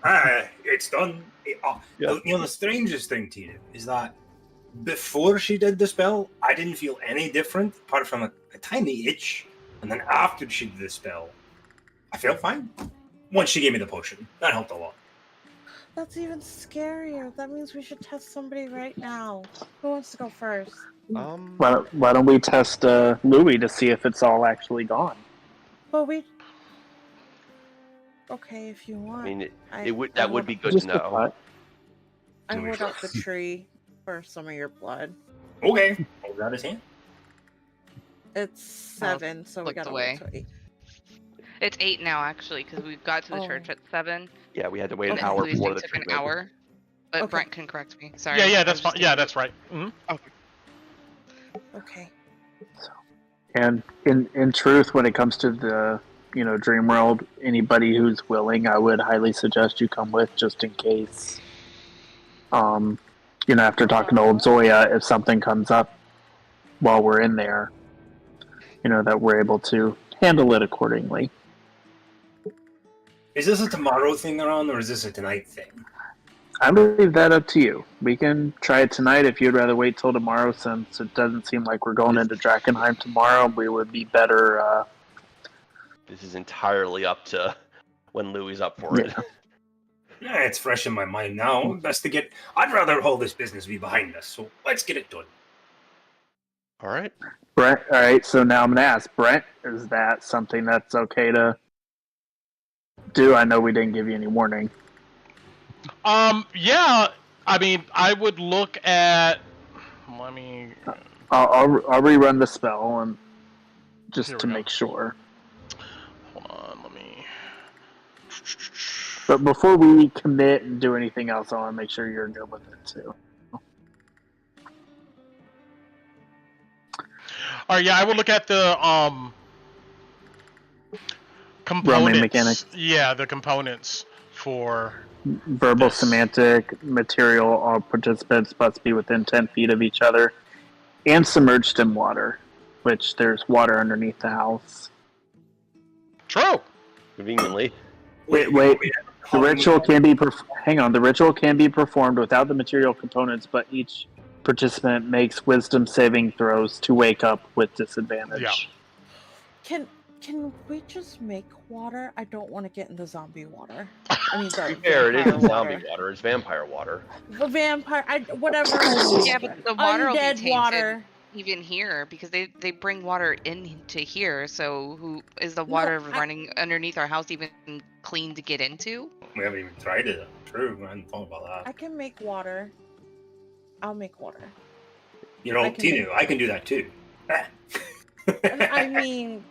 it's done. The strangest thing, Tina, is that before she did the spell, I didn't feel any different, apart from a tiny itch. And then after she did the spell, I felt fine. Once she gave me the potion, that helped a lot. That's even scarier. That means we should test somebody right now. Who wants to go first? Why don't we test Louis to see if it's all actually gone? Well, okay, if you want. I mean, that would be good to know. I hold up the tree for some of your blood. Okay, hold out his hand. It's 7, so we gotta wait till 8. It's 8 now, actually, because we got to the church at 7. Yeah, we had to wait an hour before the treatment. An hour. But Brent can correct me. Sorry. Yeah, that's fine. Yeah, that's right. Mm-hmm. Okay. And in truth, when it comes to the dream world, anybody who's willing, I would highly suggest you come with, just in case. After talking to old Zoya, if something comes up while we're in there, that we're able to handle it accordingly. Is this a tomorrow thing they're on, or is this a tonight thing? I leave that up to you. We can try it tonight if you'd rather wait till tomorrow, since it doesn't seem like we're going into Drakkenheim tomorrow. We would be better. This is entirely up to when Louis up for it. Yeah, it's fresh in my mind now. I'd rather all this business be behind us, so let's get it done. All right. Brent, all right, so now I'm going to ask, Brent, is that something that's okay to do? I know we didn't give you any warning. Yeah, I mean, I would look at. Let me. I'll rerun the spell and just to go. make sure. Hold on, let me. But before we commit and do anything else, I want to make sure you're good with it too. All right, yeah, I would look at the components. Roaming mechanics. Yeah, the components for verbal, semantic, material. All participants must be within 10 feet of each other, and submerged in water, which there's water underneath the house. True. Conveniently. Wait. The ritual can be The ritual can be performed without the material components, but each participant makes wisdom saving throws to wake up with disadvantage. Yeah. Can we just make water? I don't want to get in the zombie water. I mean, To be fair, it isn't zombie water. It's vampire water. The vampire, whatever. Yeah, but the water will be Undead tainted water. even here because they bring water into here. So who is the water running underneath our house even clean to get into? We haven't even tried it. True, I hadn't thought about that. I can make water. I'll make water. You know, Tinu, I can do that too. I mean,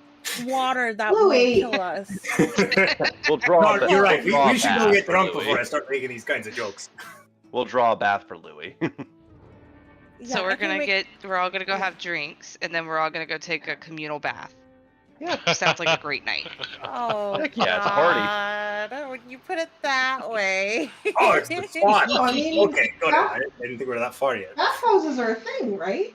water that Louis. won't kill us. We'll draw. No, you're right. We'll We should go get drunk Louis. before I start making these kinds of jokes. We'll draw a bath for Louis. So we're all gonna go have drinks, and then we're all gonna go take a communal bath. Yeah, sounds like a great night. Oh, heck yeah, it's a party. God. When you put it that way. Oh, it's the spot. No, I mean, Okay, go ahead. I didn't think we were that far yet. Bathhouses are a thing, right?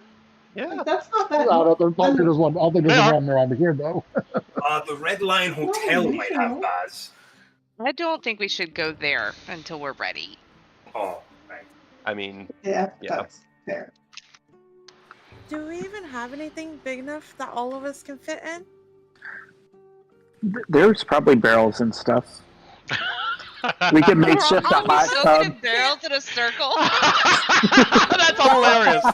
Yeah. Like, that's not that. I don't think there's one around here though. The Red Lion Hotel might have baths. I don't think we should go there until we're ready. Oh, right. I mean, Yeah, that's fair. Do we even have anything big enough that all of us can fit in? There's probably barrels and stuff. We can make shift a hot tub. Barrels in a circle. That's hilarious.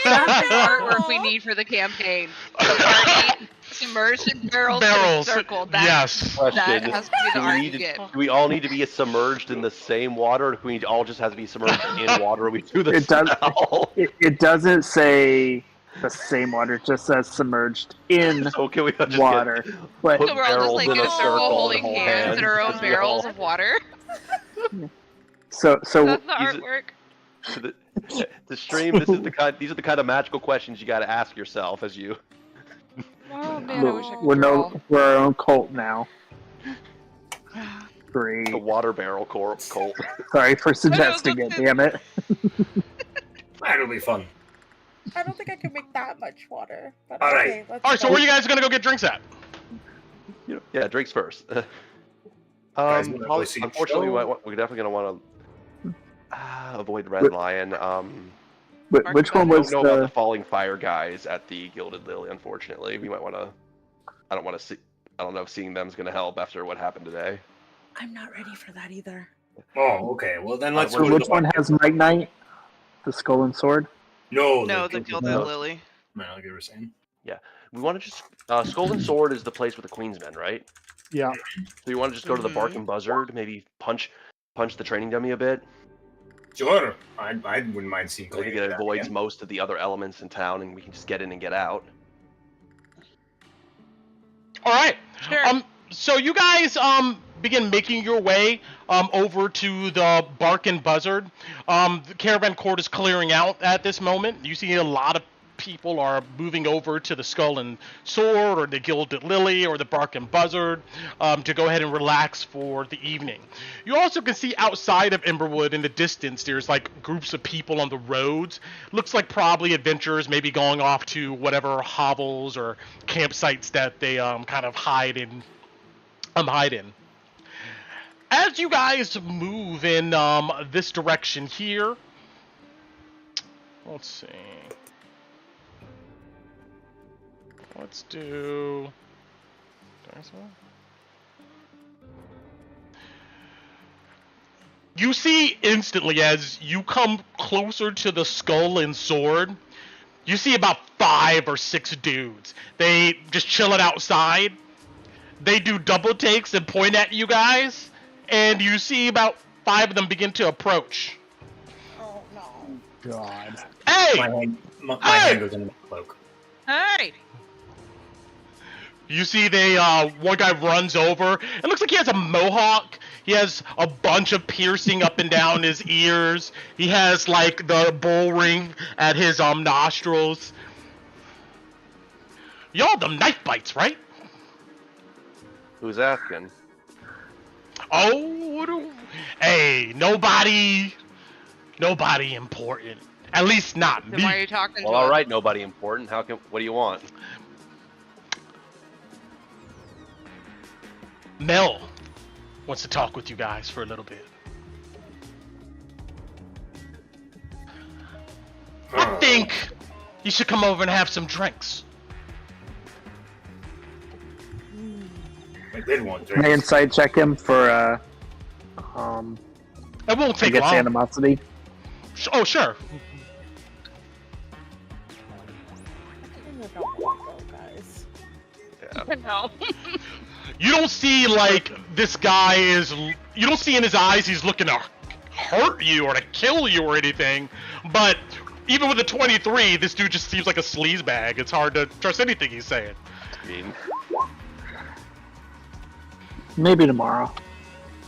That's the artwork we need for the campaign. The party submerged in barrels in a circle. Yes. That has to be the art you get. Do we all need to be submerged in the same water, or do we all just have to be submerged in water? We do the It doesn't say the same water. It just says submerged in water. But so we're all just like in a circle holding hands in our own barrels of water. So that's the artwork. The stream. These are the kind of magical questions you got to ask yourself as you. Oh man, I wish I could we're our own cult now. Great. The water barrel cult. Sorry for suggesting it. Damn it. That'll be fun. I don't think I can make that much water. But all okay, right. All right. So where you guys gonna go get drinks at? Yeah, drinks first. Unfortunately, we're definitely gonna want to avoid the Red Lion. Which one was I don't know about the Falling Fire guys at the Gilded Lily. Unfortunately, we might want to. I don't want to see. I don't know if seeing them is going to help after what happened today. I'm not ready for that either. Oh, okay. Well, then let's. So which one has Might Knight? The Skull and Sword? No, the Gilded Lily. No, like you were saying. Yeah, we want to just. Skull and Sword is the place with the Queensmen, right? Yeah. So you want to just go to the Bark and Buzzard, maybe punch the training dummy a bit. Sure, I wouldn't mind seeing. I think it avoids most of the other elements in town, and we can just get in and get out. All right. Sure. So you guys begin making your way over to the Bark and Buzzard. The caravan court is clearing out at this moment. You see a lot of people are moving over to the Skull and Sword or the Gilded Lily or the Bark and Buzzard to go ahead and relax for the evening. You also can see outside of Emberwood in the distance there's like groups of people on the roads. Looks like probably adventurers maybe going off to whatever hovels or campsites that they kind of hide in. As you guys move in this direction here, let's see. Let's do. You see instantly as you come closer to the Skull and Sword, you see about 5 or 6 dudes. They just chilling outside. They do double takes and point at you guys, and you see about 5 of them begin to approach. God. Hey! My hand goes into my cloak. Hey! You see one guy runs over. It looks like he has a mohawk. He has a bunch of piercing up and down his ears. He has like the bull ring at his nostrils. Y'all them Knifebites, right? Who's asking? Oh, hey, nobody important. At least not Then me. why are you talking Well, to all him? right, nobody important. What do you want? Mel wants to talk with you guys for a little bit. I think you should come over and have some drinks. I did want Can I drinks. insight check him for It won't I take guess long. animosity? Oh, sure. Guys. Yeah. No. You don't see like this guy is. You don't see in his eyes he's looking to hurt you or to kill you or anything. But even with a 23, this dude just seems like a sleazebag. It's hard to trust anything he's saying. I mean, Maybe tomorrow.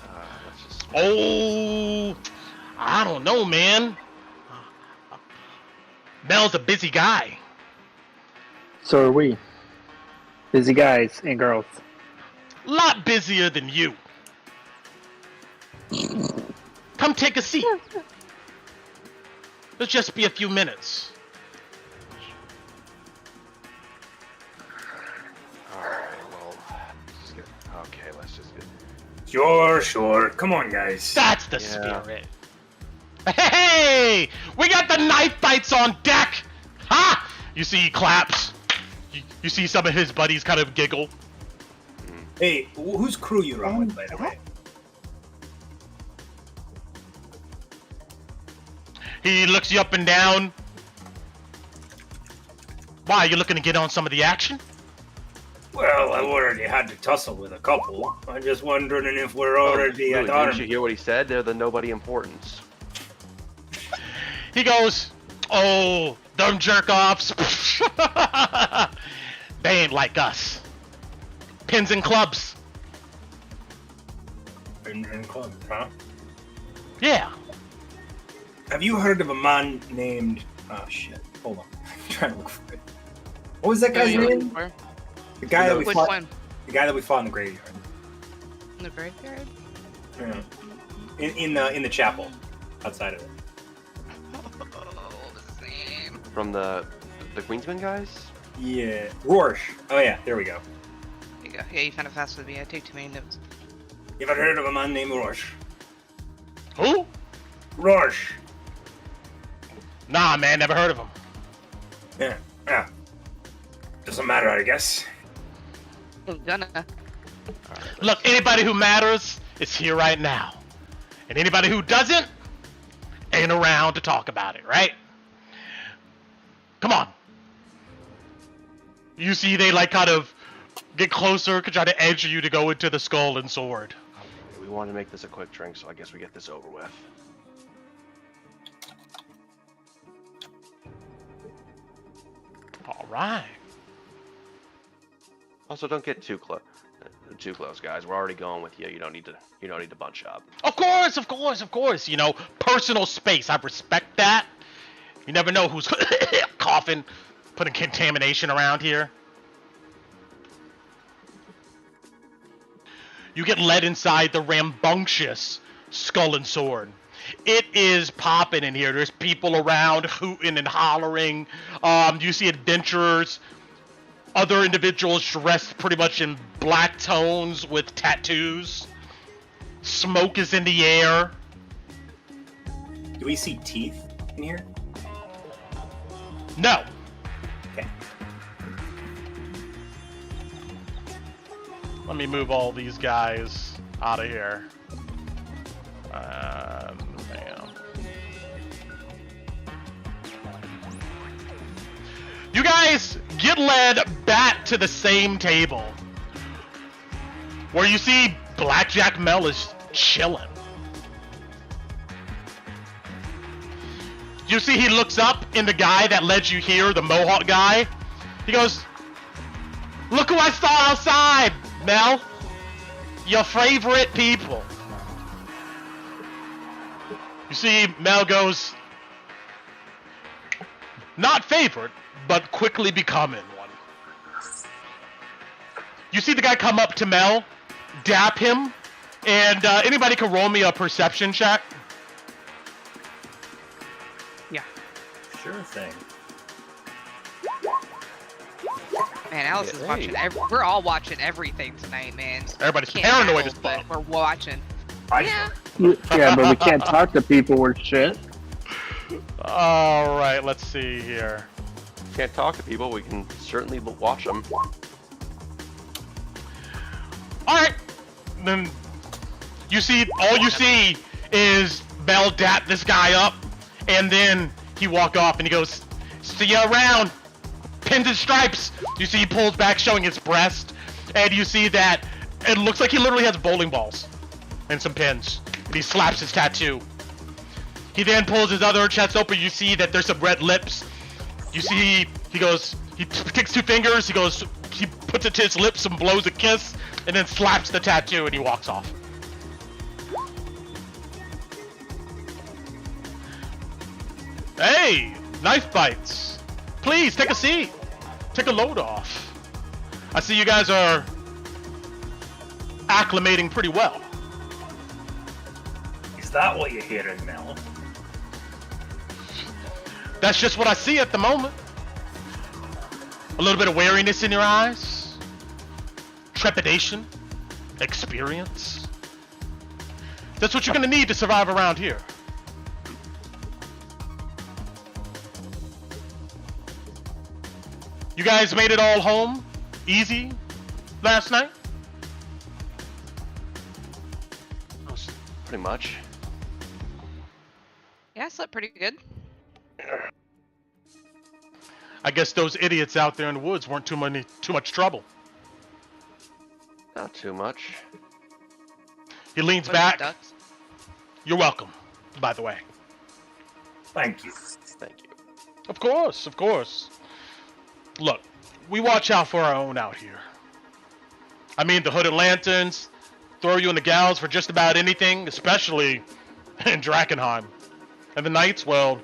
let's just. Oh, I don't know, man. Mel's a busy guy. So are we. Busy guys and girls. Lot busier than you. Come take a seat. It'll just be a few minutes. All right. Well, let's just get. Sure. Come on, guys. That's the Yeah. spirit. Hey! We got the Knifebites on deck! Ha! You see he claps. You see some of his buddies kind of giggle. Hey, whose crew you run with, by the way? He looks you up and down. Why, you looking to get on some of the action? Well, I've already had to tussle with a couple. I'm just wondering if we're already Louis, at didn't arms. you hear what he said? They're the nobody importance. He goes, oh, them jerk-offs. They ain't like us. Pins and clubs. In clubs, huh? Yeah. Have you heard of a man named... Oh, shit. Hold on. I'm trying to look for it. What was that Who are guy's you looking name? for? The guy that we Which fought. one? The guy that we fought in the graveyard. In the graveyard? Yeah. In the chapel, outside of it. Oh, what's his name? From the Queensman guys? Yeah. Rorsch. Oh yeah, there we go. There you go. Yeah, you found it fast with me. I take too many notes. You ever heard of a man named Rorsch? Who? Rorsch. Nah, man, never heard of him. Yeah. Doesn't matter, I guess. I'm gonna. Look, anybody who matters is here right now. And anybody who doesn't ain't around to talk about it, right? Come on. You see they like kind of get closer, try to edge you to go into the skull and sword. We want to make this a quick drink, so I guess we get this over with. All right. Also, don't get too close, guys. We're already going with you. You don't need to bunch up. Of course. You know, personal space. I respect that. You never know who's coughing, putting contamination around here. You get led inside the rambunctious Skull and Sword. It is popping in here. There's people around hooting and hollering. You see adventurers, other individuals dressed pretty much in black tones with tattoos. Smoke is in the air. Do we see teeth in here? No. Okay. Let me move all these guys out of here. Bam. You guys get led back to the same table where you see Blackjack Mel is chilling. You see he looks up in the guy that led you here, the Mohawk guy. He goes, "Look who I saw outside, Mel. Your favorite people." You see Mel goes, "Not favorite, but quickly becoming one." You see the guy come up to Mel, dap him, and anybody can roll me a perception check. Sure thing. Man, Alice is watching. We're all watching everything tonight, man. Everybody's Can't paranoid battle, as fuck. but we're watching. Yeah. Yeah, but we can't talk to people. We're shit. All right, let's see here. Can't talk to people. We can certainly watch them. All right, then all you see is Mel dap this guy up, and then he walk off and he goes, "See you around, pins and stripes." You see he pulls back showing his breast, and you see that it looks like he literally has bowling balls and some pins, and he slaps his tattoo. He then pulls his other chest open. You see that there's some red lips. You see he takes 2 fingers, he puts it to his lips and blows a kiss, and then slaps the tattoo and he walks off. Hey, Knifebites, please take a seat. Take a load off. I see you guys are acclimating pretty well. Is that what you're hearing, Mel? That's just what I see at the moment. A little bit of wariness in your eyes, trepidation, experience. That's what you're gonna need to survive around here. You guys made it all home easy last night? Pretty much. Yeah, I slept pretty good. I guess those idiots out there in the woods weren't too much trouble. Not too much. He leans back. You're welcome, by the way. Thank you. Thank you. Of course, of course. Look, we watch out for our own out here. I mean, the hooded lanterns throw you in the gals for just about anything, especially in Drakkenheim. And the knights, well,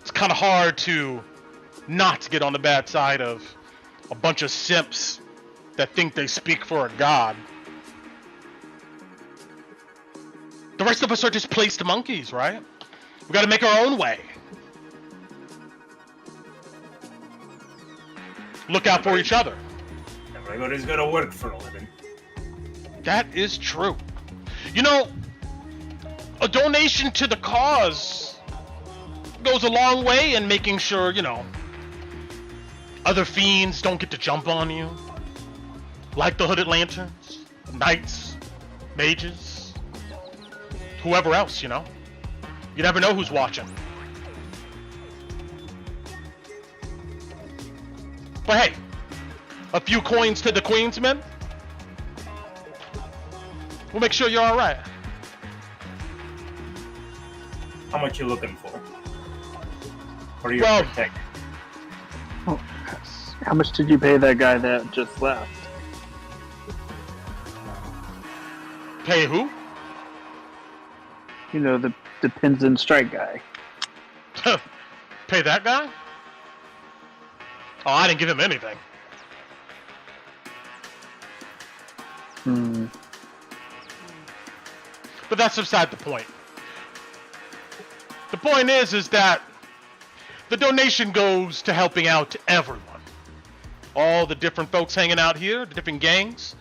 it's kind of hard to not get on the bad side of a bunch of simps that think they speak for a god. The rest of us are just placed monkeys, right? We gotta make our own way. Look out for each other. Everybody's gotta work for a living. That is true. You know, a donation to the cause goes a long way in making sure, you know, other fiends don't get to jump on you. Like the hooded lanterns, knights, mages, whoever else, you know. You never know who's watching. But hey, a few coins to the Queensmen. We'll make sure you're alright. How much you looking for? What are you protecting? Oh, how much did you pay that guy that just left? Pay who? You know, the pins and strike guy. Pay that guy? Oh, I didn't give him anything. But that's beside the point. The point is that the donation goes to helping out everyone. All the different folks hanging out here, the different gangs,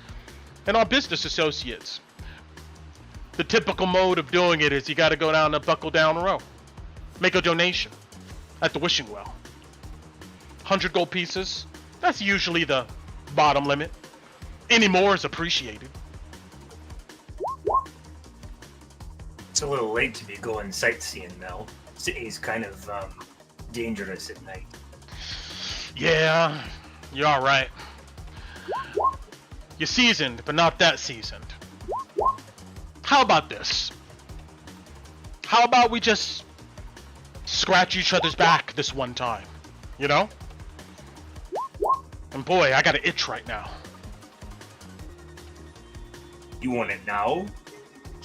and our business associates. The typical mode of doing it is you gotta go down the buckle down row. Make a donation at the wishing well. 100 gold pieces, that's usually the bottom limit. Any more is appreciated. It's a little late to be going sightseeing now. City's kind of dangerous at night. Yeah, you're alright. You're seasoned, but not that seasoned. How about this? How about we just scratch each other's back this one time, you know? And boy, I got an itch right now. You want it now?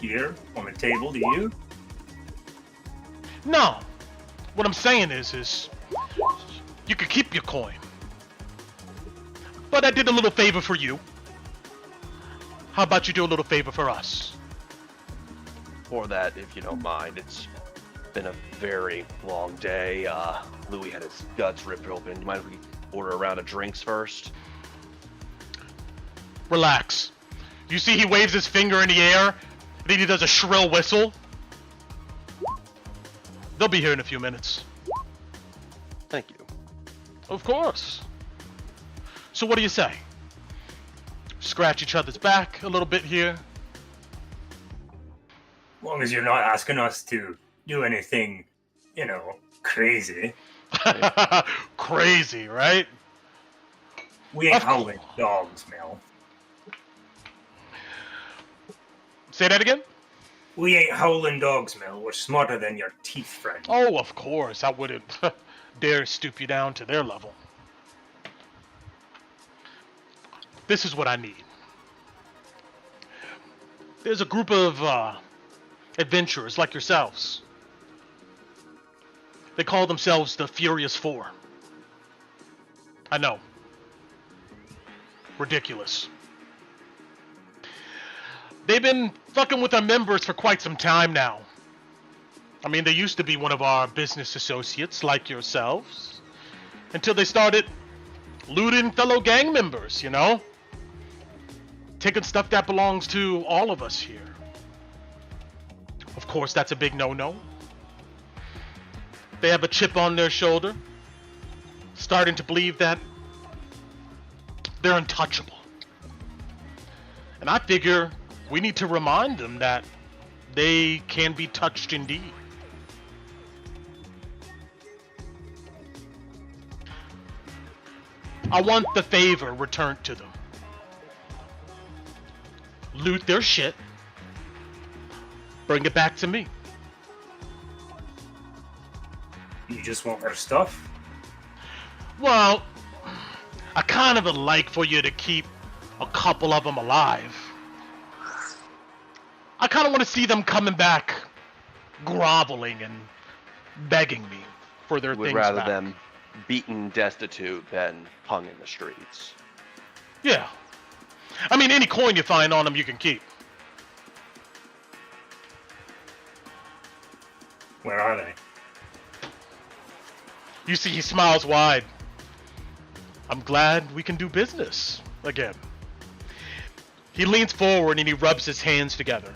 Here, on the table, do you? No. What I'm saying is you could keep your coin. But I did a little favor for you. How about you do a little favor for us? For that, if you don't mind, it's been a very long day. Louis had his guts ripped open. Do you mind if we order a round of drinks first? Relax. You see he waves his finger in the air, then he does a shrill whistle. They'll be here in a few minutes. Thank you. Of course. So what do you say? Scratch each other's back a little bit here. As long as you're not asking us to do anything, you know, crazy. Crazy, right? We ain't howling dogs, Mel. Say that again? We ain't howling dogs, Mel. We're smarter than your teeth, friend. Oh, of course. I wouldn't dare stoop you down to their level. This is what I need. There's a group of adventurers like yourselves. They call themselves the Furious Four. I know. Ridiculous. They've been fucking with our members for quite some time now. I mean, they used to be one of our business associates like yourselves. Until they started looting fellow gang members, you know? Taking stuff that belongs to all of us here. Of course, that's a big no-no. They have a chip on their shoulder, starting to believe that they're untouchable. And I figure we need to remind them that they can be touched indeed. I want the favor returned to them. Loot their shit. Bring it back to me. You just want our stuff? Well, I kind of would like for you to keep a couple of them alive. I kind of want to see them coming back, groveling and begging me for their things back. Would rather them beaten, destitute, than hung in the streets. Yeah. I mean, any coin you find on them, you can keep. Where are they? You see, he smiles wide. I'm glad we can do business again. He leans forward and he rubs his hands together.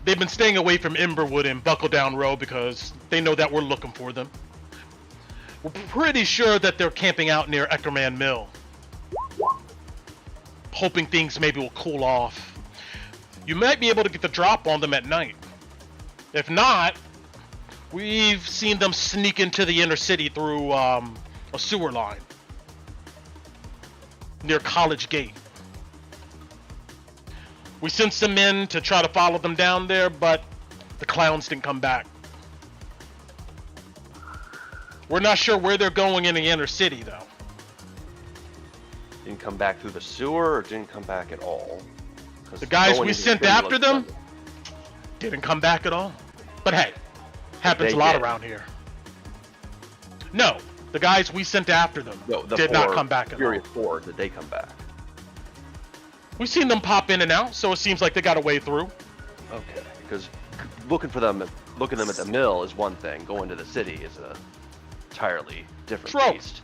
They've been staying away from Emberwood and Buckle Down Row because they know that we're looking for them. We're pretty sure that they're camping out near Eckerman Mill. Hoping things maybe will cool off. You might be able to get the drop on them at night. If not, we've seen them sneak into the inner city through a sewer line near College Gate. We sent some men to try to follow them down there, but the clowns didn't come back. We're not sure where they're going in the inner city, though. Didn't come back through the sewer, or didn't come back at all? The guys we sent after them didn't come back at all. But hey, happens a lot around here. No, the guys we sent after them did not come back at all. Furious Four, did they come back? We've seen them pop in and out, so it seems like they got a way through. Okay, because looking at them at the mill is one thing. Going to the city is a entirely different beast.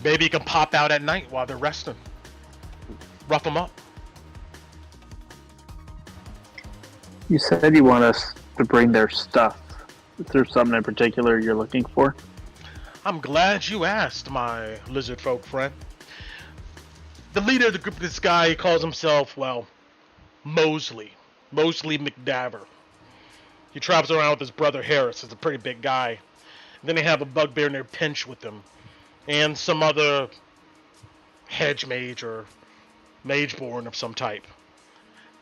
Maybe you can pop out at night while they're resting. Rough them up. You said you want us to bring their stuff. Is there something in particular you're looking for? I'm glad you asked, my lizard folk friend. The leader of the group, this guy, he calls himself, well, Mosley McDaver. He travels around with his brother Harris. He's a pretty big guy. And then they have a bugbear named Pinch with them. And some other hedge mage or mageborn of some type.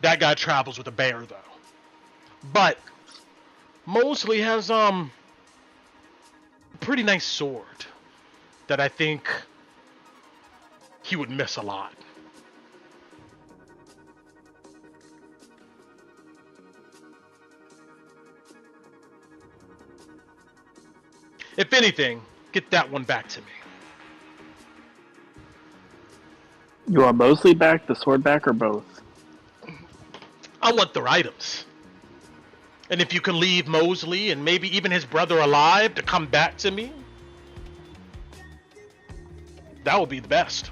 That guy travels with a bear, though. But Mosley has a pretty nice sword that I think he would miss a lot. If anything, get that one back to me. You want Mosley back, the sword back, or both? I want their items. And if you can leave Mosley and maybe even his brother alive to come back to me, that would be the best.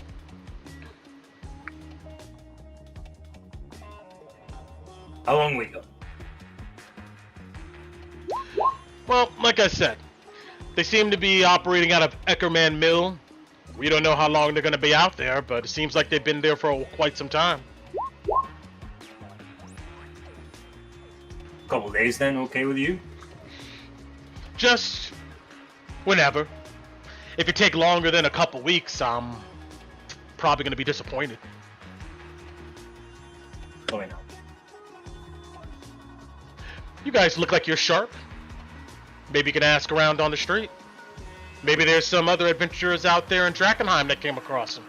How long we go? Well, like I said, they seem to be operating out of Eckerman Mill. We don't know how long they're going to be out there, but it seems like they've been there for quite some time. Couple days then, okay with you? Just whenever. If it take longer than a couple weeks, I'm probably going to be disappointed. Going on. You guys look like you're sharp. Maybe you can ask around on the street. Maybe there's some other adventurers out there in Drakkenheim that came across them.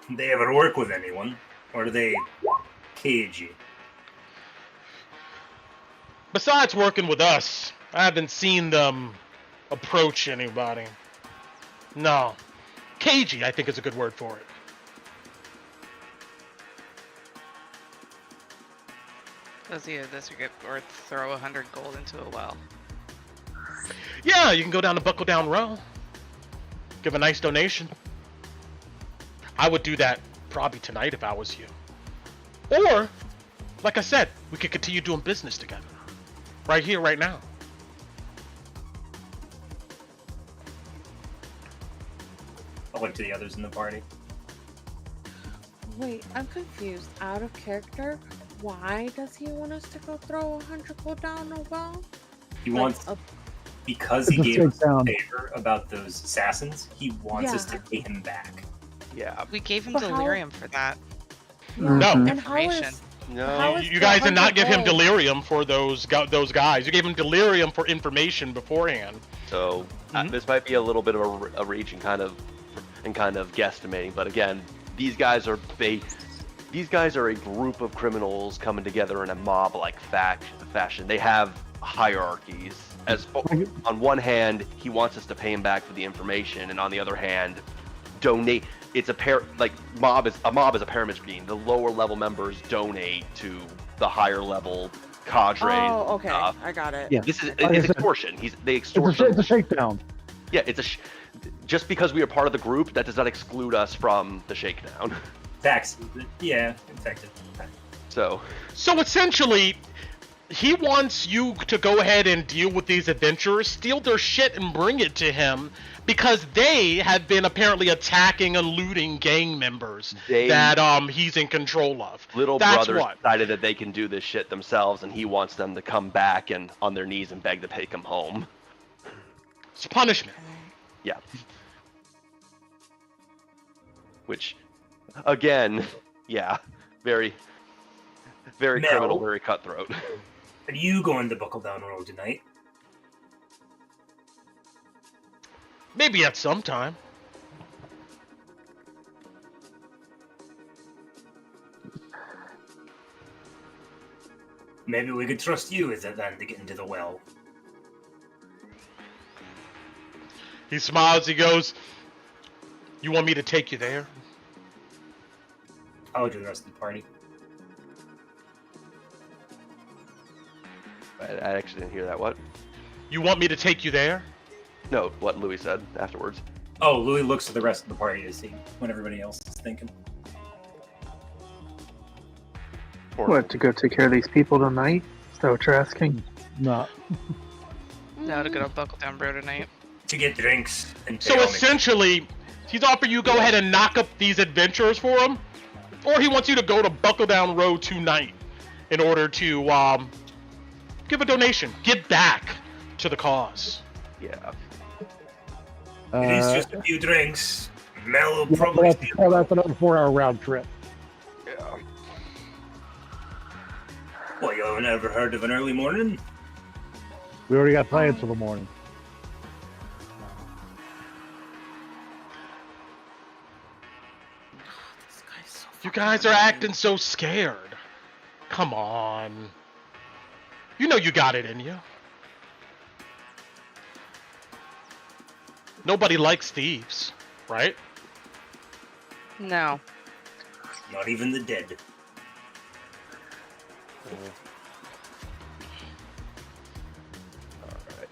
They ever work with anyone? Or do they cage you? Besides working with us, I haven't seen them approach anybody. No. Cagey, I think is a good word for it. Does either this or throw 100 gold into a well? Yeah, you can go down to Buckle Down Row. Give a nice donation. I would do that probably tonight if I was you. Or, like I said, we could continue doing business together. Right here, right now. I'll look to the others in the party. Wait, I'm confused. Out of character, why does he want us to go throw 100 gold down a well? He wants... Because he gave us a favor about those assassins, he wants us to pay him back. Yeah. We gave him delirium for that. No. Information. No. You guys did not give him delirium for those guys. You gave him delirium for information beforehand. So this might be a little bit of a reach and kind of guesstimating, but again, these guys are a group of criminals coming together in a mob-like fashion. They have hierarchies. On one hand, he wants us to pay him back for the information, and on the other hand, donate. It's a mob is a pyramid scheme. The lower level members donate to the higher level cadre. Oh, okay, I got it. Yeah, it's extortion. They extort. It's a shakedown. Yeah, just because we are part of the group, that does not exclude us from the shakedown. Tax. Yeah, infected. So essentially, he wants you to go ahead and deal with these adventurers, steal their shit, and bring it to him because they have been apparently attacking and looting gang members that he's in control of. Little brothers decided that they can do this shit themselves, and he wants them to come back and on their knees and beg to take him home. It's punishment. Yeah. Which, again, yeah, very, very criminal, very cutthroat. Are you going to Buckle Down Road tonight? Maybe at some time. Maybe we could trust you as then to get into the well. He smiles, he goes, "You want me to take you there?" I'll do the rest of the party. I actually didn't hear that. What? You want me to take you there? No, what Louis said afterwards. Oh, Louis looks at the rest of the party to see what everybody else is thinking. What, to go take care of these people tonight? Is that what you're asking? No. No, to go to Buckle Down Bro tonight. To get drinks and So essentially, he's offering you go ahead and knock up these adventurers for him, or he wants you to go to Buckle Down Road tonight in order to give a donation, give back to the cause. Yeah. It is just a few drinks. Mel will Yeah, probably that's another 4-hour round trip. Yeah. Well, you never heard of an early morning? We already got plans for the morning. This guy's so You fucking guys are annoying. acting so scared. Come on. You know you got it in you. Nobody likes thieves, right? No. Not even the dead. Alright.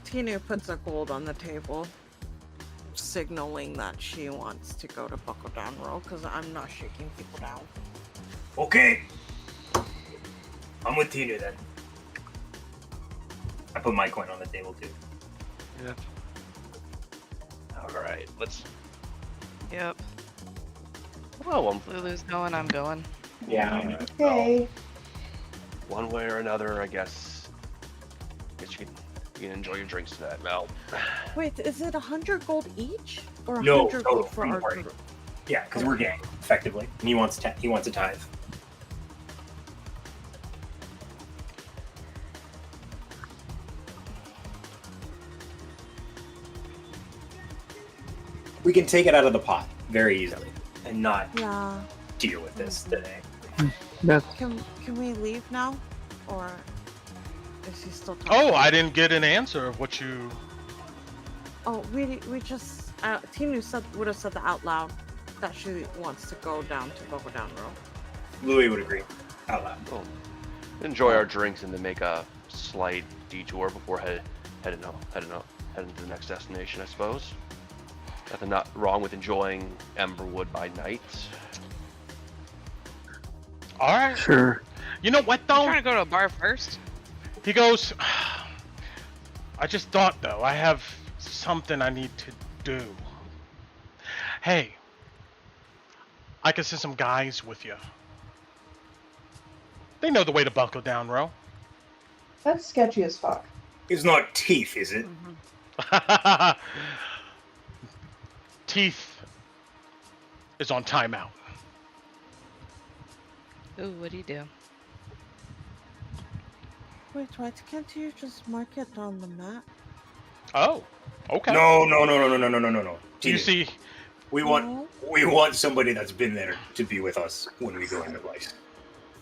Tinu puts a gold on the table, signaling that she wants to go to Buckle Down Roll because I'm not shaking people down. Okay. I'm with Tina then. I put my coin on the table too. Yep. Alright, let's. Yep. Well, Lulu's going, I'm going. Yeah. Okay. one way or another, I guess. You can enjoy your drinks tonight, Mel. Wait, is it 100 gold each, or No, 100 total gold for from the our party. group? Yeah, because we're gang, effectively. And he wants a tithe. We can take it out of the pot very easily and not Yeah. deal with this today. That's Can we leave now, or is he still talking? Oh, I didn't get an answer of what you. Oh, we just Tinu would have said that out loud that she wants to go down to Buckle Down Row. Louis would agree. Out loud. Well, enjoy our drinks and then make a slight detour before heading to the next destination, I suppose. Nothing not wrong with enjoying Emberwood by night. All right. sure. You know what I'm though? trying to go to a bar first. He goes. I just thought though, I have something I need to do. Hey, I can send some guys with you. They know the way to Buckle Down Row. That's sketchy as fuck. It's not teeth, is it? Teeth is on timeout. Ooh, what'd he do? Wait, why can't you just mark it on the map? Oh, okay. No. You Tina, see, we want somebody that's been there to be with us when we go into place.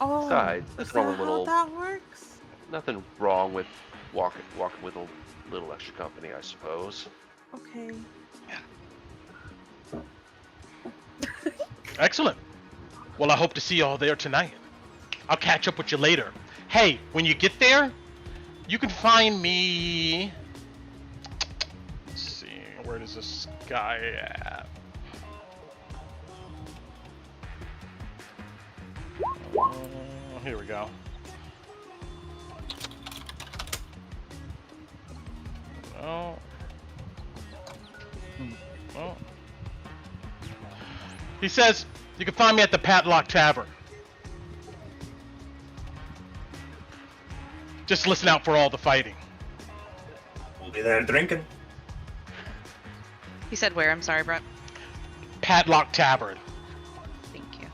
Oh, Besides, is that's that all a how little- that works? Nothing wrong with walking with a little extra company, I suppose. Okay. excellent. Well, I hope to see y'all there tonight. I'll catch up with you later. Hey, when you get there, you can find me. Let's see, where does this guy at? Here we go. Oh. Oh. He says you can find me at the Padlock Tavern. Just listen out for all the fighting. We'll be there drinking. He said where? I'm sorry, Brett. Padlock Tavern. Thank you.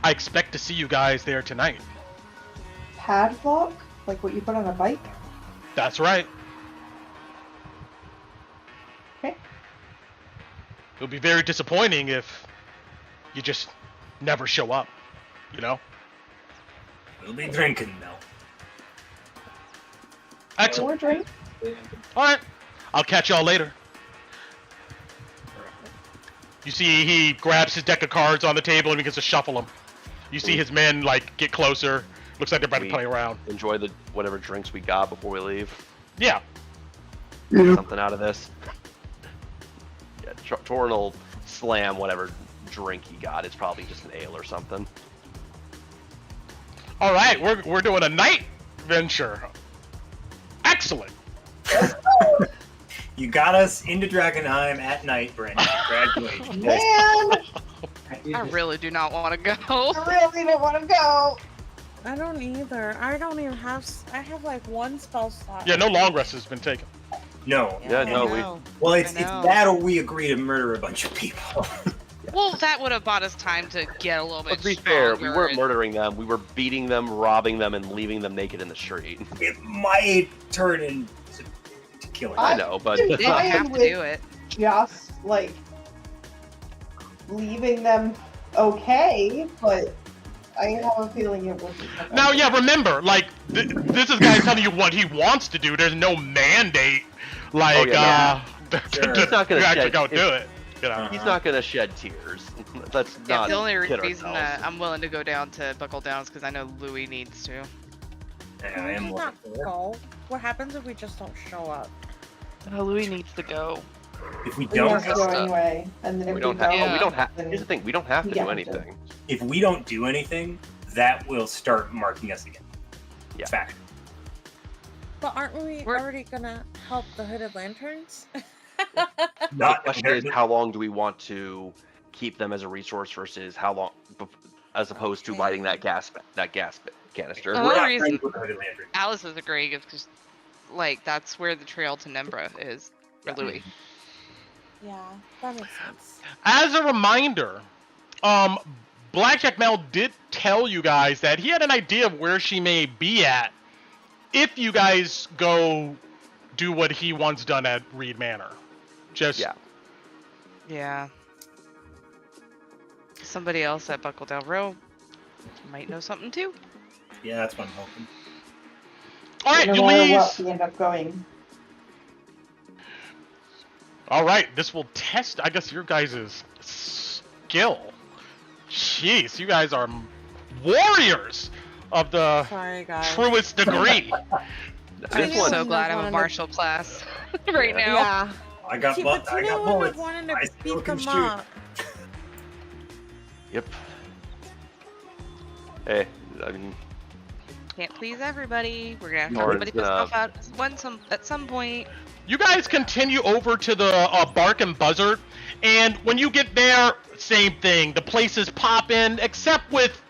I expect to see you guys there tonight. Padlock? Like what you put on a bike? That's right. Okay. It'll be very disappointing if you just never show up, you know? We'll be drinking now. Excellent. Or drink? Alright. I'll catch y'all later. You see he grabs his deck of cards on the table and begins to shuffle them. You see his men like get closer. Looks like they're about to play around. Enjoy the whatever drinks we got before we leave. Yeah. Yeah. Something out of this. Yeah, Torin will slam whatever drink he got. It's probably just an ale or something. All right, we're doing a night venture. Excellent. You got us into Drakkenheim at night, Brandon. Congratulations. Man! I really do not want to go. I really don't want to go. I don't either. I don't even have. I have like one spell slot. Yeah, no long rest has been taken. No. Yeah, no, we. Well, it's I know. that or we agree to murder a bunch of people. Well, that would have bought us time to get a little bit But to be fair, we weren't and- murdering them. We were beating them, robbing them, and leaving them naked in the street. It might turn into killing. I know, but I'm They didn't fine have to with do it. just like leaving them okay, but I have a feeling it wasn't. Now, yeah, remember, like, this is guy telling you what he wants to do. There's no mandate, like, Sure. He's not gonna to actually shed- go do it. You know? he's not gonna shed tears. Let's Yeah, not the only kid reason ourselves. I'm willing to go down to Buckle Down is because I know Louis needs to. Yeah, I am Maybe looking not for it. go. What happens if we just don't show up? Louis needs to go. If we We don't, have to go anyway, and then if We don't have. Yeah. Oh, we don't have. then Here's the thing. We don't have to we do have to. anything. if we don't do anything, that will start marking us again. Yeah. Fact. But aren't we We're- already gonna help the Hooded Lanterns? The question is, how long do we want to keep them as a resource versus how long, as opposed to lighting that gas canister. Oh. We're not reason- friends with the Hooded Lantern. Alice is agreeing because, like, that's where the trail to Nembra is for Louis. Yeah, that makes sense. As a reminder, Blackjack Mel did tell you guys that he had an idea of where she may be at if you guys go do what he once done at Reed Manor. Just Yeah. Yeah. Somebody else at Buckle Down Row might know something too. Yeah, that's what I'm hoping. all right, no matter what, Ulysses. we end up going. All right, this will test, I guess, your guys' skill. Jeez, you guys are warriors of the Sorry, guys. truest degree. I'm This one, so glad I'm wanted a to- martial class right Yeah. now. Yeah. I got See, butt. but I you got know what? I bullets. wanted I to still beat can them shoot. up. yep. Hey, I mean, Can't please everybody. We're gonna have Or everybody it's, put stuff out at some point. You guys continue over to the Bark and Buzzard, and when you get there, same thing. The place is popping, except with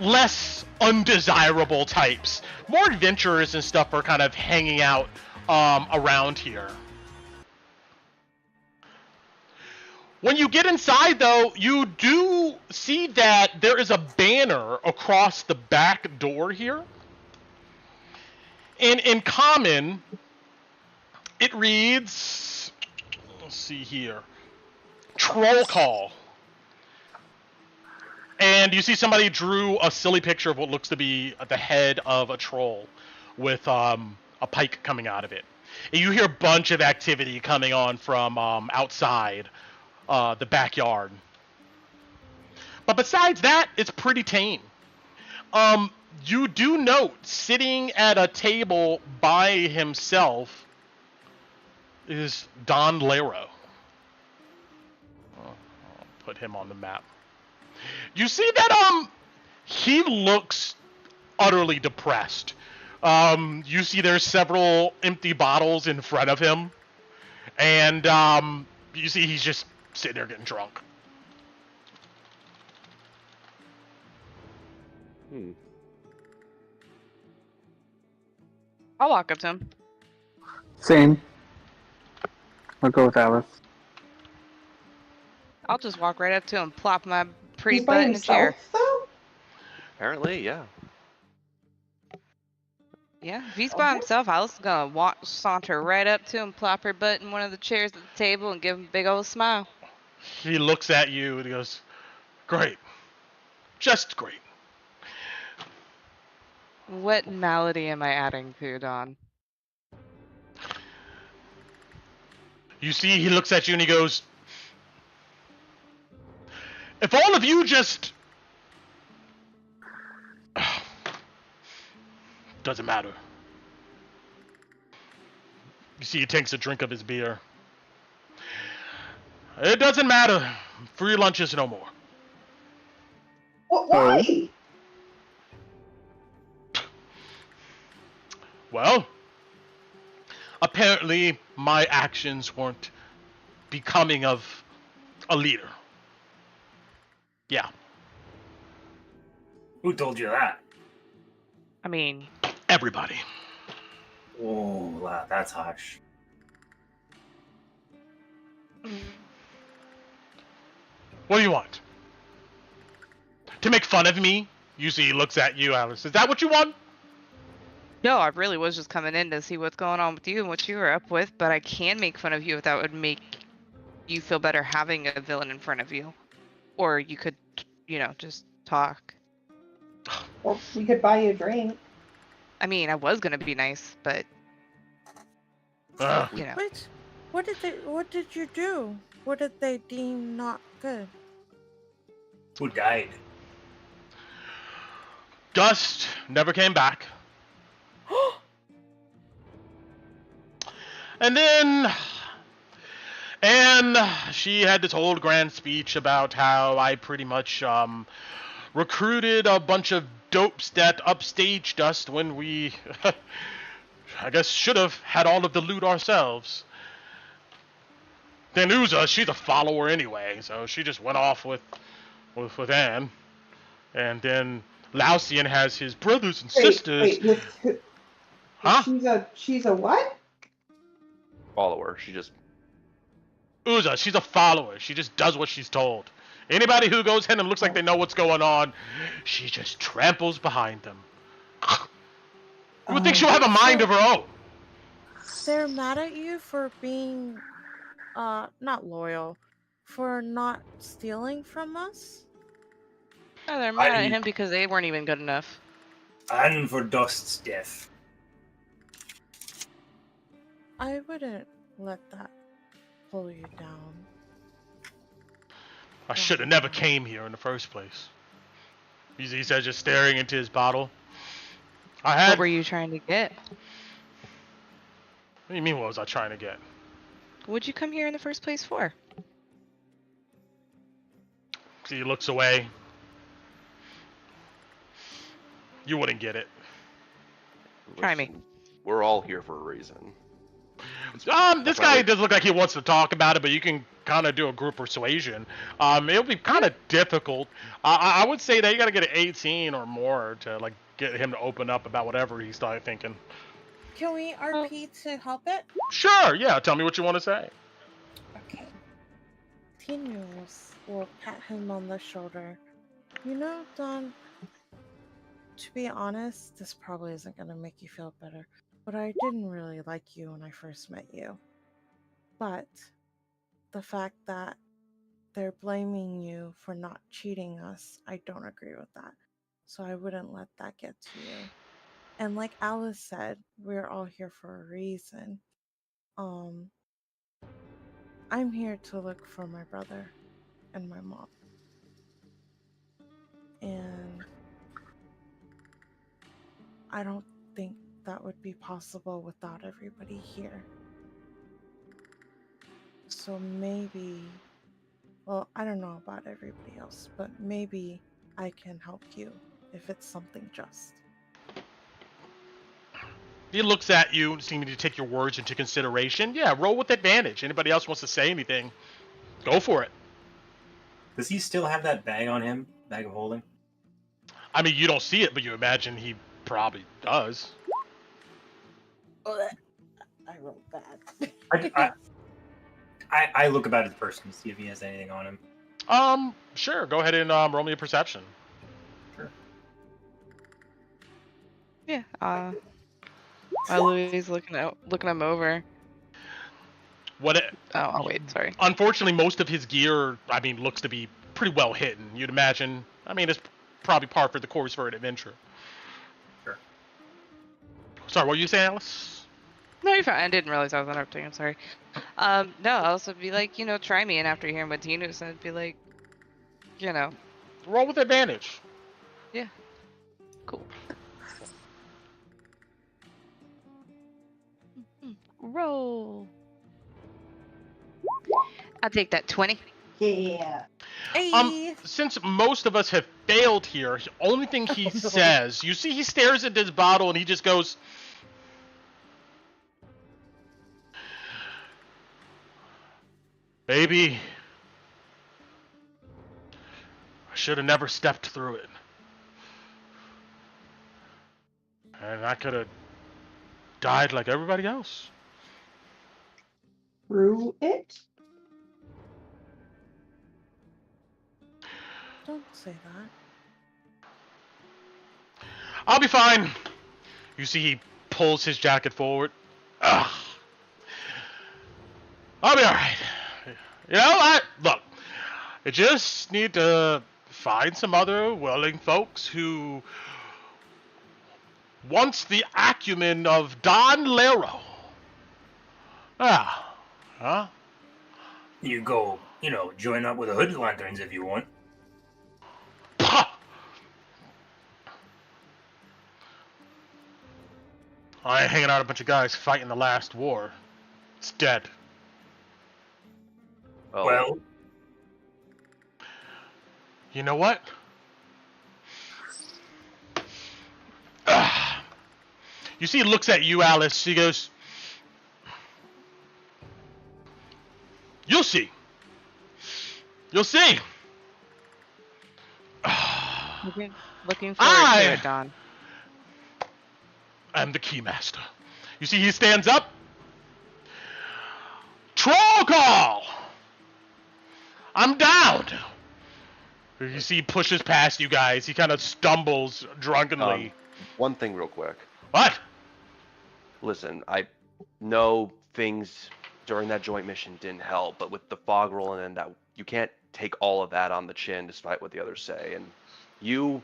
less undesirable types. More adventurers and stuff are kind of hanging out around here. When you get inside, though, you do see that there is a banner across the back door here. And in common, it reads, let's see here, Troll Call. And you see somebody drew a silly picture of what looks to be the head of a troll with a pike coming out of it. And you hear a bunch of activity coming on from outside the backyard. But besides that, it's pretty tame. You do note, sitting at a table by himself is Don Lero. I'll put him on the map. You see that he looks utterly depressed. You see there's several empty bottles in front of him, and you see he's just sitting there getting drunk. I'll walk up to him. Same. I'll go with Alice. I'll just walk right up to him, plop my pretty He's by butt in a chair. himself, though? apparently, yeah. Yeah, if he's by himself, Alice is gonna saunter right up to him, plop her butt in one of the chairs at the table, and give him a big old smile. He looks at you and he goes, "Great. Just great." What malady am I adding to, Don? You see, he looks at you and he goes, "If all of you just..." Doesn't matter. You see, he takes a drink of his beer. It doesn't matter. Free lunches no more. What? Why? Well, apparently my actions weren't becoming of a leader. Yeah. Who told you that? I mean, Everybody. Oh, wow, that's harsh. What do you want? To make fun of me? Usually he looks at you, Alice. Is that what you want? No, I really was just coming in to see what's going on with you and what you were up with, but I can make fun of you if that would make you feel better having a villain in front of you. Or you could, just talk. Or we could buy you a drink. I mean, I was gonna be nice, but Wait, what did you do? What did they deem not good? Who died? Dust never came back. And then she had this whole grand speech about how I pretty much recruited a bunch of dopes that upstaged us when we I guess should have had all of the loot ourselves. Then Uza, she's a follower anyway, so she just went off with Anne. And then Laucian has his brothers and sisters. Wait, huh? She's a what? Follower. She just... Uza, she's a follower. She just does what she's told. Anybody who goes in and looks like they know what's going on, she just tramples behind them. You would think she'll have a mind of her own. They're mad at you for being, not loyal, for not stealing from us? No, they're mad at him because they weren't even good enough. And for Dust's death. I wouldn't let that pull you down. I should have never came here in the first place. He said, just staring into his bottle. What were you trying to get? What do you mean, what was I trying to get? What'd you come here in the first place for? See, he looks away. You wouldn't get it. Try me. We're all here for a reason. This guy does look like he wants to talk about it, but you can kind of do a group persuasion. It'll be kind of difficult. I would say that you got to get an 18 or more to like get him to open up about whatever he started thinking. Can we RP to help it? Sure, yeah. Tell me what you want to say. Okay. Tinu will pat him on the shoulder. You know, Don, to be honest, this probably isn't going to make you feel better, but I didn't really like you when I first met you. But the fact that they're blaming you for not cheating us, I don't agree with that. So I wouldn't let that get to you. And like Alice said, we're all here for a reason. I'm here to look for my brother and my mom. And I don't think that would be possible without everybody here. So maybe, well, I don't know about everybody else, but maybe I can help you if it's something just. He looks at you, seeming to take your words into consideration. Yeah, roll with advantage. Anybody else wants to say anything, go for it. Does he still have that bag on him? Bag of holding? I mean, you don't see it, but you imagine he probably does. I rolled bad. I look about his person to see if he has anything on him. Sure. Go ahead and roll me a perception. Sure. Yeah. While Louis looking him over. Oh, wait. Sorry. Unfortunately, most of his gear, I mean, looks to be pretty well hidden. You'd imagine. I mean, it's probably par for the course for an adventure. Sure. Sorry, what were you saying, Alice? No, you're fine. I didn't realize I was interrupting. I'm sorry. No, I'll also be like, try me, and after hearing what Tinu said, be like, roll with advantage. Yeah. Cool. Roll. I'll take that 20. Yeah. Hey. Since most of us have failed here, the only thing he says, you see he stares at this bottle and he just goes, "Baby, I should have never stepped through it. And I could have died like everybody else." Through it? Don't say that. I'll be fine. You see, he pulls his jacket forward. Ugh. I'll be alright. You know, look, I just need to find some other willing folks who wants the acumen of Don Lero. Ah, huh? You go, join up with the Hood Lanterns if you want. I ain't hanging out a bunch of guys fighting the last war. It's dead. Oh. Well, you know what? You see, he looks at you, Alice. She goes, "You'll see. You'll see." Looking forward to it, Don. I'm the Keymaster. You see, he stands up. Troll call! I'm down. You see, he pushes past you guys. He kind of stumbles drunkenly. One thing real quick. What? Listen, I know things during that joint mission didn't help, but with the fog rolling in, that you can't take all of that on the chin despite what the others say. And you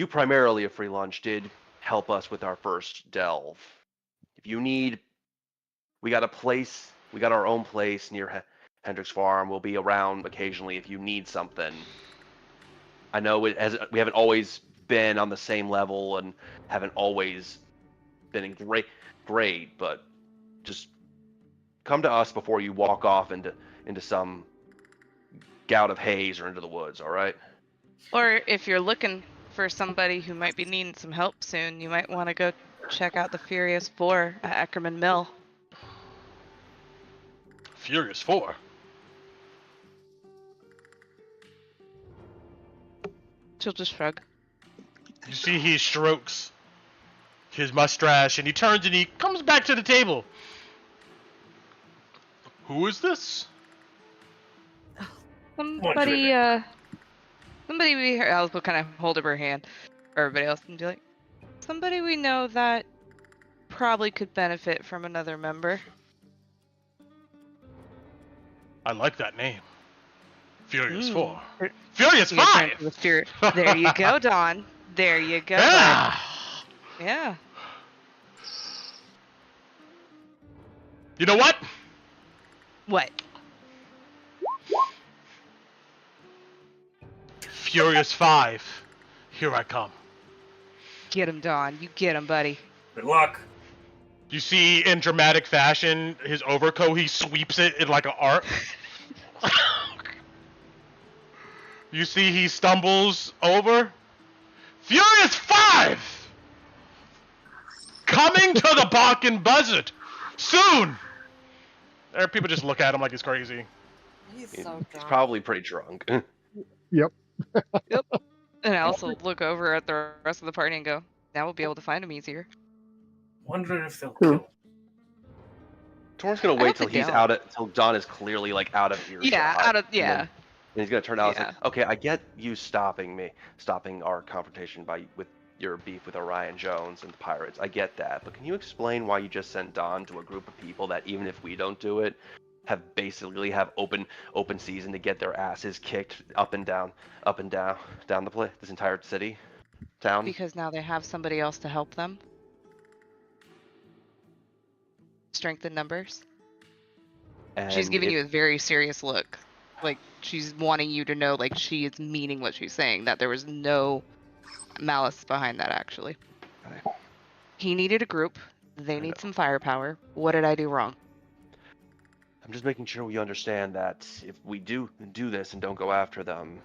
primarily, a free lunch, did help us with our first delve. If you need, we got our own place near Hendrix Farm. We'll be around occasionally if you need something. I know we haven't always been on the same level and haven't always been great, but just come to us before you walk off into some gout of haze or into the woods, all right? Or if you're looking for somebody who might be needing some help soon, you might want to go check out the Furious Four at Ackerman Mill. Furious Four? She'll just shrug. You see, he strokes his mustache and he turns and he comes back to the table. Who is this? Somebody we heard. I'll kind of hold up her hand, or everybody else can be like, somebody we know that probably could benefit from another member. I like that name. Furious Four. Furious Five! There you go, Don. There you go. Yeah. Yeah. You know what? What? Furious Five. Here I come. Get him, Don. You get him, buddy. Good luck. You see, in dramatic fashion, his overcoat, he sweeps it in like an arc. You see, he stumbles over. Furious Five! Coming to the Balkan Buzzard! Soon! There, people just look at him like he's crazy. He's so drunk. He's probably pretty drunk. Yep. Yep. And I also look over at the rest of the party and go, now we'll be able to find him easier. Wonder if they'll kill. Torn's gonna wait till he's till Don is clearly like out of earshot. Yeah, And he's gonna turn out and say, okay, I get you stopping our confrontation with your beef with Orion Jones and the pirates. I get that, but can you explain why you just sent Don to a group of people that, even if we don't do it, have open season to get their asses kicked up and down the place, this entire town? Because now they have somebody else to help them. Strength in numbers. And she's giving you a very serious look. Like, she's wanting you to know, like, she is meaning what she's saying, that there was no malice behind that, actually. Okay. He needed a group. They need some firepower. What did I do wrong? I'm just making sure we understand that if we do this and don't go after them,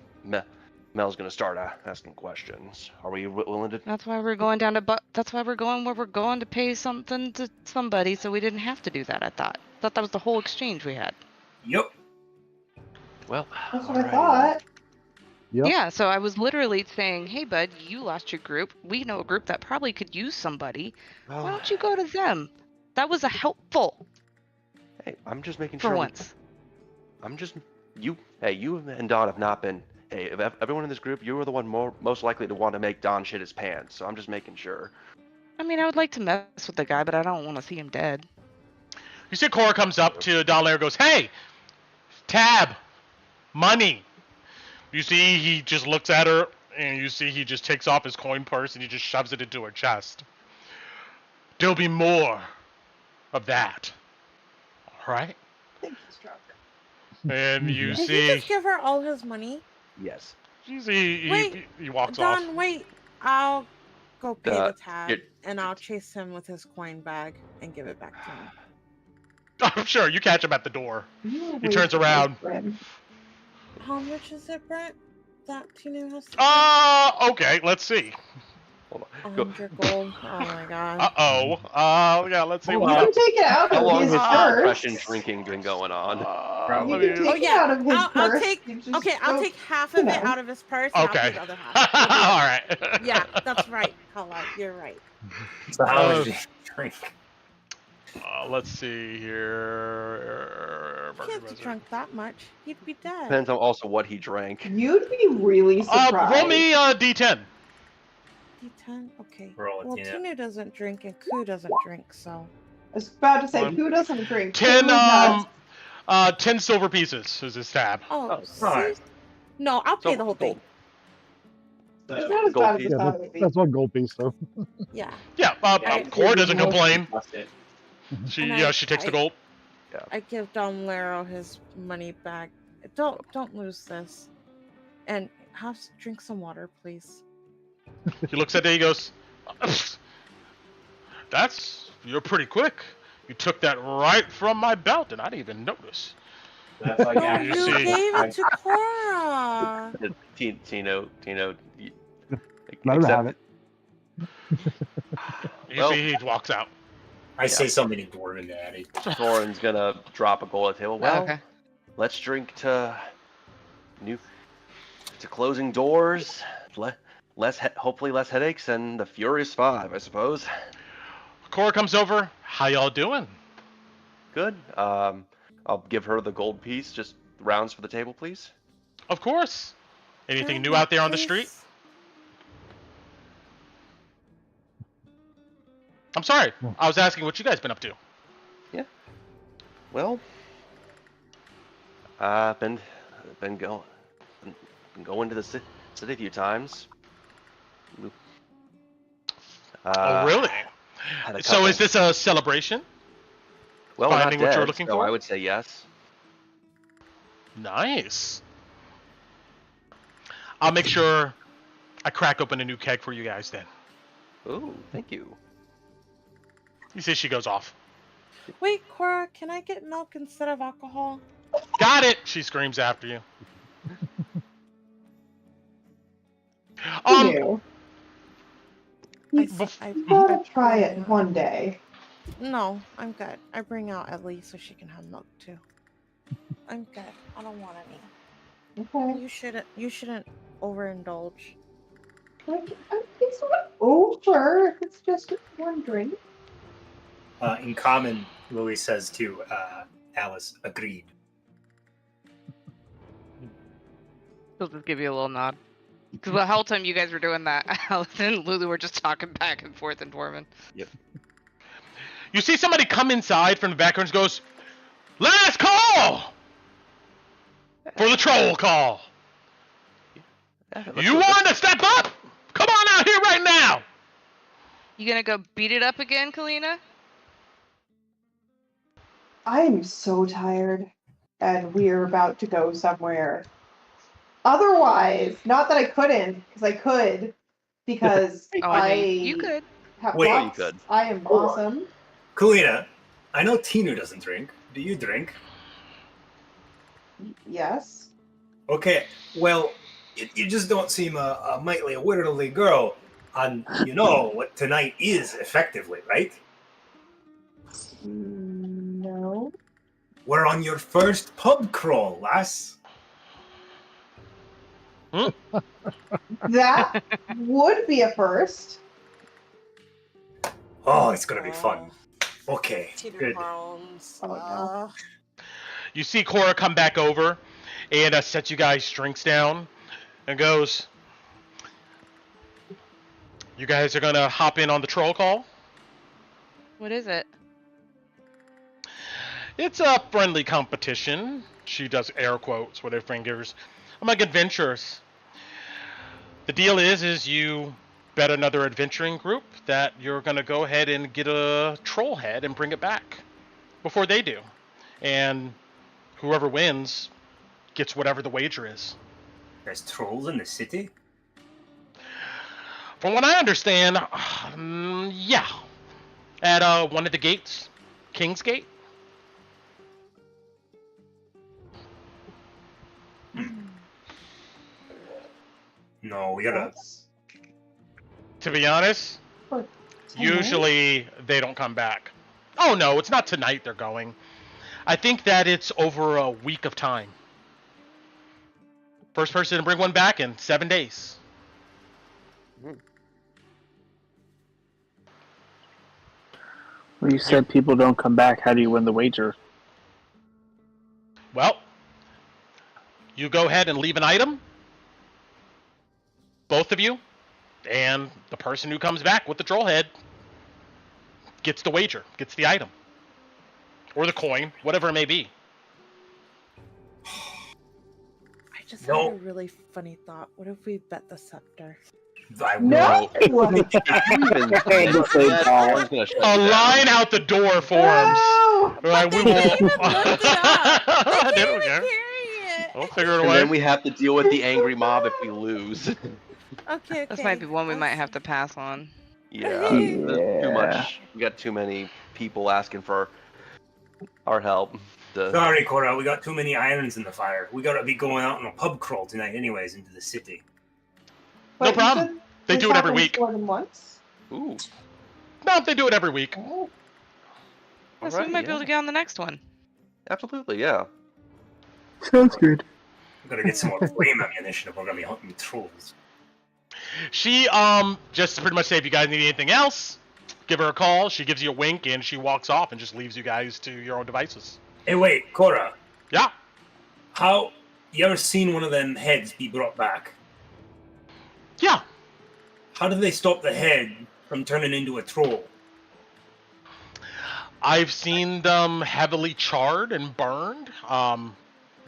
Mel's gonna start asking questions. Are we willing to? That's why we're going down to. That's why we're going where we're going to pay something to somebody, so we didn't have to do that. I thought that was the whole exchange we had. Yep. Well, that's what I thought. Yep. Yeah, so I was literally saying, hey, bud, you lost your group. We know a group that probably could use somebody. Well, why don't you go to them? That was a helpful. Hey, I'm just making for sure. Once. I'm just you. Hey, you and Don have not been Hey, if everyone in this group, you were the one most likely to want to make Don shit his pants, so I'm just making sure. I mean, I would like to mess with the guy, but I don't want to see him dead. You see Cora comes up to Don Lair and goes, "Hey, tab, money." You see he just looks at her, and you see he just takes off his coin purse and he just shoves it into her chest. There'll be more of that. All right? I think he's drunk. And you Did see... he just give her all his money? Yes. You see Wait, he walks off. Don, wait. I'll go pay the tab, it- and I'll chase him with his coin bag and give it back to him. I'm sure you catch him at the door. You He turns around. How much is it, Brett? That Tinu has to Okay, let's see. Hold on. Go. 100 gold. Oh my god. Uh-oh. Yeah, let's see You what can take it out How of long his has purse. depression drinking been going on? You can take it out of his I'll purse. take. You just Okay, I'll don't- take half of you it know. out of his purse. And I'll Okay. take the other half. All right. Yeah, that's right, Kala. You're right. So how much did he drink? Let's see here. He can't have drunk that much. He'd be dead. Depends on also what he drank. You'd be really surprised. Roll me D10. D10? Okay. Roll it, Well, Tina. Tinu doesn't drink and Ku doesn't drink, so. I was about to say, One. who doesn't drink? 10 Who does? 10 silver pieces is his tab. Oh, alright. see? No, I'll pay the whole thing. It's not as Gold bad as piece. I Yeah, thought it would be. that's one gold piece, though. Yeah. Yeah, Cora doesn't complain. That's it. She And she takes the gold. I give Don Lero his money back. Don't lose this. And drink some water, please. He looks at it, he goes, you're pretty quick. You took that right from my belt and I didn't even notice. That's like No, you you see. gave it to Cora. Tino, Let him have it. You Well- see he walks out. I say something in Dwarven, Daddy. Thorin's gonna drop a goal at the table. Well, Okay. let's drink to closing doors, hopefully less headaches, and the Furious Five, I suppose. Cora comes over. How y'all doing? Good. I'll give her the gold piece. Just rounds for the table, please. Of course. Anything Can I new have out there on the please? street? I'm sorry. I was asking what you guys been up to. Well, been going to the city a few times. Oh, really? Had a So couple- is this a celebration? well, we're finding not what you were dead, looking so for? I would say yes. Nice. I'll make sure I crack open a new keg for you guys then. Ooh, thank you. You see she goes off. Wait, Cora, can I get milk instead of alcohol? Got it! She screams after you. You. He's I gotta try it one day. No, I'm good. I bring out Ellie so she can have milk too. I'm good. I don't want any. Okay. You shouldn't overindulge. It's not over. It's just one drink. In common, Louis says to Alice, agreed. He'll just give you a little nod. Because the whole time you guys were doing that, Alice and Lulu were just talking back and forth in Dwarven. You see somebody come inside from the background and goes, "Last call! For the troll call! You want to step up? Come on out here right now!" You gonna go beat it up again, Kalina? I'm so tired, and we're about to go somewhere. Otherwise, not that I couldn't, because I could, because Oh, I mean, you could. have Wait, lots. you could. I am awesome. Kalina, I know Tinu doesn't drink. Do you drink? Yes. Okay, well, you just don't seem a mightily worldly girl, and you know what tonight is effectively, right? No. We're on your first pub crawl, lass. That would be a first. Oh, it's gonna be fun. Okay, good. Bones. Oh, no. You see Cora come back over and set you guys drinks down. and goes, "You guys are gonna hop in on the troll call? What is it? It's a friendly competition." She does air quotes with her fingers. "Among adventurers. The deal is you bet another adventuring group that you're gonna go ahead and get a troll head and bring it back before they do. And whoever wins gets whatever the wager is." There's trolls in the city? From what I understand, yeah. At one of the gates, King's Gate. No, we gotta. To be honest, usually they don't come back. Oh no, it's not tonight they're going. I think that it's over a week of time. First person to bring one back in 7 days. Well, you said people don't come back. How do you win the wager? Well, you go ahead and leave an item, both of you, and the person who comes back with the troll head gets the wager, gets the item. Or the coin, whatever it may be. I just had a really funny thought. What if we bet the scepter? No! A line out the door forms. Right, we will. They don't care. We'll figure it And away. then we have to deal with the angry mob if we lose. Okay. This might be one we might have to pass on. Yeah, too much. We got too many people asking for our help. Sorry, Cora, we got too many irons in the fire. We gotta be going out on a pub crawl tonight anyways into the city. No problem. They do it every week. More than once? Ooh. No, they do it every week. Oh. So we might be able to get on the next one. Absolutely, yeah. Sounds good. We gotta get some more flame ammunition if we're gonna be hunting trolls. She, just to pretty much say if you guys need anything else, give her a call. She gives you a wink and she walks off and just leaves you guys to your own devices. Hey, wait, Cora. Yeah? How... You ever seen one of them heads be brought back? Yeah. How do they stop the head from turning into a troll? I've seen them heavily charred and burned.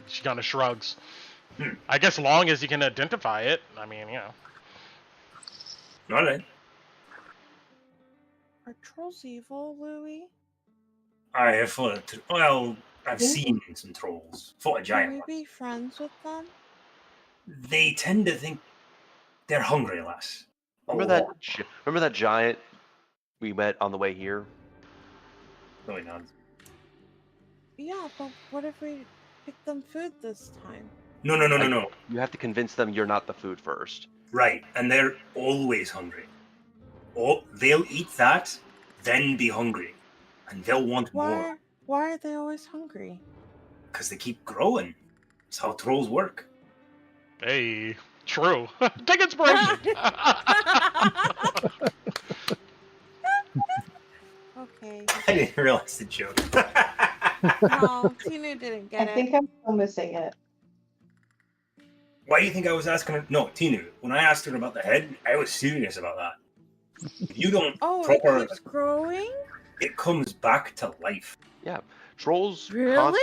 She kind of shrugs. I guess long as you can identify it. I mean, you know. Alright. Are trolls evil, Louis? I have fought... Well, I've seen some trolls. Fought a giant Can one. we be friends with them? They tend to think they're hungry, lass. Remember that giant we met on the way here? Really not. Yeah, but what if we pick them food this time? No. You have to convince them you're not the food first. Right, and they're always hungry. Oh, they'll eat that, then be hungry. And they'll want more. Why are they always hungry? Because they keep growing. That's how trolls work. Hey, true. Take inspiration. Okay. I didn't realize the joke. No, Tinu didn't get it. I think I'm still missing it. Why do you think I was asking her? No, Tinu, when I asked her about the head, I was serious about that. If you don't it keeps growing? It comes back to life. Yeah, trolls. Really?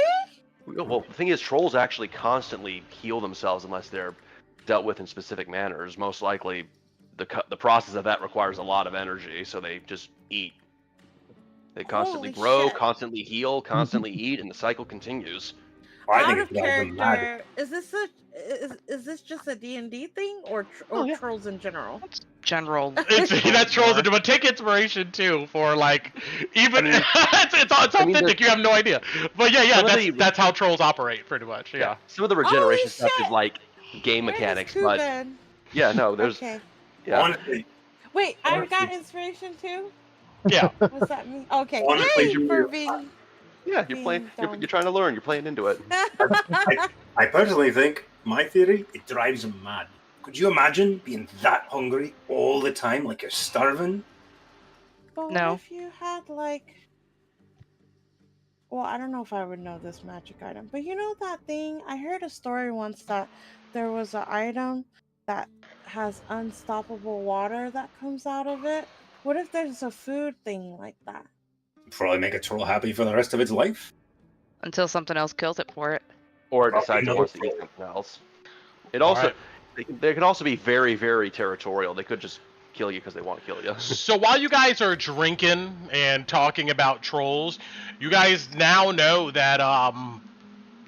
Well, the thing is, trolls actually constantly heal themselves unless they're dealt with in specific manners. Most likely, the process of that requires a lot of energy, so they just eat. They constantly grow, constantly heal, constantly eat, and the cycle continues. Out of character, is this just a D&D thing or trolls in general? General. That's trolls into, but take inspiration too for like even it's authentic. You have no idea, but yeah, that's how trolls operate pretty much. Yeah. Some of the regeneration stuff is like game mechanics, but yeah, no, there's Honestly, wait, I got inspiration too. Yeah. What's that mean? Okay. Honestly, Yay for being. Yeah, you're playing. You're trying to learn. You're playing into it. I personally think my theory it drives them mad. Could you imagine being that hungry all the time, like you're starving? But no. What if you had like? Well, I don't know if I would know this magic item, but you know that thing? I heard a story once that there was an item that has unstoppable water that comes out of it? What if there's a food thing like that? Probably make a troll happy for the rest of its life. Until something else kills it for it. Or Probably decides it another wants to eat troll. something else. It also, Alright. they can also be very, very territorial. They could just kill you because they want to kill you. So while you guys are drinking and talking about trolls, you guys now know that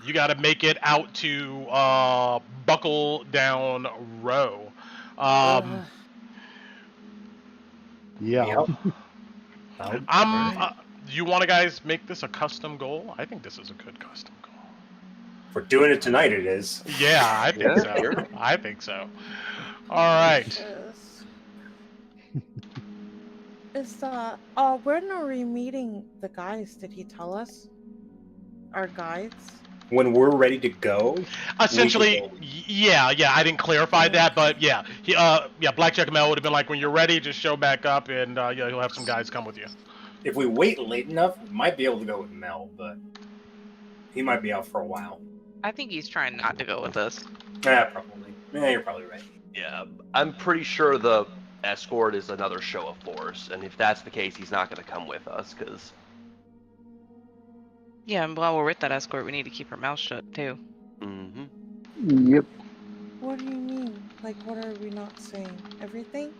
you got to make it out to Buckle Down Row. Yeah. You want to guys make this a custom goal? I think this is a good custom goal. For doing it tonight, it is. Yeah, I think Yeah, so. sure. I think so. All right. When are we meeting the guys? Did he tell us? Our guides? When we're ready to go. Essentially, yeah, I didn't clarify that, but yeah, Blackjack Mel would have been like, when you're ready, just show back up, and he'll have some guys come with you. If we wait late enough, we might be able to go with Mel, but he might be out for a while. I think he's trying not to go with us. Yeah, probably. Yeah, you're probably right. Yeah, I'm pretty sure the escort is another show of force, and if that's the case, he's not going to come with us, because... Yeah, and while we're with that escort, we need to keep our mouth shut, too. Mm-hmm. Yep. What do you mean? Like, what are we not saying? Everything?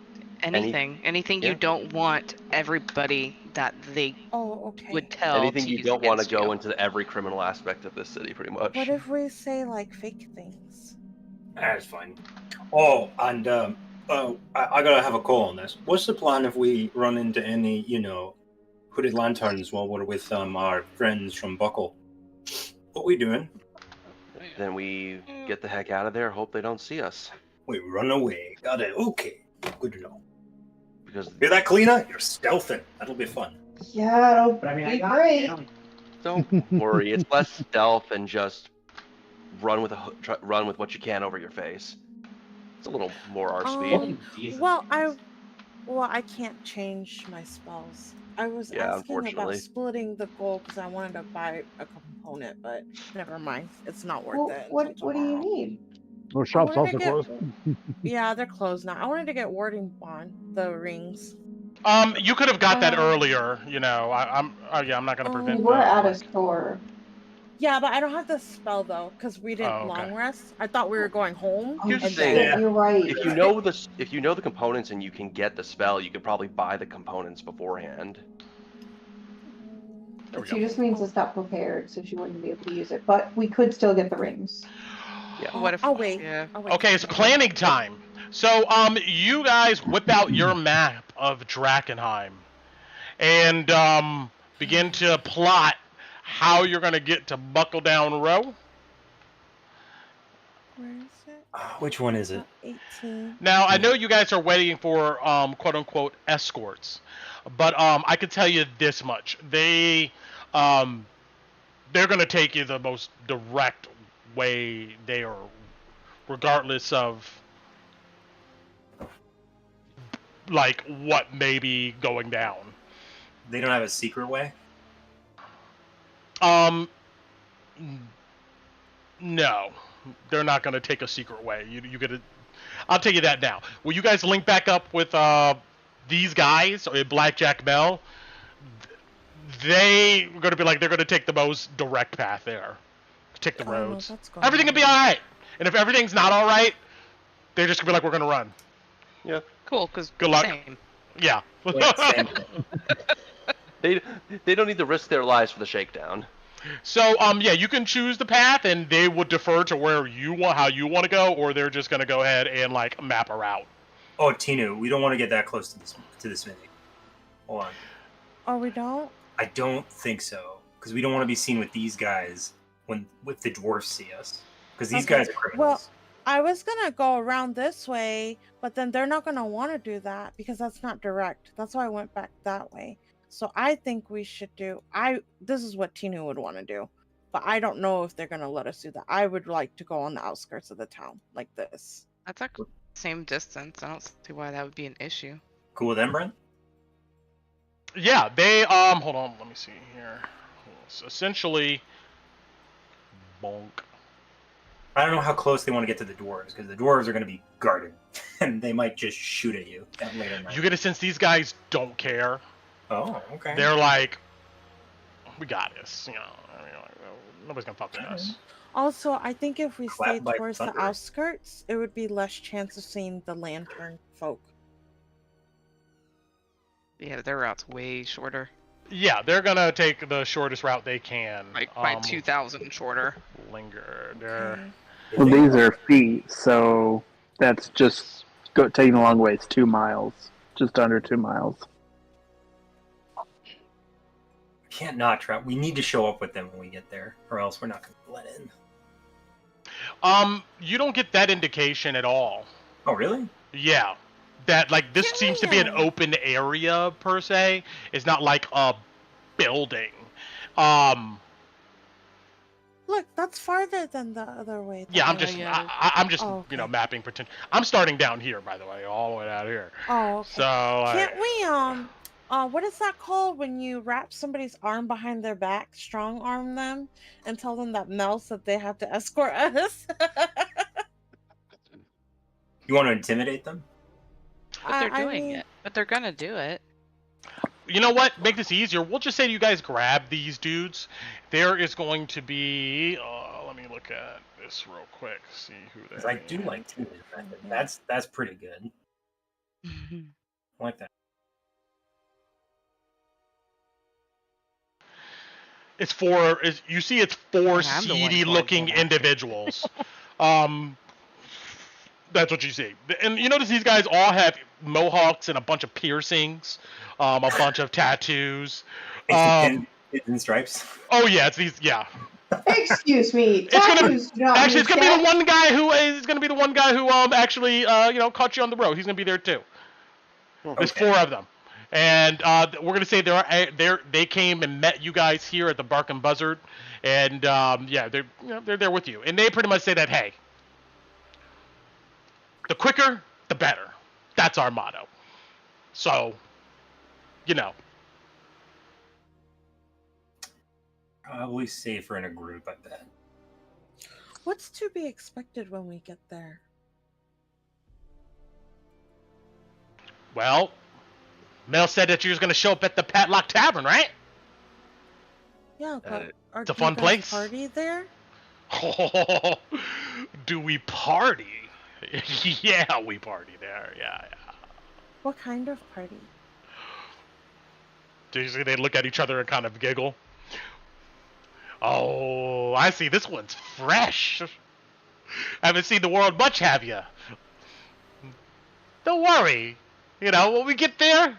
Anything you don't want everybody that they would tell. Anything to you use don't want to against go you. into every criminal aspect of this city, pretty much. What if we say, like, fake things? That's fine. Oh, and I gotta have a call on this. What's the plan if we run into any, hooded lanterns while we're with our friends from Buckle? What we doing? Then we get the heck out of there. Hope they don't see us. We run away. Got it. Okay. Good to know. Because hear that, Kalina? You're stealthing. That'll be fun. Yeah, it'll be great. Don't worry. It's less stealth and just run with what you can over your face. It's a little more our speed. Well, I can't change my spells. I was asking about splitting the gold because I wanted to buy a component, but never mind. It's not worth it. What do you need? Oh, shop's also closed. Yeah, they're closed now. I wanted to get warding bond, the rings. You could have got that earlier. I'm not gonna prevent. We're at a store. Yeah, but I don't have the spell though, because we didn't long rest. I thought we were going home. Here's the thing. You're right. If you know the components and you can get the spell, you could probably buy the components beforehand. She just means to stop prepared, so she wouldn't be able to use it. But we could still get the rings. Yeah. What if? I'll wait. Yeah. Okay, it's planning time. So, you guys whip out your map of Drakkenheim and begin to plot how you're going to get to Buckle Down Row. Where is it? Which one is it? 18. Now, I know you guys are waiting for quote-unquote escorts, but I can tell you this much. They're going to take you the most direct way they are, regardless of like what may be going down. They don't have a secret way? No. They're not going to take a secret way. You get it. I'll tell you that now. Will you guys link back up with these guys, Blackjack Bell? They're going to be like, they're going to take the most direct path there. Take the roads. Everything will be alright. And if everything's not alright, they're just going to be like, we're going to run. Yeah. Cool, because good luck. Same. Yeah. They don't need to risk their lives for the shakedown. So, you can choose the path, and they would defer to where how you want to go, or they're just going to go ahead and, like, map a route. Oh, Tinu, we don't want to get that close to the smithy. Hold on. Oh, we don't? I don't think so, because we don't want to be seen with these guys if the dwarves see us, because these guys are criminals. Well, I was going to go around this way, but then they're not going to want to do that, because that's not direct. That's why I went back that way. So I think we should this is what Tinu would want to do, but I don't know if they're going to let us do that. I would like to go on the outskirts of the town, like this. That's actually the same distance. I don't see why that would be an issue. Cool with them, Brent? Yeah, they, hold on, let me see here. So essentially, bonk. I don't know how close they want to get to the dwarves, because the dwarves are going to be guarded, and they might just shoot at you later at night. You get a sense these guys don't care. Oh, okay. They're like, we got this. You know, nobody's gonna fuck with us. Also, I think if we stayed by towards the thunder. outskirts, it would be less chance of seeing the lantern folk. Yeah, their route's way shorter. Yeah, they're gonna take the shortest route they can. Like by 2,000 shorter. Linger. They're. Well, these are feet, so that's just taking a long ways. 2 miles, just under 2 miles. Can't not trap. We need to show up with them when we get there, or else we're not going to let in. You don't get that indication at all. Oh, really? Yeah. That, like, this seems to be an open area, per se. It's not like a building. Look, that's farther than the other way. Yeah, I'm just, I'm just, okay. you know, mapping potential. I'm starting down here, by the way, all the way out here. Oh, okay. So, can't we, what is that called when you wrap somebody's arm behind their back, strong arm them, and tell them that Mel said they have to escort us? You want to intimidate them? But they're doing it. But they're gonna do it. You know what? Make this easier. We'll just say you guys grab these dudes. There is going to be. Let me look at this real quick. See who they. I do like timid. That's pretty good. I like that. It's four. You see, it's four seedy-looking individuals. That's what you see. And you notice these guys all have mohawks and a bunch of piercings, a bunch of tattoos. Pins and stripes. Oh yeah, it's these. Yeah. Excuse me. It's gonna be the one guy who is gonna be the one guy who actually caught you on the road. He's gonna be there too. Okay. There's 4 of them, and we're gonna say they came and met you guys here at the Bark and Buzzard, and they're there with you, and they pretty much say that, hey, the quicker the better. That's our motto. So, you know. Probably safer in a group, I bet. What's to be expected when we get there? Well, Mel said that you was going to show up at the Padlock Tavern, right? Yeah, but it's a fun place. Party there? Oh, do we party? Yeah, we party there. Yeah. What kind of party? Usually they look at each other and kind of giggle. Oh, I see. This one's fresh. Haven't seen the world much, have you? Don't worry. You know, when we get there,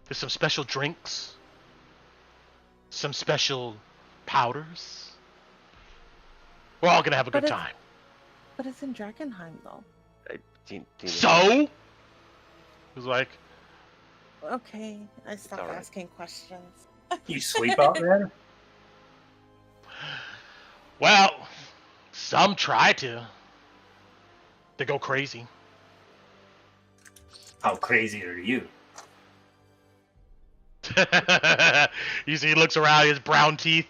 there's some special drinks, some special powders. We're all gonna have a good time. But it's in Drakkenheim, though. So? It was like... Okay, I stopped asking questions. You sleep out there? Well, some try to. They go crazy. How crazy are you? You see, he looks around, his brown teeth.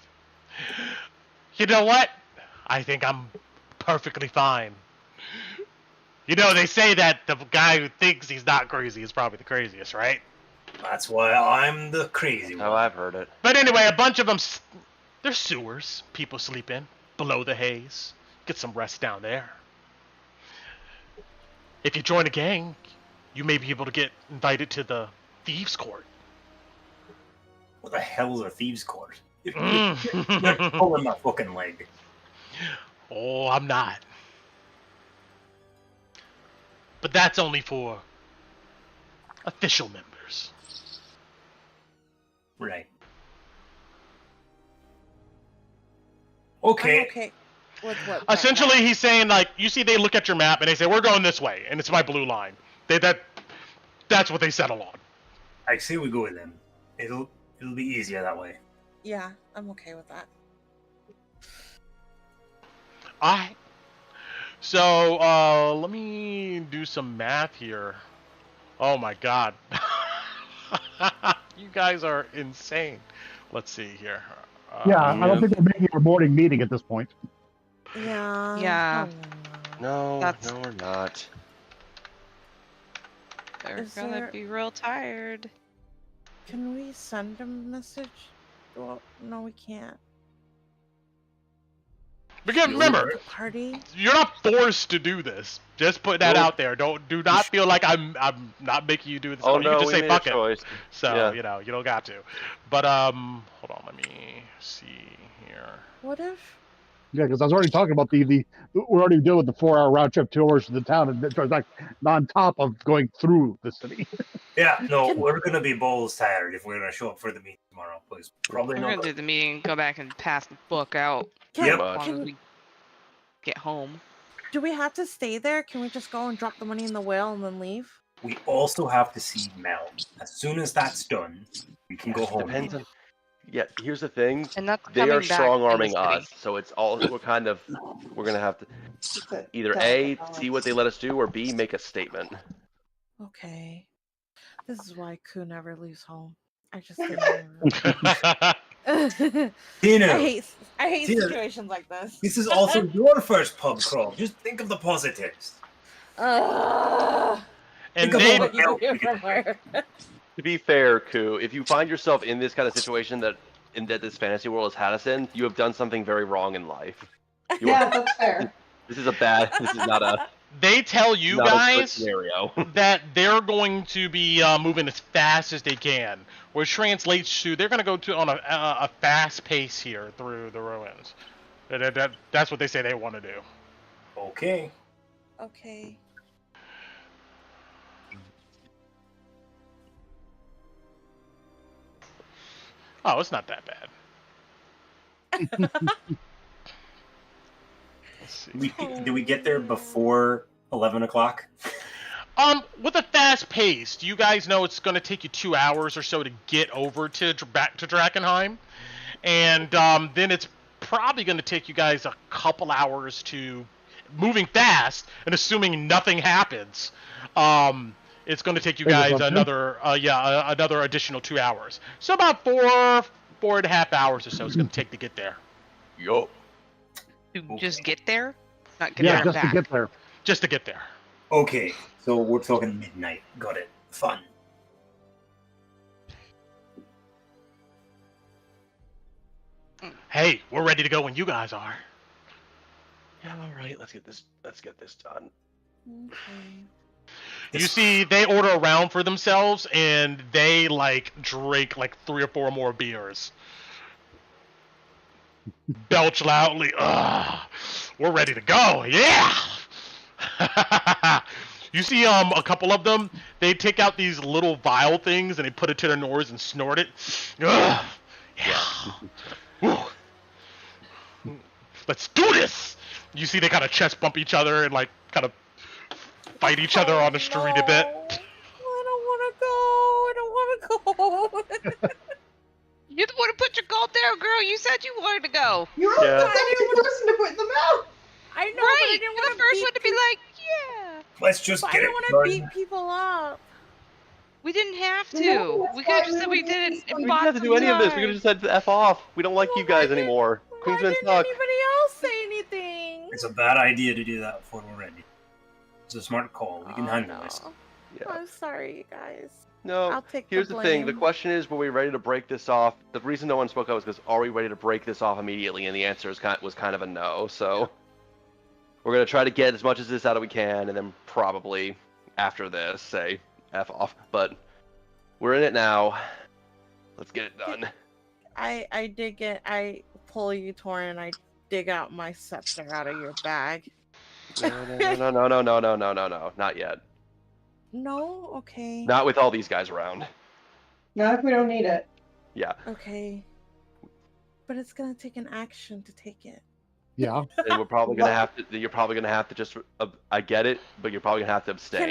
You know what? I think I'm perfectly fine. You know, they say that the guy who thinks he's not crazy is probably the craziest, right? That's why I'm the crazy one. Oh, I've heard it. But anyway, a bunch of them, they're sewers people sleep in, below the haze. Get some rest down there. If you join a gang, you may be able to get invited to the Thieves' Court. What the hell is a Thieves' Court? You're pulling my fucking leg. Oh, I'm not. But that's only for official members. Right. Okay. Okay. What, essentially, he's saying, like, you see, they look at your map and they say, we're going this way, and it's my blue line. That's what they settle on. I say we go with them. It'll be easier that way. Yeah, I'm okay with that. Alright. So, let me do some math here. Oh my god. You guys are insane. Let's see here. I don't think we're making our morning meeting at this point. Yeah. Yeah. No, That's- no, we're not. They're Is gonna there- be real tired. Can we send a message? Well, no, we can't. Because remember, Party. you're not forced to do this. Just put that Nope. out there. Do not feel like I'm not making you do this. Oh You no, can just we say made fuck a it. choice. So Yeah. you know you don't got to. But hold on, let me see here. What if? Yeah, because I was already talking about we're already dealing with the 4-hour round trip, 2 hours to the town, and it's like on top of going through the city. Yeah, no, we're gonna be balls tired if we're gonna show up for the meeting tomorrow, please. Probably We're not. gonna do the meeting, go back and pass the book out. Can, Yep. As long as we get home. Do we have to stay there? Can we just go and drop the money in the whale and then leave? We also have to see Mel. As soon as that's done, we can go home. Depends on. Yeah, here's the thing. And that's They coming are back strong in the arming city. us, so it's all we're gonna have to either Delicate A, balance. see what they let us do, or B, make a statement. Okay. This is why Ku never leaves home. I just Tina, I hate Tina, situations like this. this is also your first pub crawl. Just think of the positives. And Think of they all the help we from get. her. To be fair, Ku, if you find yourself in this kind of situation that this fantasy world has had us in, you have done something very wrong in life. Yeah, that's fair. This is not a they tell you not a good guys scenario. that they're going to be moving as fast as they can, which translates to they're going to go to on a fast pace here through the ruins. That's what they say they want to do. Okay. Okay. Oh, it's not that bad. Let's see. Do we get there before 11 o'clock? With a fast pace, you guys know it's going to take you 2 hours or so to get over back to Drakkenheim, and then it's probably going to take you guys a couple hours to moving fast, and assuming nothing happens, it's going to take you guys another additional 2 hours. So about 4.5 hours or so it's going to take to get there. Yup. To just get there? Not get Yeah, there and just back. to get there. Just to get there. Okay, so we're talking midnight. Got it. Fun. Hey, we're ready to go when you guys are. Yeah, all right. Let's get this done. Okay. You see, they order a round for themselves, and they drink 3 or 4 more beers. Belch loudly. Ugh, we're ready to go. Yeah. You see, a couple of them. They take out these little vial things and they put it to their nose and snort it. Ugh, yeah. Whew. Let's do this. You see, they kind of chest bump each other and kind of fight each other on the street a bit. I don't want to go. You don't want to put your gold down, girl. You said you wanted to go. You're the second person to put them out. I know, Right. but I didn't You're want the first one to be like, yeah. Let's just But I get don't it want to done. beat people up. We didn't have to. No, that's we could have why just said we we did it didn't and We bought didn't have to do any of this. We could have just said F off. We don't like you guys anymore. Why Queensman didn't suck. anybody else say anything? It's a bad idea to do that before we're ready. It's a smart call. We can handle this. Yeah. I'm sorry, you guys. No. I'll take Here's the the blame. thing. The question is, were we ready to break this off? The reason no one spoke up was because, are we ready to break this off immediately? And the answer was kind of a no. So we're gonna try to get as much of this out as we can, and then probably after this say F off. But we're in it now. Let's get it done. I pull you, Torin, and I dig out my scepter out of your bag. No. Not yet. No? Okay. Not with all these guys around. Not if we don't need it. Yeah. Okay. But it's gonna take an action to take it. Yeah. And we're probably gonna have to. You're probably gonna have to just. I get it, but you're probably gonna have to abstain.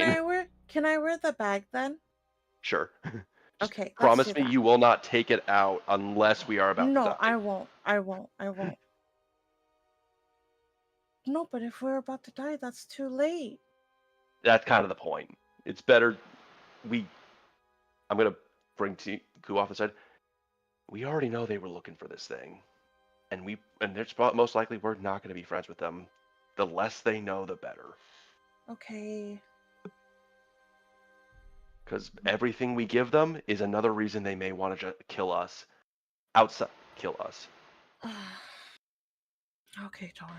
Can I wear the bag then? Sure. Okay. let's Promise do me that. you will not take it out unless we are about to No, die. I won't. No, but if we're about to die, that's too late. That's kind of the point. It's better. I'm gonna bring Ku off the side. We already know they were looking for this thing. and there's most likely we're not going to be friends with them. The less they know, the better. Okay. Because everything we give them is another reason they may want to kill us. Kill us. Okay, Torrin.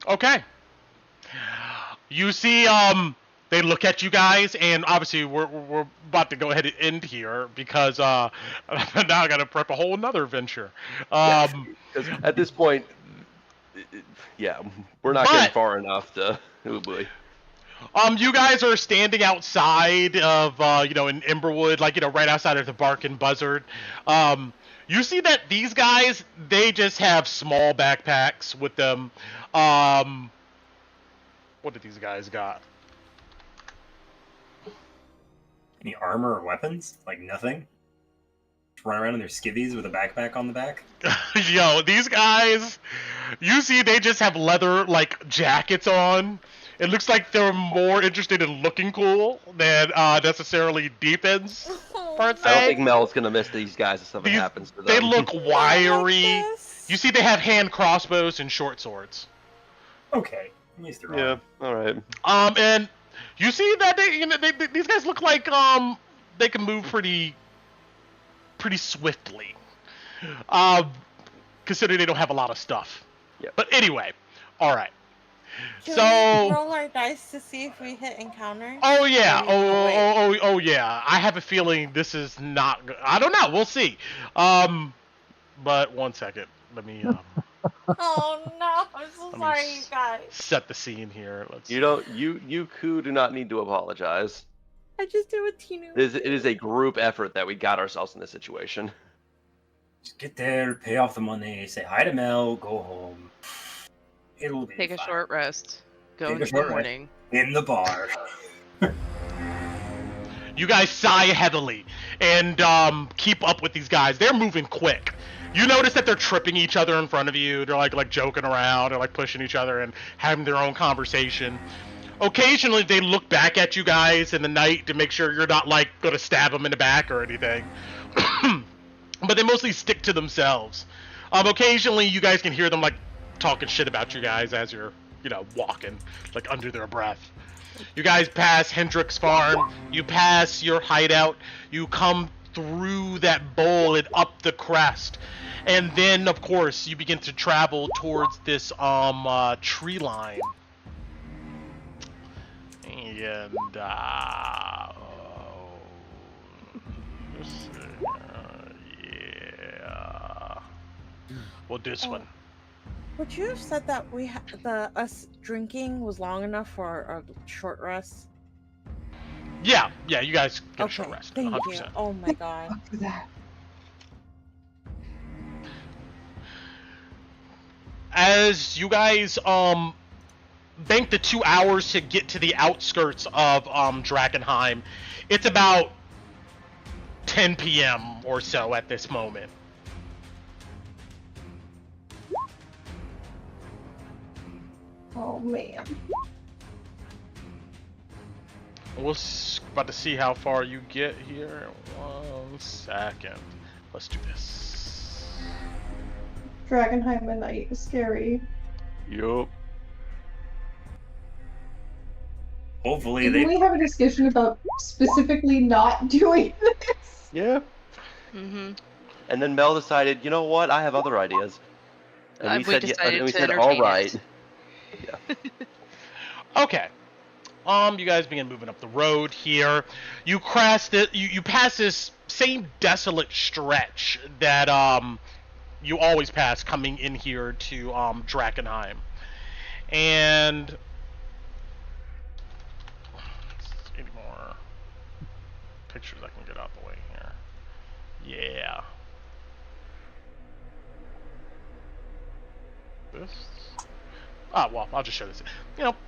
Okay. You see, they look at you guys, and obviously we're about to go ahead and end here because now I got to prep a whole another venture. Because at this point, yeah, we're not getting far enough to. Oh boy. You guys are standing outside of, in Emberwood, right outside of the Bark and Buzzard. You see that these guys, they just have small backpacks with them. What did these guys got? Any armor or weapons? Like nothing? Just run around in their skivvies with a backpack on the back? Yo, these guys, you see they just have leather, jackets on. It looks like they're more interested in looking cool than necessarily defense, per se. I don't think Mel's going to miss these guys if something happens to them. They look wiry. You see they have hand crossbows and short swords. Okay. At least they're yeah, alright. And you see that these guys look like they can move pretty swiftly. Considering they don't have a lot of stuff. Yeah. But anyway, alright. Can So we roll our dice to see if we hit encounter? Oh yeah. Oh yeah. I have a feeling this is not good. I don't know. We'll see. But 1 second. Let me Oh no! I'm so sorry, you guys. Set the scene here. You do not need to apologize. I just did what Tinu. It is a group effort that we got ourselves in this situation. Just get there, pay off the money, say hi to Mel, go home. It'll be Take fine. a short rest. Go in the morning. In the bar. You guys sigh heavily and keep up with these guys. They're moving quick. You notice that they're tripping each other in front of you. They're like joking around or pushing each other and having their own conversation. Occasionally, they look back at you guys in the night to make sure you're not going to stab them in the back or anything. But they mostly stick to themselves. Occasionally, you guys can hear them talking shit about you guys as you're, walking under their breath. You guys pass Hendrick's farm. You pass your hideout. You come through that bowl and up the crest. And then, of course, you begin to travel towards this tree line. And yeah. Well, this one. Would you have said that us drinking was long enough for a short rest? Yeah, you guys get a short rest. Thank 100%. you. Oh my god. As you guys bank the 2 hours to get to the outskirts of Drakkenheim, it's about 10 p.m. or so at this moment. Oh man. We're about to see how far you get here. 1 second. Let's do this. Drakkenheim at night is scary. Yup. Hopefully Didn't we have a discussion about specifically not doing this? Yeah. Mm-hmm. And then Mel decided, you know what? I have other ideas. And we said, all right. Yeah. Okay. You guys begin moving up the road here. You pass this same desolate stretch that you always pass coming in here to Drakkenheim. And any more pictures I can get out the way here. Yeah. This. Oh, well, I'll just show this.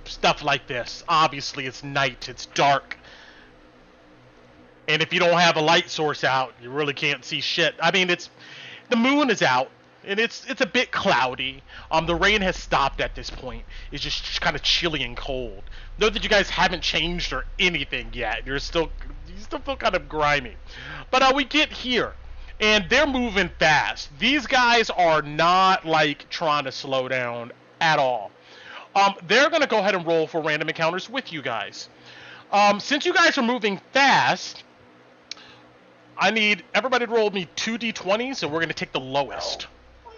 Stuff like this. Obviously, it's night, it's dark. And if you don't have a light source out, you really can't see shit. I mean, the moon is out, and it's a bit cloudy. The rain has stopped at this point. It's just kind of chilly and cold. Note that you guys haven't changed or anything yet. You still feel kind of grimy. But we get here, and they're moving fast. These guys are not like trying to slow down at all. They're gonna go ahead and roll for random encounters with you guys. Since you guys are moving fast, I need everybody to roll me 2d20s, and we're gonna take the lowest.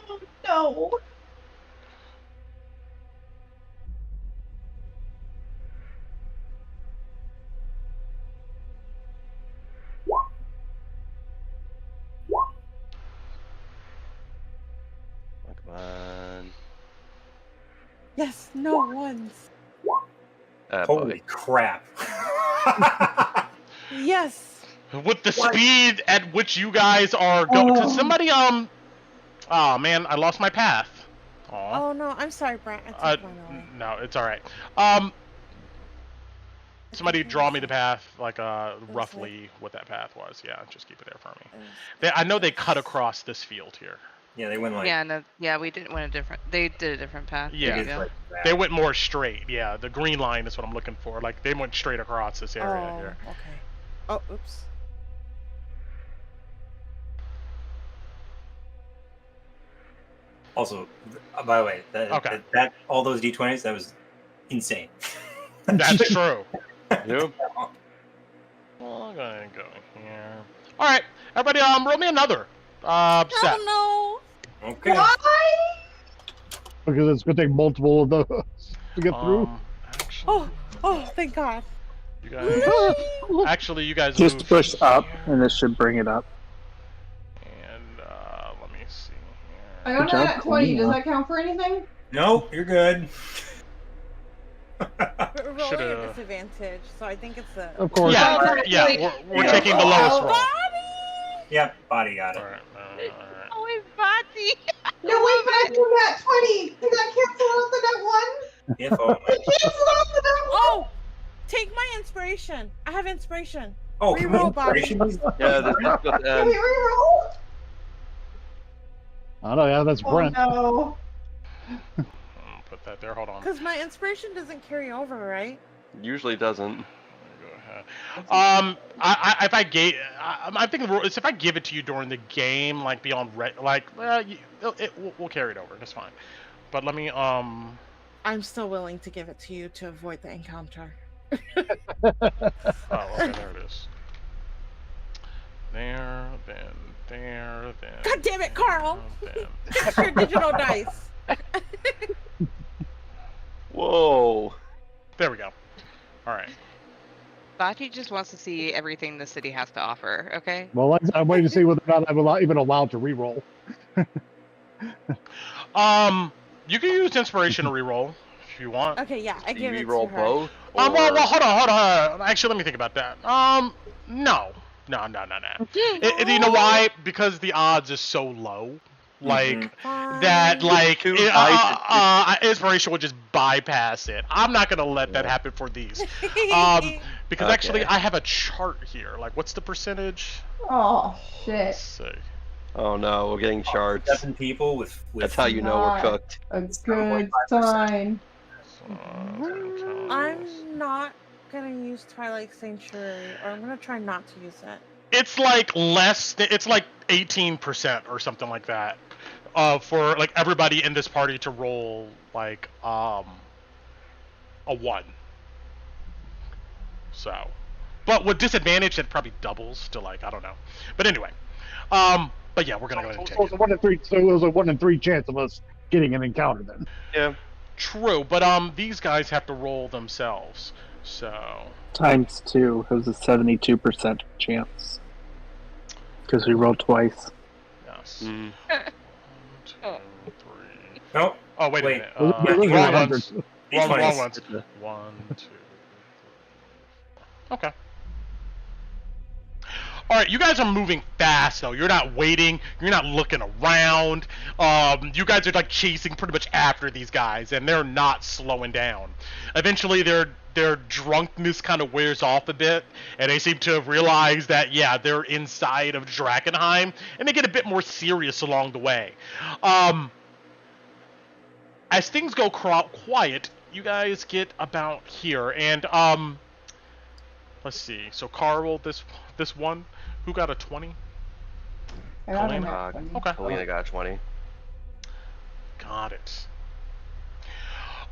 Oh, no. Come on. Yes, no ones. Holy crap. Yes. With the speed at which you guys are going, Oh. somebody oh man, I lost my path. Aw. Oh no, I'm sorry, Brent. I took mine away. No, it's all right. Somebody draw me the path, like roughly what that path was. Yeah, just keep it there for me. I know they cut across this field here. Yeah, they went like. Yeah, no, yeah, we didn't went a different. They did a different path. Yeah. There you go. Like They went more straight. Yeah, the green line is what I'm looking for. Like they went straight across this area Oh, here. okay. Oh, oops. Also, by the way, that all those d20s, that was insane. That's true. Yep. Well, I'm gonna go here. All right, everybody, roll me another. Set. Oh Okay. Why? Because it's going to take multiple of those to get through. Actually, no! Oh, thank God. you guys. Actually, you guys Just move push up, here, and this should bring it up. and let me see I here. got Good that job, at 20. Does Colleen. that count for anything? No, you're good. We're rolling Shoulda- at disadvantage, so I think it's a. Of course. Yeah, Oh, yeah, like- we're Yeah. taking the lowest roll. Yep, body got it. All right. Oh, it's Bati. No, wait, but I do that 20. Did that cancel out the net one? If only. Cancel out the net one. Oh! Take my inspiration. I have inspiration. Oh, Reroll, Bobby. inspiration? Yeah, this is good. Can we reroll? I know, yeah, that's Oh Brent. no. Put that there. Hold on. Because my inspiration doesn't carry over, right? Usually doesn't. Go ahead. If I gave, I think the rule is if I give it to you during the game, like beyond we'll carry it over. That's fine. But let me I'm still willing to give it to you to avoid the encounter. Oh, okay, there it is. There, then. God damn it, Carl! Then. Fix your digital dice. Whoa. There we go. All right. Bati just wants to see everything the city has to offer. Okay. Well, I'm waiting to see whether or not I'm even allowed to reroll. You can use inspiration to reroll if you want. Okay, yeah, I give it to Reroll her. both? Well, hold on. Actually, let me think about that. No. You know why? Because the odds is so low. Like that, like Too high inspiration would just bypass it. I'm not gonna let that happen for these. Because actually, I have a chart here. Like, what's the percentage? Oh shit. Let's see. Oh no, we're getting charts. 7 people with That's how you know we're Not cooked. a good sign. I'm not gonna use Twilight Sanctuary, or I'm gonna try not to use it. It's like it's like 18% or something like that. For like everybody in this party to roll like a 1. So, but with disadvantage, it probably doubles to like I don't know. But anyway, but yeah, we're gonna go ahead and take So it was a 1 in 3. So it was a 1 in 3 chance of us getting an encounter then. Yeah. True, but these guys have to roll themselves. So Times 2 has a 72% chance. Because we rolled twice. yes. 1, 2, 3. No. Oh wait a Wait. minute. It was Wrong 100. ones. Each Wrong one's- ones. 1, 2, 3, 4. Okay. All right, you guys are moving fast though. You're not waiting. You're not looking around. You guys are like chasing pretty much after these guys, and they're not slowing down. Eventually, their drunkenness kind of wears off a bit, and they seem to have realized that yeah, they're inside of Drakkenheim, and they get a bit more serious along the way. As things go quiet, you guys get about here, and let's see. So Carl, this one, who got a 20? I got Colleen? an F one. Okay. Helena got 20. Got it.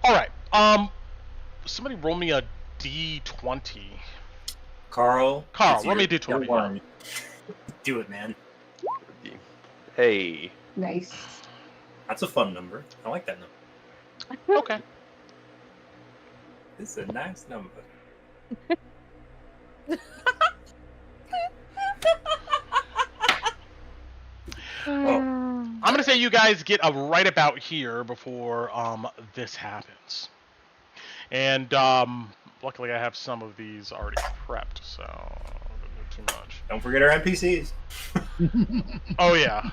All right. Somebody roll me a D20. Carl, roll me a D20. your one. Do it, man. Hey. Nice. That's a fun number. I like that number. Okay. It's a nice number. I'm gonna say you guys get right about here before this happens. And luckily I have some of these already prepped, so I didn't do too much. Don't forget our NPCs. Oh yeah.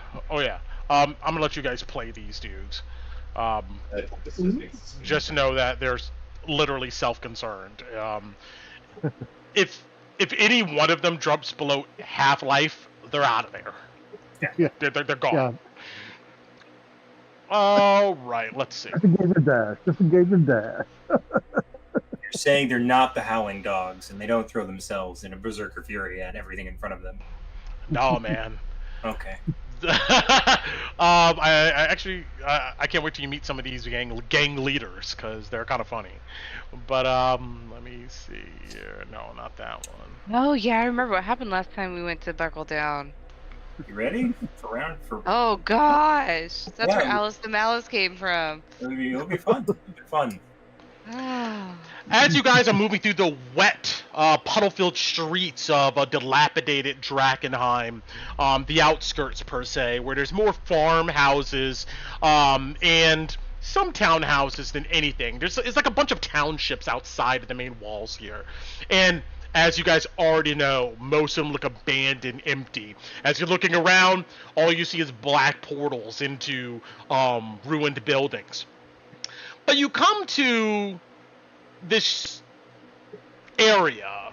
I'm gonna let you guys play these dudes. Just know that they're literally self-concerned. If any one of them drops below half life, they're out of there. Yeah. They're gone. Yeah. All right, let's see. Disengage and dash. Disengage and dash. You're saying they're not the howling dogs, and they don't throw themselves in a berserker fury at everything in front of them. No, man. Okay. I can't wait till you meet some of these gang leaders, because they're kind of funny. But let me see here. No, not that one. Oh yeah, I remember what happened last time we went to Buckle Down. You ready? For Oh gosh, that's Yeah. where Alice the Malice came from. it'll be fun. It'll be fun. As you guys are moving through the wet, puddle-filled streets of a dilapidated Drakkenheim, the outskirts per se, where there's more farmhouses and some townhouses than anything. It's like a bunch of townships outside of the main walls here, and as you guys already know, most of them look abandoned, empty. As you're looking around, all you see is black portals into ruined buildings. But you come to this area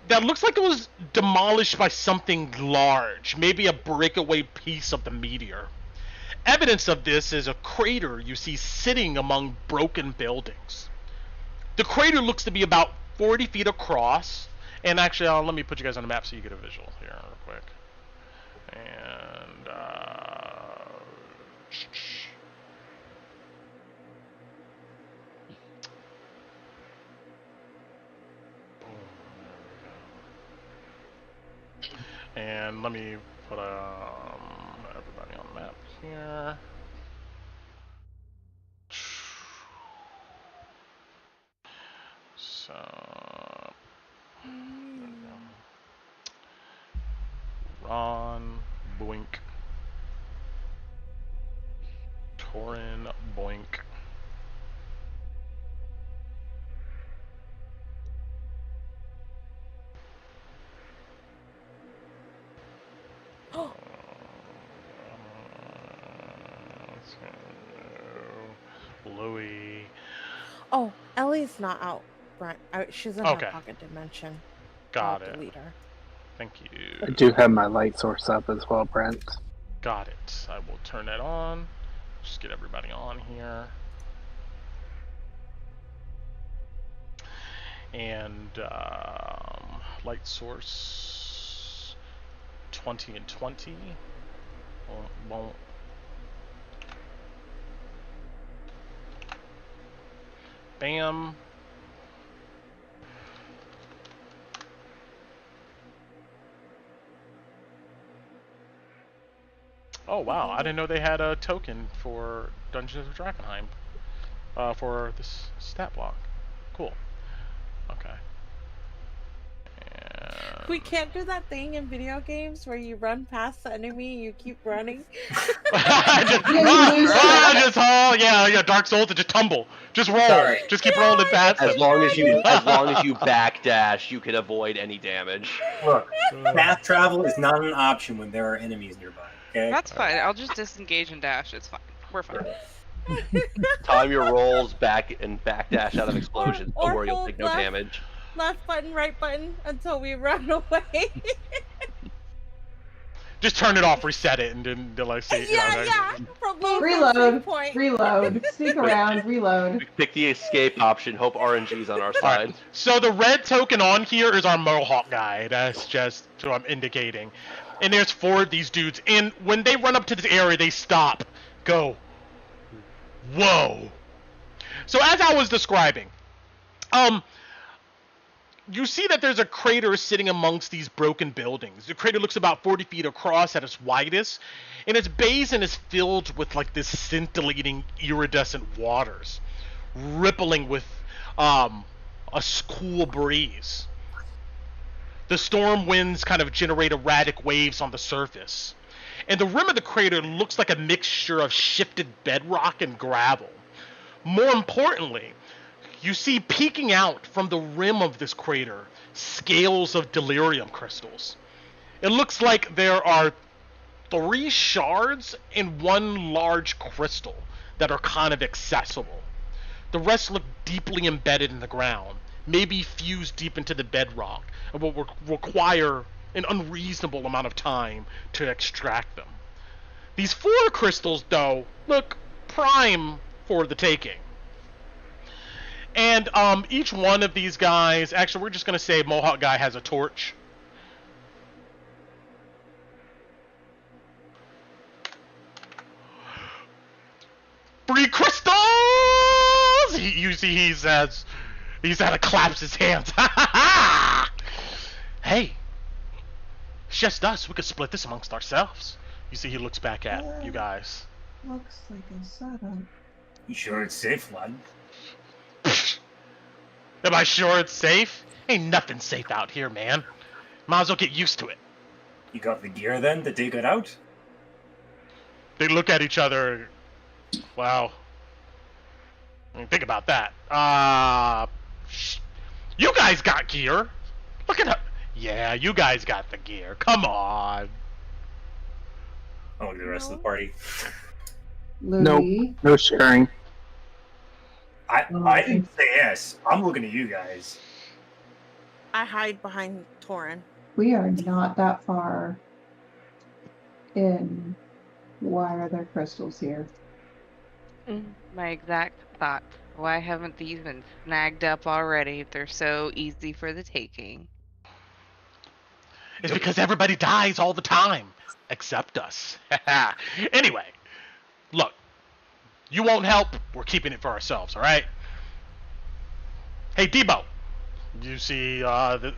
that looks like it was demolished by something large, maybe a breakaway piece of the meteor. Evidence of this is a crater you see sitting among broken buildings. The crater looks to be about 40 feet across, and actually, let me put you guys on the map so you get a visual here real quick. And and let me put everybody on the map here. So Ron, boink. Torin, boink. Louis. Oh, Ellie's not out, Brent. She's in her pocket dimension. Got it. Delete her. Thank you. I do have my light source up as well, Brent. Got it. I will turn that on. Just get everybody on here. And light source 20 and 20. Won't. Bam. Oh wow, I didn't know they had a token for Dungeons of Drakkenheim for this stat block. Cool. Okay. And... We can't do that thing in video games where you run past the enemy and you keep running. Yeah, Dark Souls, to just tumble. Just roll. Sorry. Just keep rolling past As them. long as you backdash, you can avoid any damage. Look, path travel is not an option when there are enemies nearby. Okay. That's fine. I'll just disengage and dash. It's fine. We're fine. Time your rolls back and backdash out of explosions. Or Don't worry, you'll hold take no left. damage. Left button, right button until we run away. Just turn it off, reset it, and then like see. Yeah. Reload. Sneak around. Reload. Pick the escape option. Hope RNG's on our side. Right. So the red token on here is our Mohawk guy. That's just what I'm indicating. And there's 4 of these dudes. And when they run up to this area, they stop. Go. Whoa. So as I was describing, you see that there's a crater sitting amongst these broken buildings. The crater looks about 40 feet across at its widest, and its basin is filled with like this scintillating iridescent waters, rippling with a cool breeze. The storm winds kind of generate erratic waves on the surface, and the rim of the crater looks like a mixture of shifted bedrock and gravel. More importantly, you see peeking out from the rim of this crater scales of delirium crystals. It looks like there are 3 shards and 1 large crystal that are kind of accessible. The rest look deeply embedded in the ground, maybe fused deep into the bedrock, and will require an unreasonable amount of time to extract them. These 4 crystals, though, look prime for the taking. And each one of these guys, actually, we're just going to say Mohawk guy has a torch. Free crystals! You see, he's had to claps his hands. Hey, it's just us. We could split this amongst ourselves. You see, he looks back at you guys. Looks like a setup. You sure it's safe, lad? Am I sure it's safe? Ain't nothing safe out here, man. Might as well get used to it. You got the gear then to take it out? They look at each other. Wow. I mean, think about that. You guys got gear. Look at her. Yeah, you guys got the gear. Come on. I want the rest of the party. Louis? No sharing. I didn't say yes. I'm looking at you guys. I hide behind Torin. We are not that far in. Why are there crystals here? My exact thought. Why haven't these been snagged up already if they're so easy for the taking? It's because everybody dies all the time. Except us. Anyway, look. You won't help. We're keeping it for ourselves, all right? Hey, Debo. You see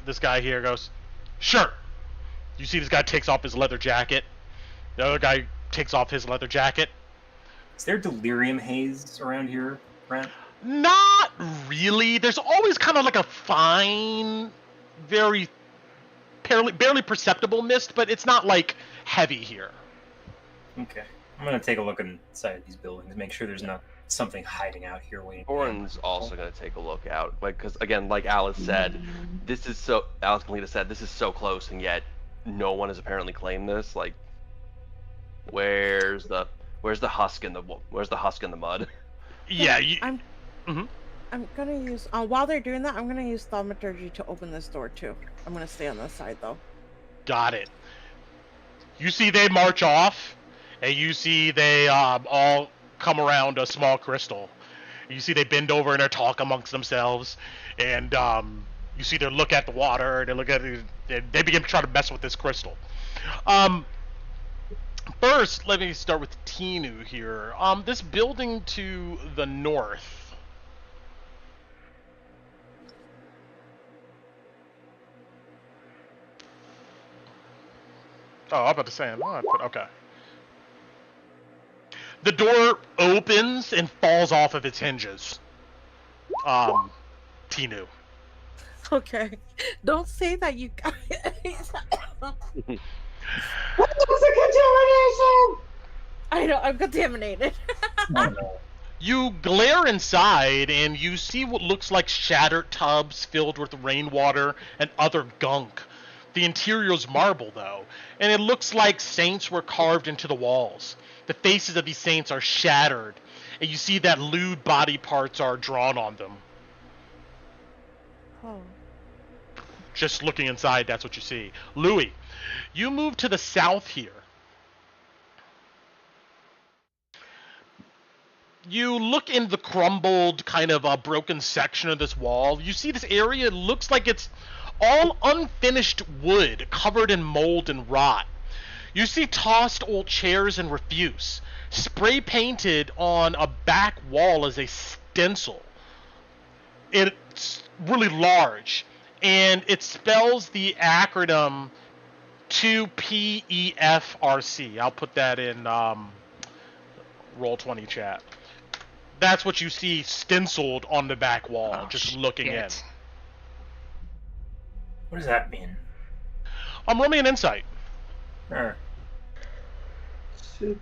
this guy here goes, sure. You see this guy takes off his leather jacket. The other guy takes off his leather jacket. Is there delirium haze around here, Brent? Not really. There's always kind of like a fine, very barely perceptible mist, but it's not like heavy here. Okay. I'm gonna take a look inside these buildings, make sure there's not something hiding out here waiting. Orin's also gonna take a look out, like, because again, like Alice said, Alice Kalita said, this is so close, and yet no one has apparently claimed this. Like, where's the husk in the mud? Yeah, I'm gonna use while they're doing that, I'm gonna use thaumaturgy to open this door too. I'm gonna stay on this side though. Got it. You see they march off, and you see they all come around a small crystal. You see they bend over and they talk amongst themselves, and you see they look at the water, they look at it, they begin to try to mess with this crystal. First, let me start with Tinu here. This building to the north. Oh, I'm about to say, okay. The door opens and falls off of its hinges. Tinu. Okay. Don't say that, you guys. What was a contamination? I know, I'm contaminated. You glare inside and you see what looks like shattered tubs filled with rainwater and other gunk. The interior's marble, though, and it looks like saints were carved into the walls. The faces of these saints are shattered, and you see that lewd body parts are drawn on them. Oh. just looking inside, that's what you see. Louis, you move to the south here. You look in the crumbled, kind of broken section of this wall. You see this area looks like it's all unfinished wood, covered in mold and rot. You see tossed old chairs and refuse. Spray painted on a back wall as a stencil. It's really large, and it spells the acronym 2PEFRC. I'll put that in Roll20 chat. That's what you see stenciled on the back wall, just looking in. What does that mean? Roll me an insight. Super.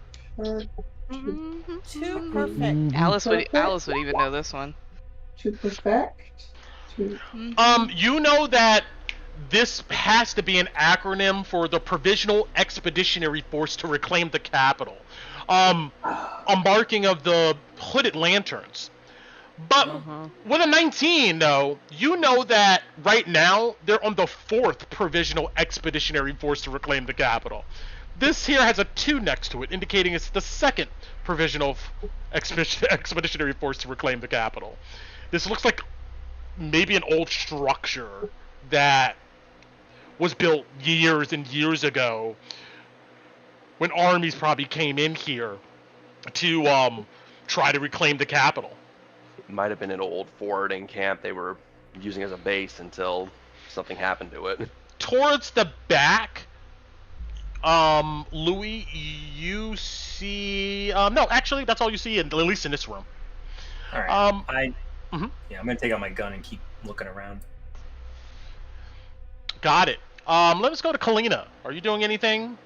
Too perfect. Alice would even know this one. To perfect. You know that this has to be an acronym for the Provisional Expeditionary Force to Reclaim the Capital. A marking of the hooded lanterns. But with a 19, though, you know that right now they're on the 4th Provisional Expeditionary Force to Reclaim the Capital. This here has a 2 next to it, indicating it's the 2nd Provisional Expeditionary Force to Reclaim the Capital. This looks like maybe an old structure that was built years and years ago when armies probably came in here to try to reclaim the capital. It might have been an old forwarding camp they were using as a base until something happened to it. Towards the back, Louis, you see... no, actually, that's all you see, at least in this room. All right. I'm going to take out my gun and keep looking around. Got it. Let us go to Kalina. Are you doing anything?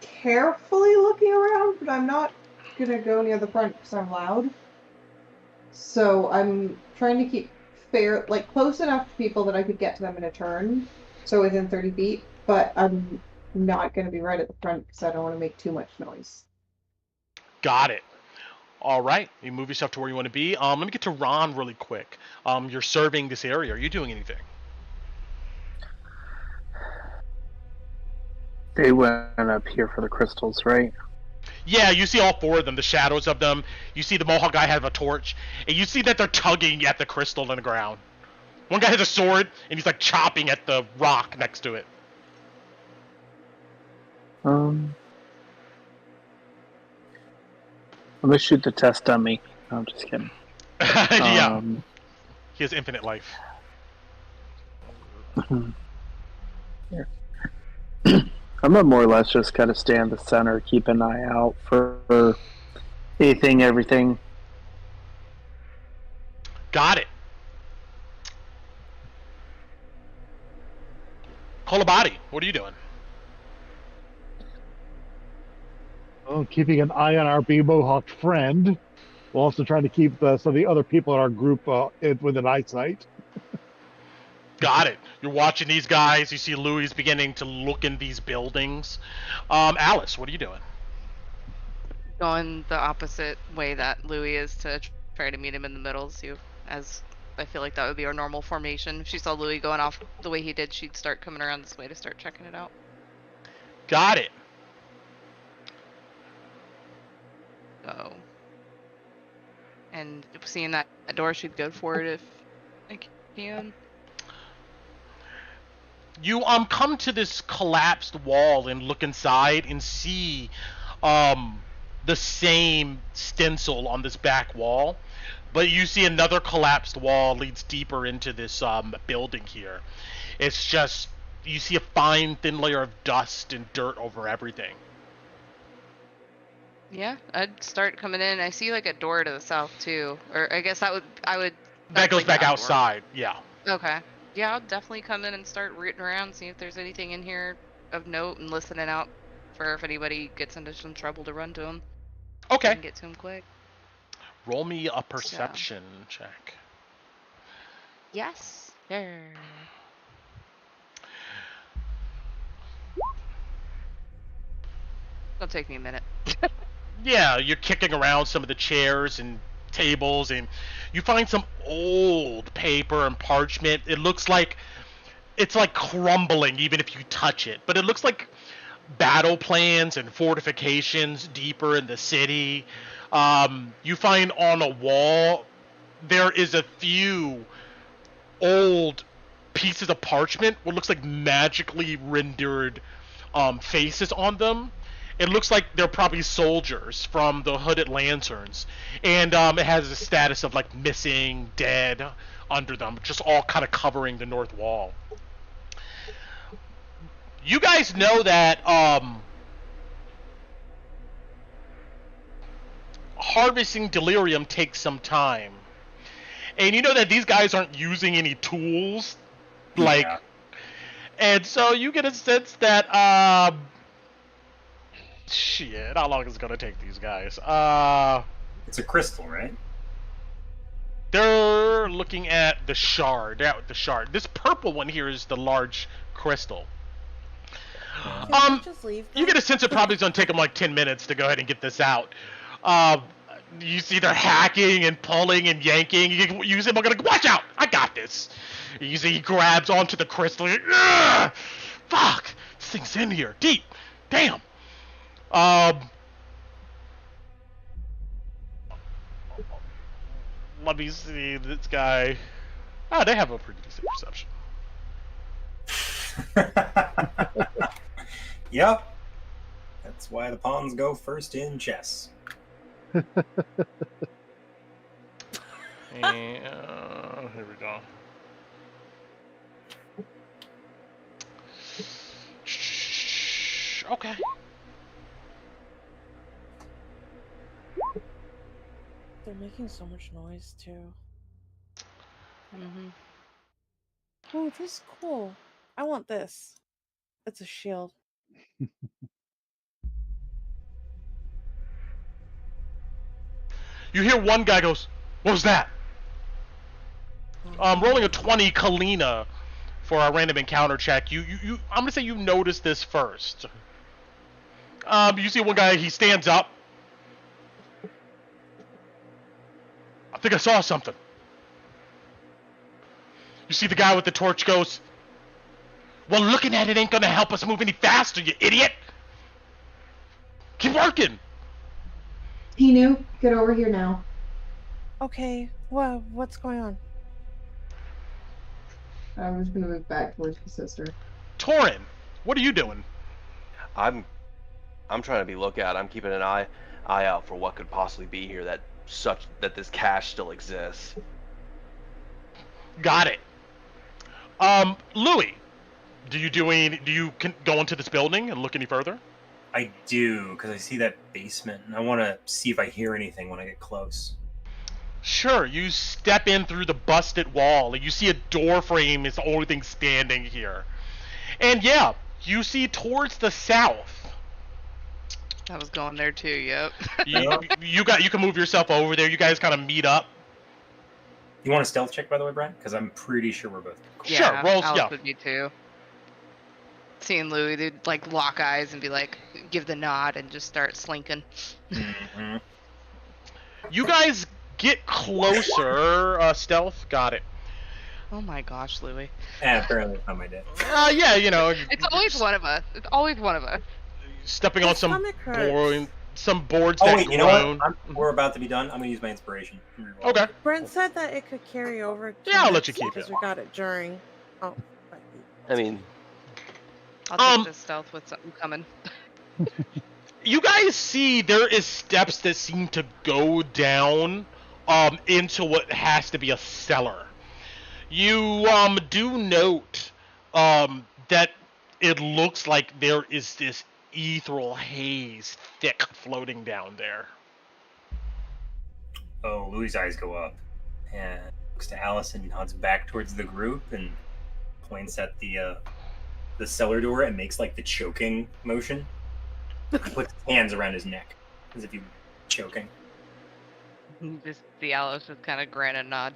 Carefully looking around, but I'm not gonna go near the front because I'm loud. So I'm trying to keep close enough to people that I could get to them in a turn, so within 30 feet, but I'm not gonna be right at the front because I don't want to make too much noise. Got it. All right, you move yourself to where you want to be. Let me get to Ron really quick. You're serving this area. Are you doing anything? They went up here for the crystals, right? Yeah, you see all 4 of them, the shadows of them. You see the Mohawk guy have a torch, and you see that they're tugging at the crystal in the ground. One guy has a sword, and he's like chopping at the rock next to it. I'm gonna shoot the test dummy. No, I'm just kidding. Yeah. He has infinite life. Here. I'm gonna more or less just kind of stay in the center, keep an eye out for anything, everything. Got it. Kolabadi, what are you doing? Oh, keeping an eye on our bee Mohawk friend. We're also trying to keep some of the other people in our group within eyesight. Got it. You're watching these guys. You see Louis beginning to look in these buildings. Alice, what are you doing? Going the opposite way that Louis is to try to meet him in the middle. So as I feel like that would be our normal formation. If she saw Louis going off the way he did, she'd start coming around this way to start checking it out. Got it. So, and seeing that door, she'd go for it if I can. You come to this collapsed wall and look inside and see the same stencil on this back wall, but you see another collapsed wall leads deeper into this building here. It's just you see a fine thin layer of dust and dirt over everything. Yeah, I'd start coming in. I see like a door to the south too, or I guess I would. That goes back outside. Yeah. Okay. Yeah, I'll definitely come in and start rooting around, see if there's anything in here of note, and listening out for if anybody gets into some trouble to run to them. Okay. And get to them quick. Roll me a perception check. Yes. There. It'll take me a minute. Yeah, you're kicking around some of the chairs and tables, and you find some old paper and parchment. It looks like it's like crumbling even if you touch it, but it looks like battle plans and fortifications deeper in the city. You find on a wall there is a few old pieces of parchment, what looks like magically rendered faces on them. It looks like they're probably soldiers from the Hooded Lanterns, and it has a status of like missing, dead under them, just all kind of covering the north wall. You guys know that harvesting delirium takes some time. And you know that these guys aren't using any tools, like, Yeah. and so you get a sense that, shit, how long is it gonna take these guys? It's a crystal, right? They're looking at the shard. Yeah, the shard. This purple one here is the large crystal. Can we just leave You get a sense it probably gonna take them like 10 minutes to go ahead and get this out. You see they're hacking and pulling and yanking. You see them gonna watch out. I got this. You see he grabs onto the crystal. Ugh! Fuck, this thing's in here deep. Damn. Let me see this guy. Oh, they have a pretty decent perception. Yep. That's why the pawns go first in chess. And here we go. Okay. They're making so much noise too. Mm-hmm. Oh, this is cool. I want this. It's a shield. You hear one guy goes, "What was that?" Rolling a 20 Kalina for a random encounter check. I'm gonna say you noticed this first. You see one guy, he stands up. I think I saw something. You see the guy with the torch goes, "Well, looking at it ain't gonna help us move any faster, you idiot! Keep working!" Hinu, get over here now. Okay, what's going on? I'm just gonna move back towards the sister. Torin, what are you doing? I'm trying to be lookout. I'm keeping an eye out for what could possibly be here that this cache still exists. Got it. Louis, do you go into this building and look any further? I do, because I see that basement, and I want to see if I hear anything when I get close. Sure, you step in through the busted wall, and you see a door frame is the only thing standing here. And yeah, you see towards the south. I was going there too, yep. You can move yourself over there, you guys kind of meet up. You want a stealth check, by the way, Brent? Because I'm pretty sure we're both cool. Yeah, sure, rolls, Alice yeah. would be too. Seeing Louis, they'd like lock eyes and be like, give the nod and just start slinking. Mm-hmm. You guys get closer. Stealth, got it. Oh my gosh, Louis. Apparently it's not my day. Yeah, you know. It's always one of us. It's always one of us. Stepping on some boards Oh that wait, you know what? We're about to be done. I'm gonna use my inspiration. Okay. Brent said that it could carry over. Yeah, I'll let you keep it. Because we got it during. Oh. I mean, I'll take the stealth with something coming. You guys see there is steps that seem to go down into what has to be a cellar. You do note that it looks like there is this ethereal haze thick floating down there. Oh, Louis' eyes go up and looks to Alice and nods back towards the group and points at the cellar door and makes like the choking motion. He puts his hands around his neck as if he were choking. Just the Alice just kind of grin and nod.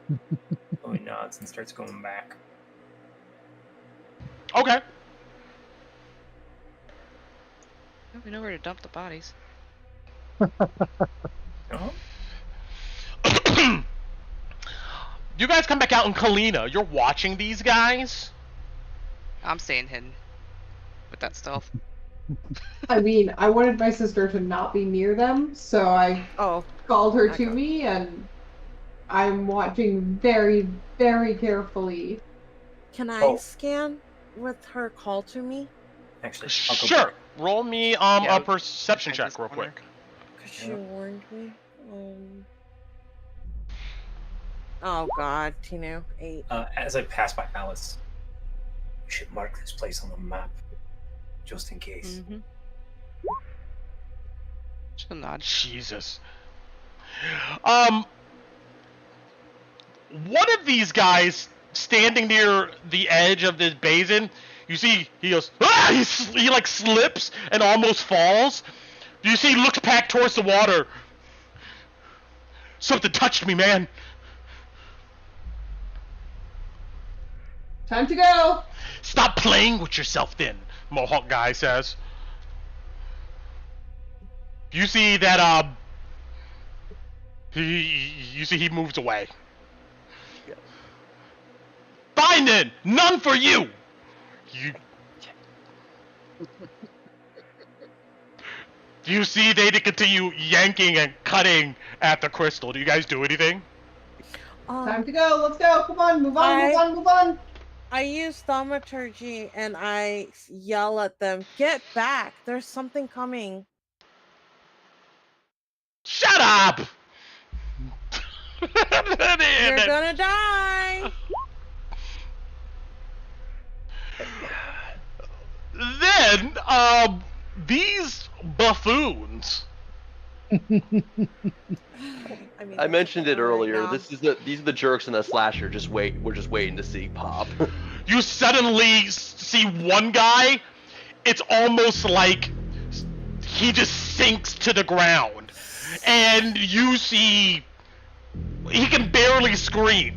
So he nods and starts going back. Okay. We know where to dump the bodies. You guys come back out in Kalina. You're watching these guys. I'm staying hidden with that stealth. I mean, I wanted my sister to not be near them, so I called her to me, and I'm watching very, very carefully. Can I scan with her call to me? Actually, sure. Roll me a perception check real quick. Because she warned me. Oh God, Tino, 8. As I pass by Alice, we should mark this place on the map, just in case. Mm-hmm. Just a nod. Jesus. One of these guys standing near the edge of this basin, you see he goes, ah! He like slips and almost falls. You see he looks back towards the water. Something touched me, man. Time to go! Stop playing with yourself then, Mohawk guy says. You see that, you see he moves away. Fine then! None for you! You see they continue yanking and cutting at the crystal. Do you guys do anything? Time to go, let's go, come on, move on, move on! I use thaumaturgy and I yell at them, get back, there's something coming. Shut up! You're gonna die! Then, these buffoons. I mentioned it earlier. These are the jerks in the slasher. We're just waiting to see pop. You suddenly see one guy. It's almost like he just sinks to the ground, and you see he can barely scream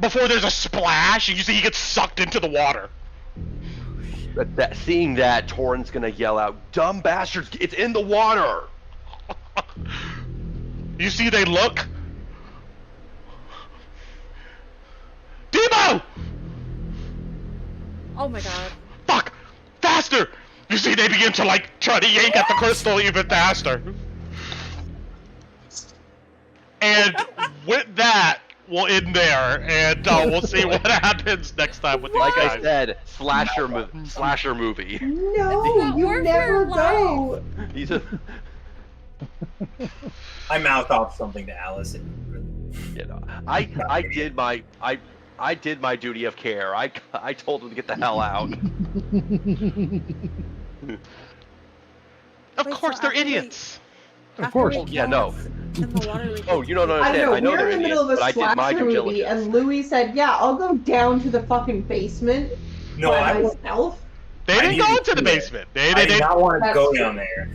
before there's a splash, and you see he gets sucked into the water. But seeing that, Torrin's gonna yell out, "Dumb bastards! It's in the water!" You see they look. Demo! Oh my God. Fuck! Faster! You see they begin to like try to yank at the crystal even faster. And with that, we'll end there, and we'll see what happens next time with these guys. Like I said, slasher movie. No, you never go. He's a. I mouthed off something to Alice. You know, I did my duty of care. I told him to get the hell out. Of course, they're idiots. Of course. Yeah, no. Oh, you don't I understand. know, I know we're they're in the idiots, middle of but a I did my slasher due movie, diligence. and Louis said, yeah, I'll go down to the fucking basement No, by I myself. They didn't go into the basement. I did not want to That's go true. down there.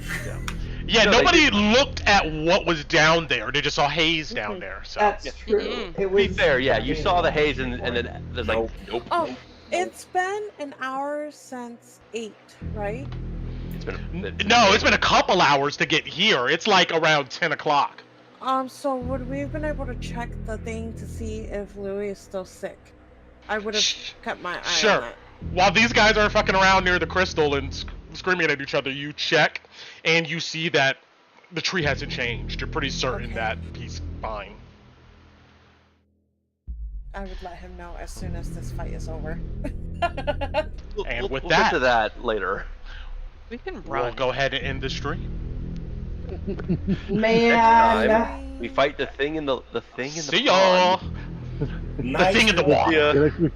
Yeah, No, nobody looked at what was down there. They just saw haze down there. So. That's true. Mm-hmm. It To be was fair, yeah, you saw the haze and then there's like, nope. Oh, it's been an hour since 8, right? It's been No, it's been a couple hours to get here. It's like around 10 o'clock. So would we have been able to check the thing to see if Louis is still sick? I would have kept my eye on Sure. it. While these guys are fucking around near the crystal and screaming at each other, you check, and you see that the tree hasn't changed. You're pretty certain that he's fine. I would let him know as soon as this fight is over. And with we'll that, get to that later. We can we'll run. go ahead and end the stream. Man. We fight the thing in the See y'all. pond. The thing in the water. Yeah. Get a-